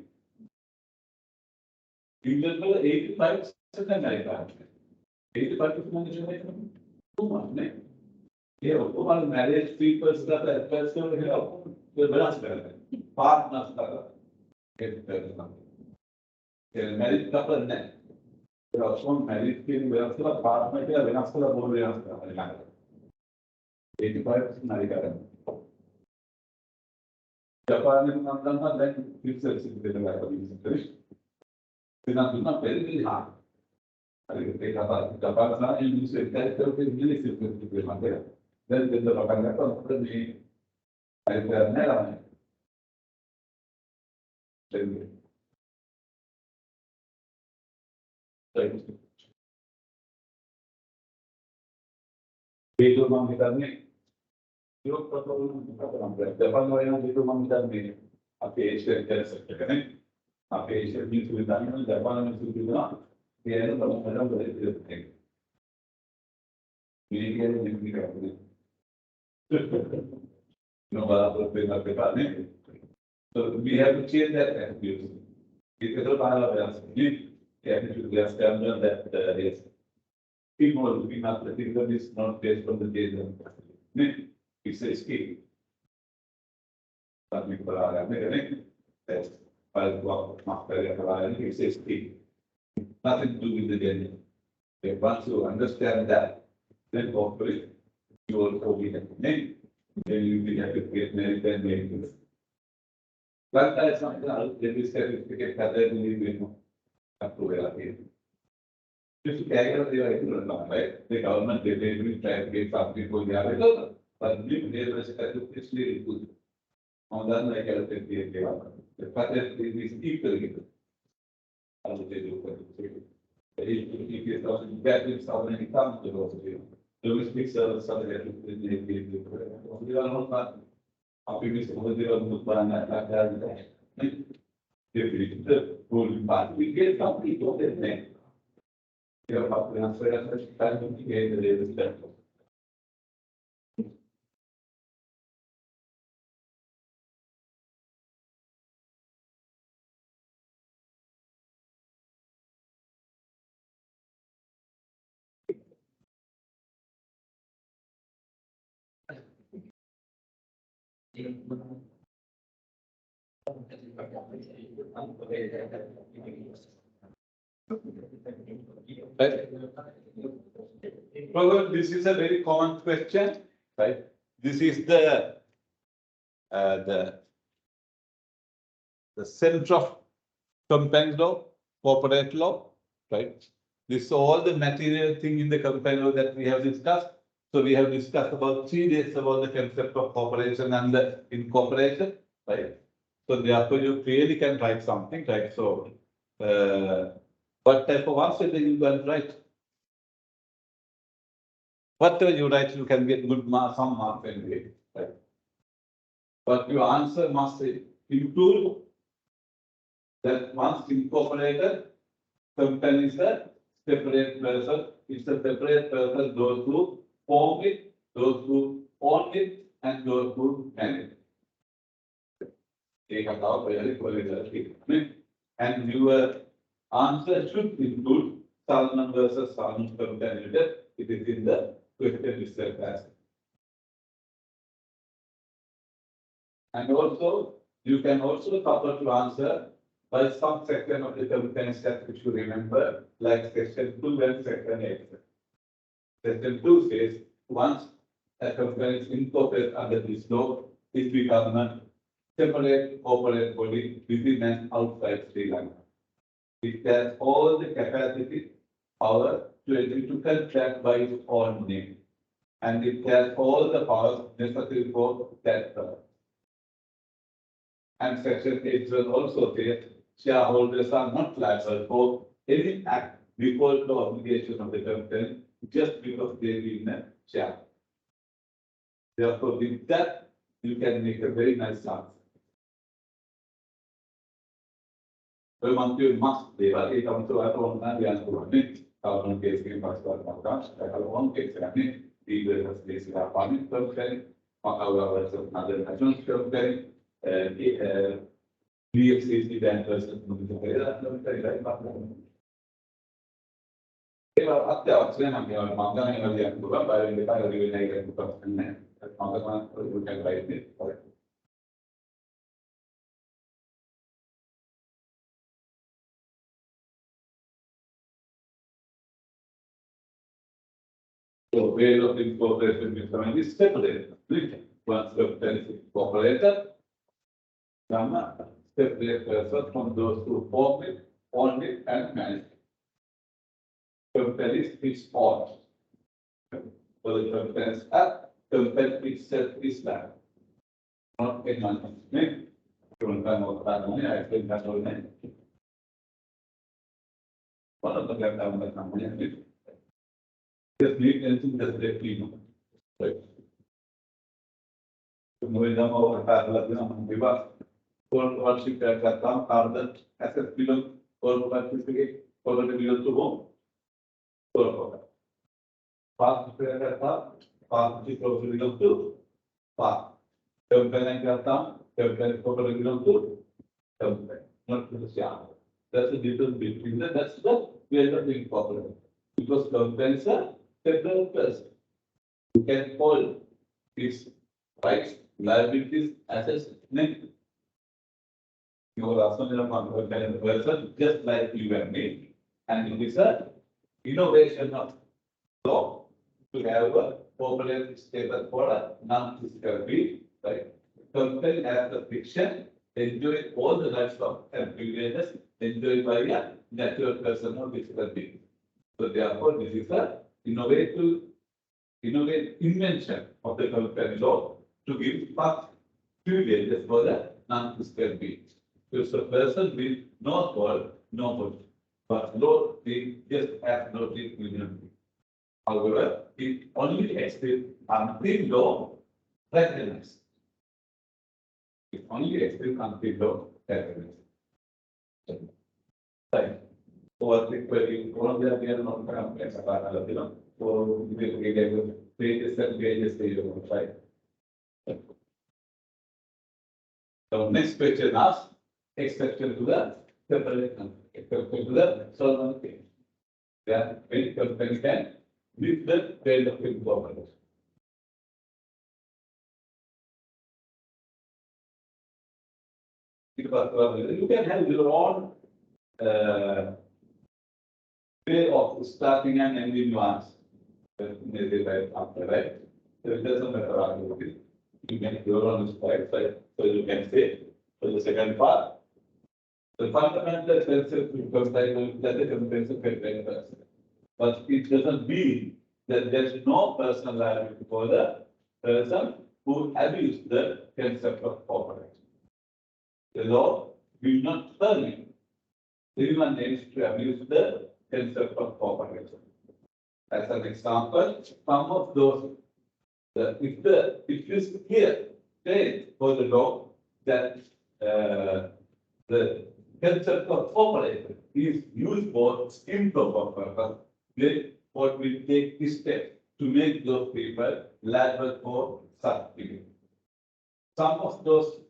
England will 85% America. 85% too much. Yeah, one marriage, people stuff that person will help. The balance better. Partners better. Get better. Marriage couple net. There are some marriage people where a partner, they are enough for a more 85% America. Japan and London, then it's a situation. They are not very hard. I think Japan and you say that there is really simple to be there. Then the Japan of the I never. We do one with me. You Japan we do one with me. A page a page means with Japan is with not. The end of the thing. We get no, so we have to change that attitude. It is a part of the attitude we have standard that is people will be not the thing that is not based on the data. It's a skill. Some people are that's it's a skill. Nothing to do with the data. Once you understand that, then hopefully you will go with it. Then you will have to get married and make this. But that's something else, then we certificate that they will approve it. If you carry out the right, the government they will try to get some people there, but if they were it's really good. On that, like I said, the fact that it is equally as they do for the if you thought you get this, how many times they also do. Domestic service are there. We are not happy over there on the planet like that. If the whole part, we get some people that name. You have to answer as much time to get the latest step. Well, this is a very common question, right? This is the center of company law, corporate law, right? This is all the material thing in the company law that we have discussed. So we have discussed about 3 days about the concept of corporation and the incorporation, right? So therefore you clearly can write something, right? So what type of answer do you can write? Whatever you write, you can get good marks, some marks anyway, right? But your answer must include that once incorporated, company is a separate person. It's a separate person, those who form it, those who own it, and those who manage it. Take out very qualitative. And your answer should include Salman versus Salman company. It is in the question itself as. And also, you can also cover to answer by some section of the company that which you remember, like section 2 and section 8. Section 2 says, once a company is incorporated under this law, it becomes a separate corporate body within and outside Sri Lanka. It has all the capacity, power to contract by its own name. And it has all the powers necessary for that purpose. And section 8 will also say shareholders are not liable for any act, default or obligation of the company just because they win a share. Therefore, with that, you can make a very nice answer. Memang tu mas dia bagi kamu tu ada orang yang berani kalau orang kes ini pas makan, kalau orang kes ini di dalam kes apa ni terkait maka orang ada nasional terkait BSAA dan person mengenai terkait apa. Kalau ada orang yang makan yang dia bukan baru kita dari negara bukan mana, makan bukan baik ni. So, way of incorporation is separate. Once the company is incorporated, Gamma separate person from those who form it, own it, and manage it. Company is owned. So the company's app, company itself is that. Not anyone. Don't know that money, I think that's all name. One of the company. Just need anything that's the clean. Right. Kemudian mau kata lagi nama bebas. Kalau kita kata karena aset bilang kalau kita bilang tu bom. Kalau pas kita kata pas kita bilang tu pas. Company kata company bilang tu company. Not the same. That's the difference between that. That's the way of being popular. Because companies are several person who can hold its rights, liabilities, assets, negative. You are also a person just like you and me, and it is an innovation of law to have a corporate status for a non-physical being, right? Company has the fiction, enjoy all the rights of and privileges enjoyed by a natural person or physical being. So therefore, this is a innovative invention of the company law to give past privileges for the non-physical beings. Because the person with no fault, no fault, but law just has no immunity. However, it only exists until law recognizes. It only exists until law recognizes. Right. Or one of the non complex or pages and pages they don't try. So next question asks exception to the separate exception to the solvent case. Then when company can with the trade of incorporation. You can have your own way of starting and ending once. After, right? So it doesn't matter how you do it. You can go on this side, so you can say for the second part. The fundamental concept becomes like that the compensation person. But it doesn't mean that there is no personal liability for the person who abused the concept of corporate. The law will not permit anyone else to abuse the concept of corporation. As an example, some of those, if it is clear, for the law that the concept of corporate is used for improper purpose. Then what we take this step to make those people liable for such events. Some of those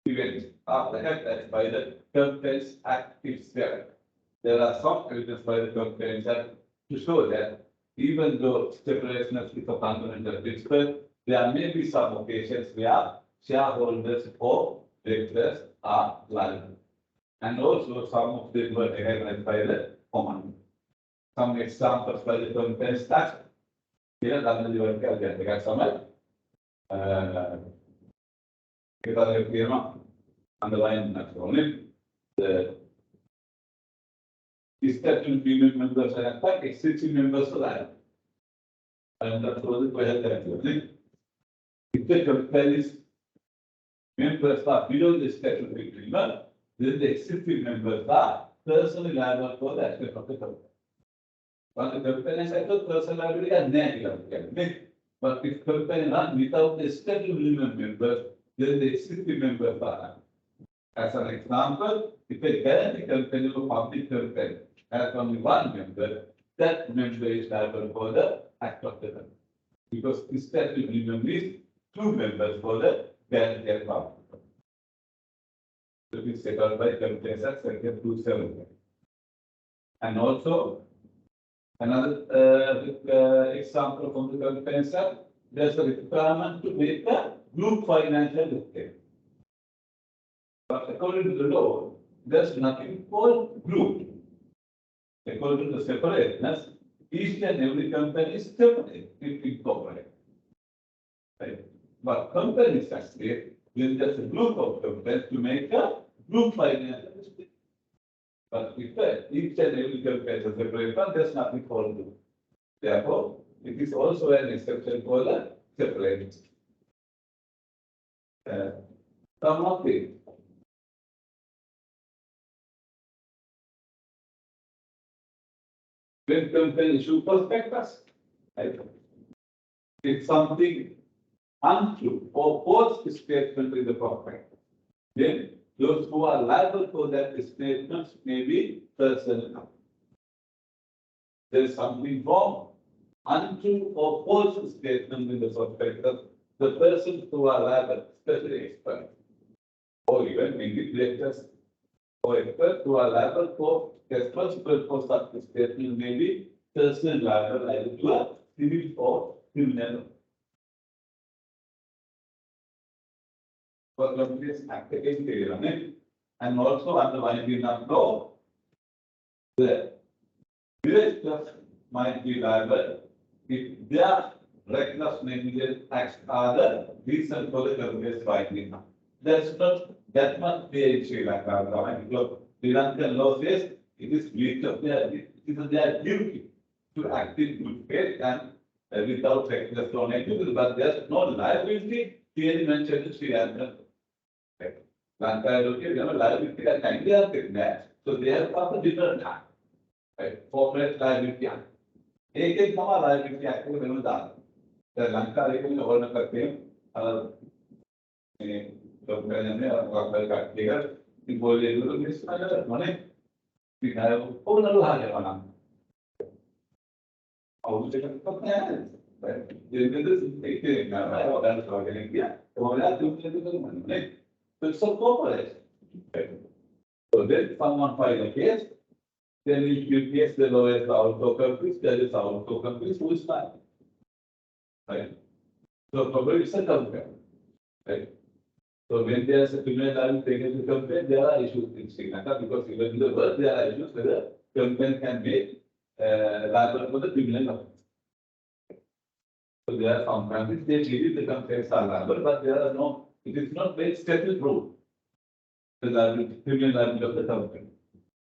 events are recognized by the Complaints Act itself. There are some evidence by the Complaints Act to show that even though separation is a fundamental principle, there may be some occasions where shareholders or directors are liable. And also some of them were recognized by the common. Some examples by the Complaints Act. Here, they got some kita ada firma underline only the statute payment members are like existing members are and that was the question. If the company's members are below the statutory agreement, then the existing members are personally liable for the action of the company. But the company said the personal liability are negative. But if company run without the statutory members, then the existing members are. As an example, if a guarantee company or public company has only one member, that member is liable for the act of the company. Because the statutory member is two members for the guarantee and public. So it's set out by Complaints Act Section 270. And also, another example from the Complaints Act, there's a requirement to make a group financial disclosure. But according to the law, there's nothing called group. According to the separateness, each and every company is separate, incorporated. Right? But companies actually, when there's a group of companies to make a group financial disclosure. But if each and every company is a separate one, there's nothing called group. Therefore, it is also an exception for the separation. Some of it. When company issue prospectus, right? It's something untrue or false statement in the prospectus. Then those who are liable for that statement may be personnel. There is something wrong, untrue or false statement in the prospectus. The persons who are liable, especially experts, or even manipulators, or experts who are liable for responsible for such statement may be personal liable either to a civil or criminal. For companies acting in and also under binding of law, the directors might be liable if their reckless negligent acts are the reason for the company's binding. That must be in Sri Lanka. Sri Lankan law says it is their duty to act in good faith and without reckless or negligence, but there's no liability clearly mentioned in Sri Lanka. Lanka, liability is kind of that. So they have got a different time. Right? Corporate liability. एक liability act में मैंने डाला. The Lanka लेकिन और न करते हैं. तो मैंने और काट दिया. कि बोले तो मिस ना मने दिखाया वो ना लगा ले वाला. और मुझे पता है. This is ना और डाल कर दिया. तो वाला तो मने. So it's a corporate. So then someone file a case. Then if you case the lawyer is auto companies, there is auto companies who is fine. Right? So probably it's a company. Right? So when there is a criminal liability taken to complaint, there are issues in Sri Lanka because even in the world there are issues whether complaint can be liable for the criminal liability. So there are some countries they believe the complaints are liable, but there are no. It is not very settled rule. The criminal liability of the company.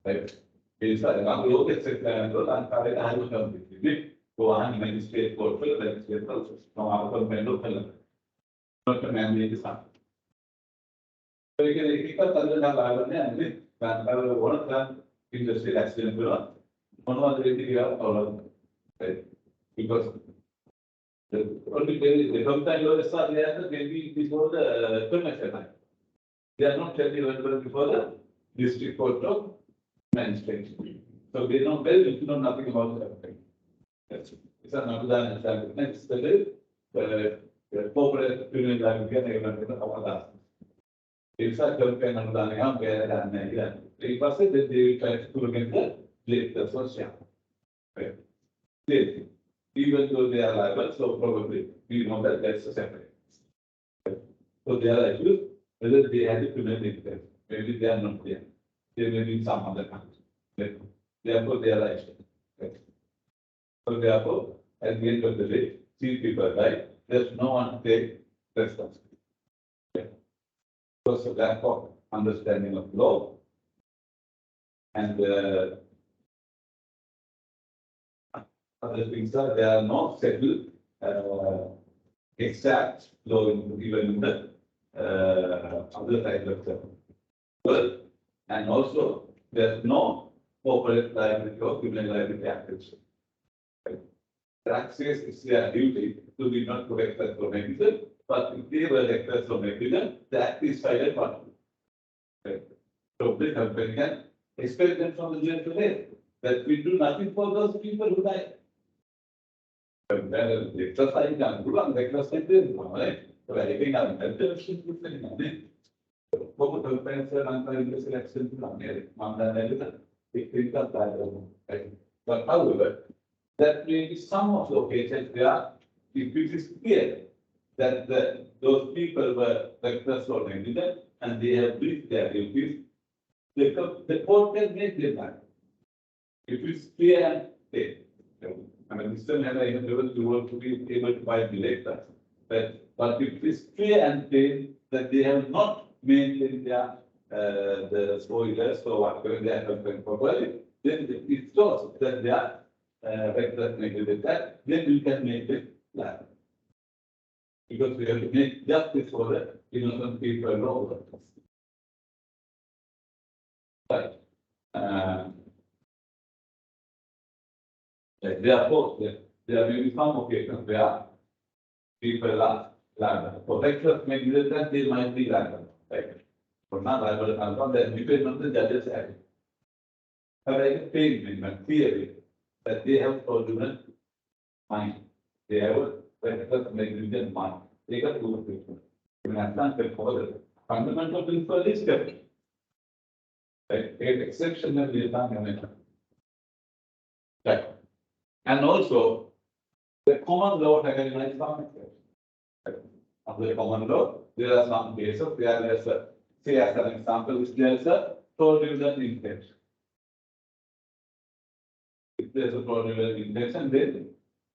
Right? It's a local sector and I will come with you. Go on, magistrate court, magistrate process. No, I will come not a mandate is not. So you can keep up other than and one of them industry accident. One of the right? Because the company lawyers are there maybe before the commercial time. They are not eligible before the district court of magistrate. So they know well, if you know nothing about the That's it. It's another example. Next, the corporate criminal liability and the it's a campaign of the young bear and the they pass it, they will try to get the later social. Even though they are liable, so probably we know that that's a separate. So they are accused whether they had a criminal intent. Maybe they are not there. They may be in some other country. Therefore, they are liable. So therefore, at the end of the day, three people die. There's no one to take responsibility. Because of lack of understanding of law and other things are they are not settled exact law even in the other side of the world, and also there's no corporate liability or criminal liability activity. Tax says it's their duty to be not to excess or negligence, but if they were excess or negligence, the act is filed for. So the company can expect them from the jail today that we do nothing for those people who die. Exercise can do and exercise is right. So I think I'm better should put in money. What the company said, I'm going to selection to America. But however, that may be some of the occasions where if it is clear that those people were reckless or negligent and they have breached their duties, the court can make them back. If it's clear and clear. I mean, this time has even level you want to be able to buy the later. But if it is clear and clear that they have not maintained their the spoilers or whatever they have done properly, then it shows that they are reckless negligent, that then we can make it liable. Because we have to make justice for the innocent people wrong. Right. Therefore, there may be some occasions where people are liable. For reckless negligence, they might be liable. Right? For not liable, then depends on the judge's act. But I can payment theory that they have fraudulent mind. They have a reckless negligent mind. They got two people. Fundamental principle is kept. Right? Exceptionally right. And also, the common law recognizes some exceptions. Under the common law, there are some cases where there's a, say as an example, if there's a fraudulent intention. If there's a fraudulent intention, then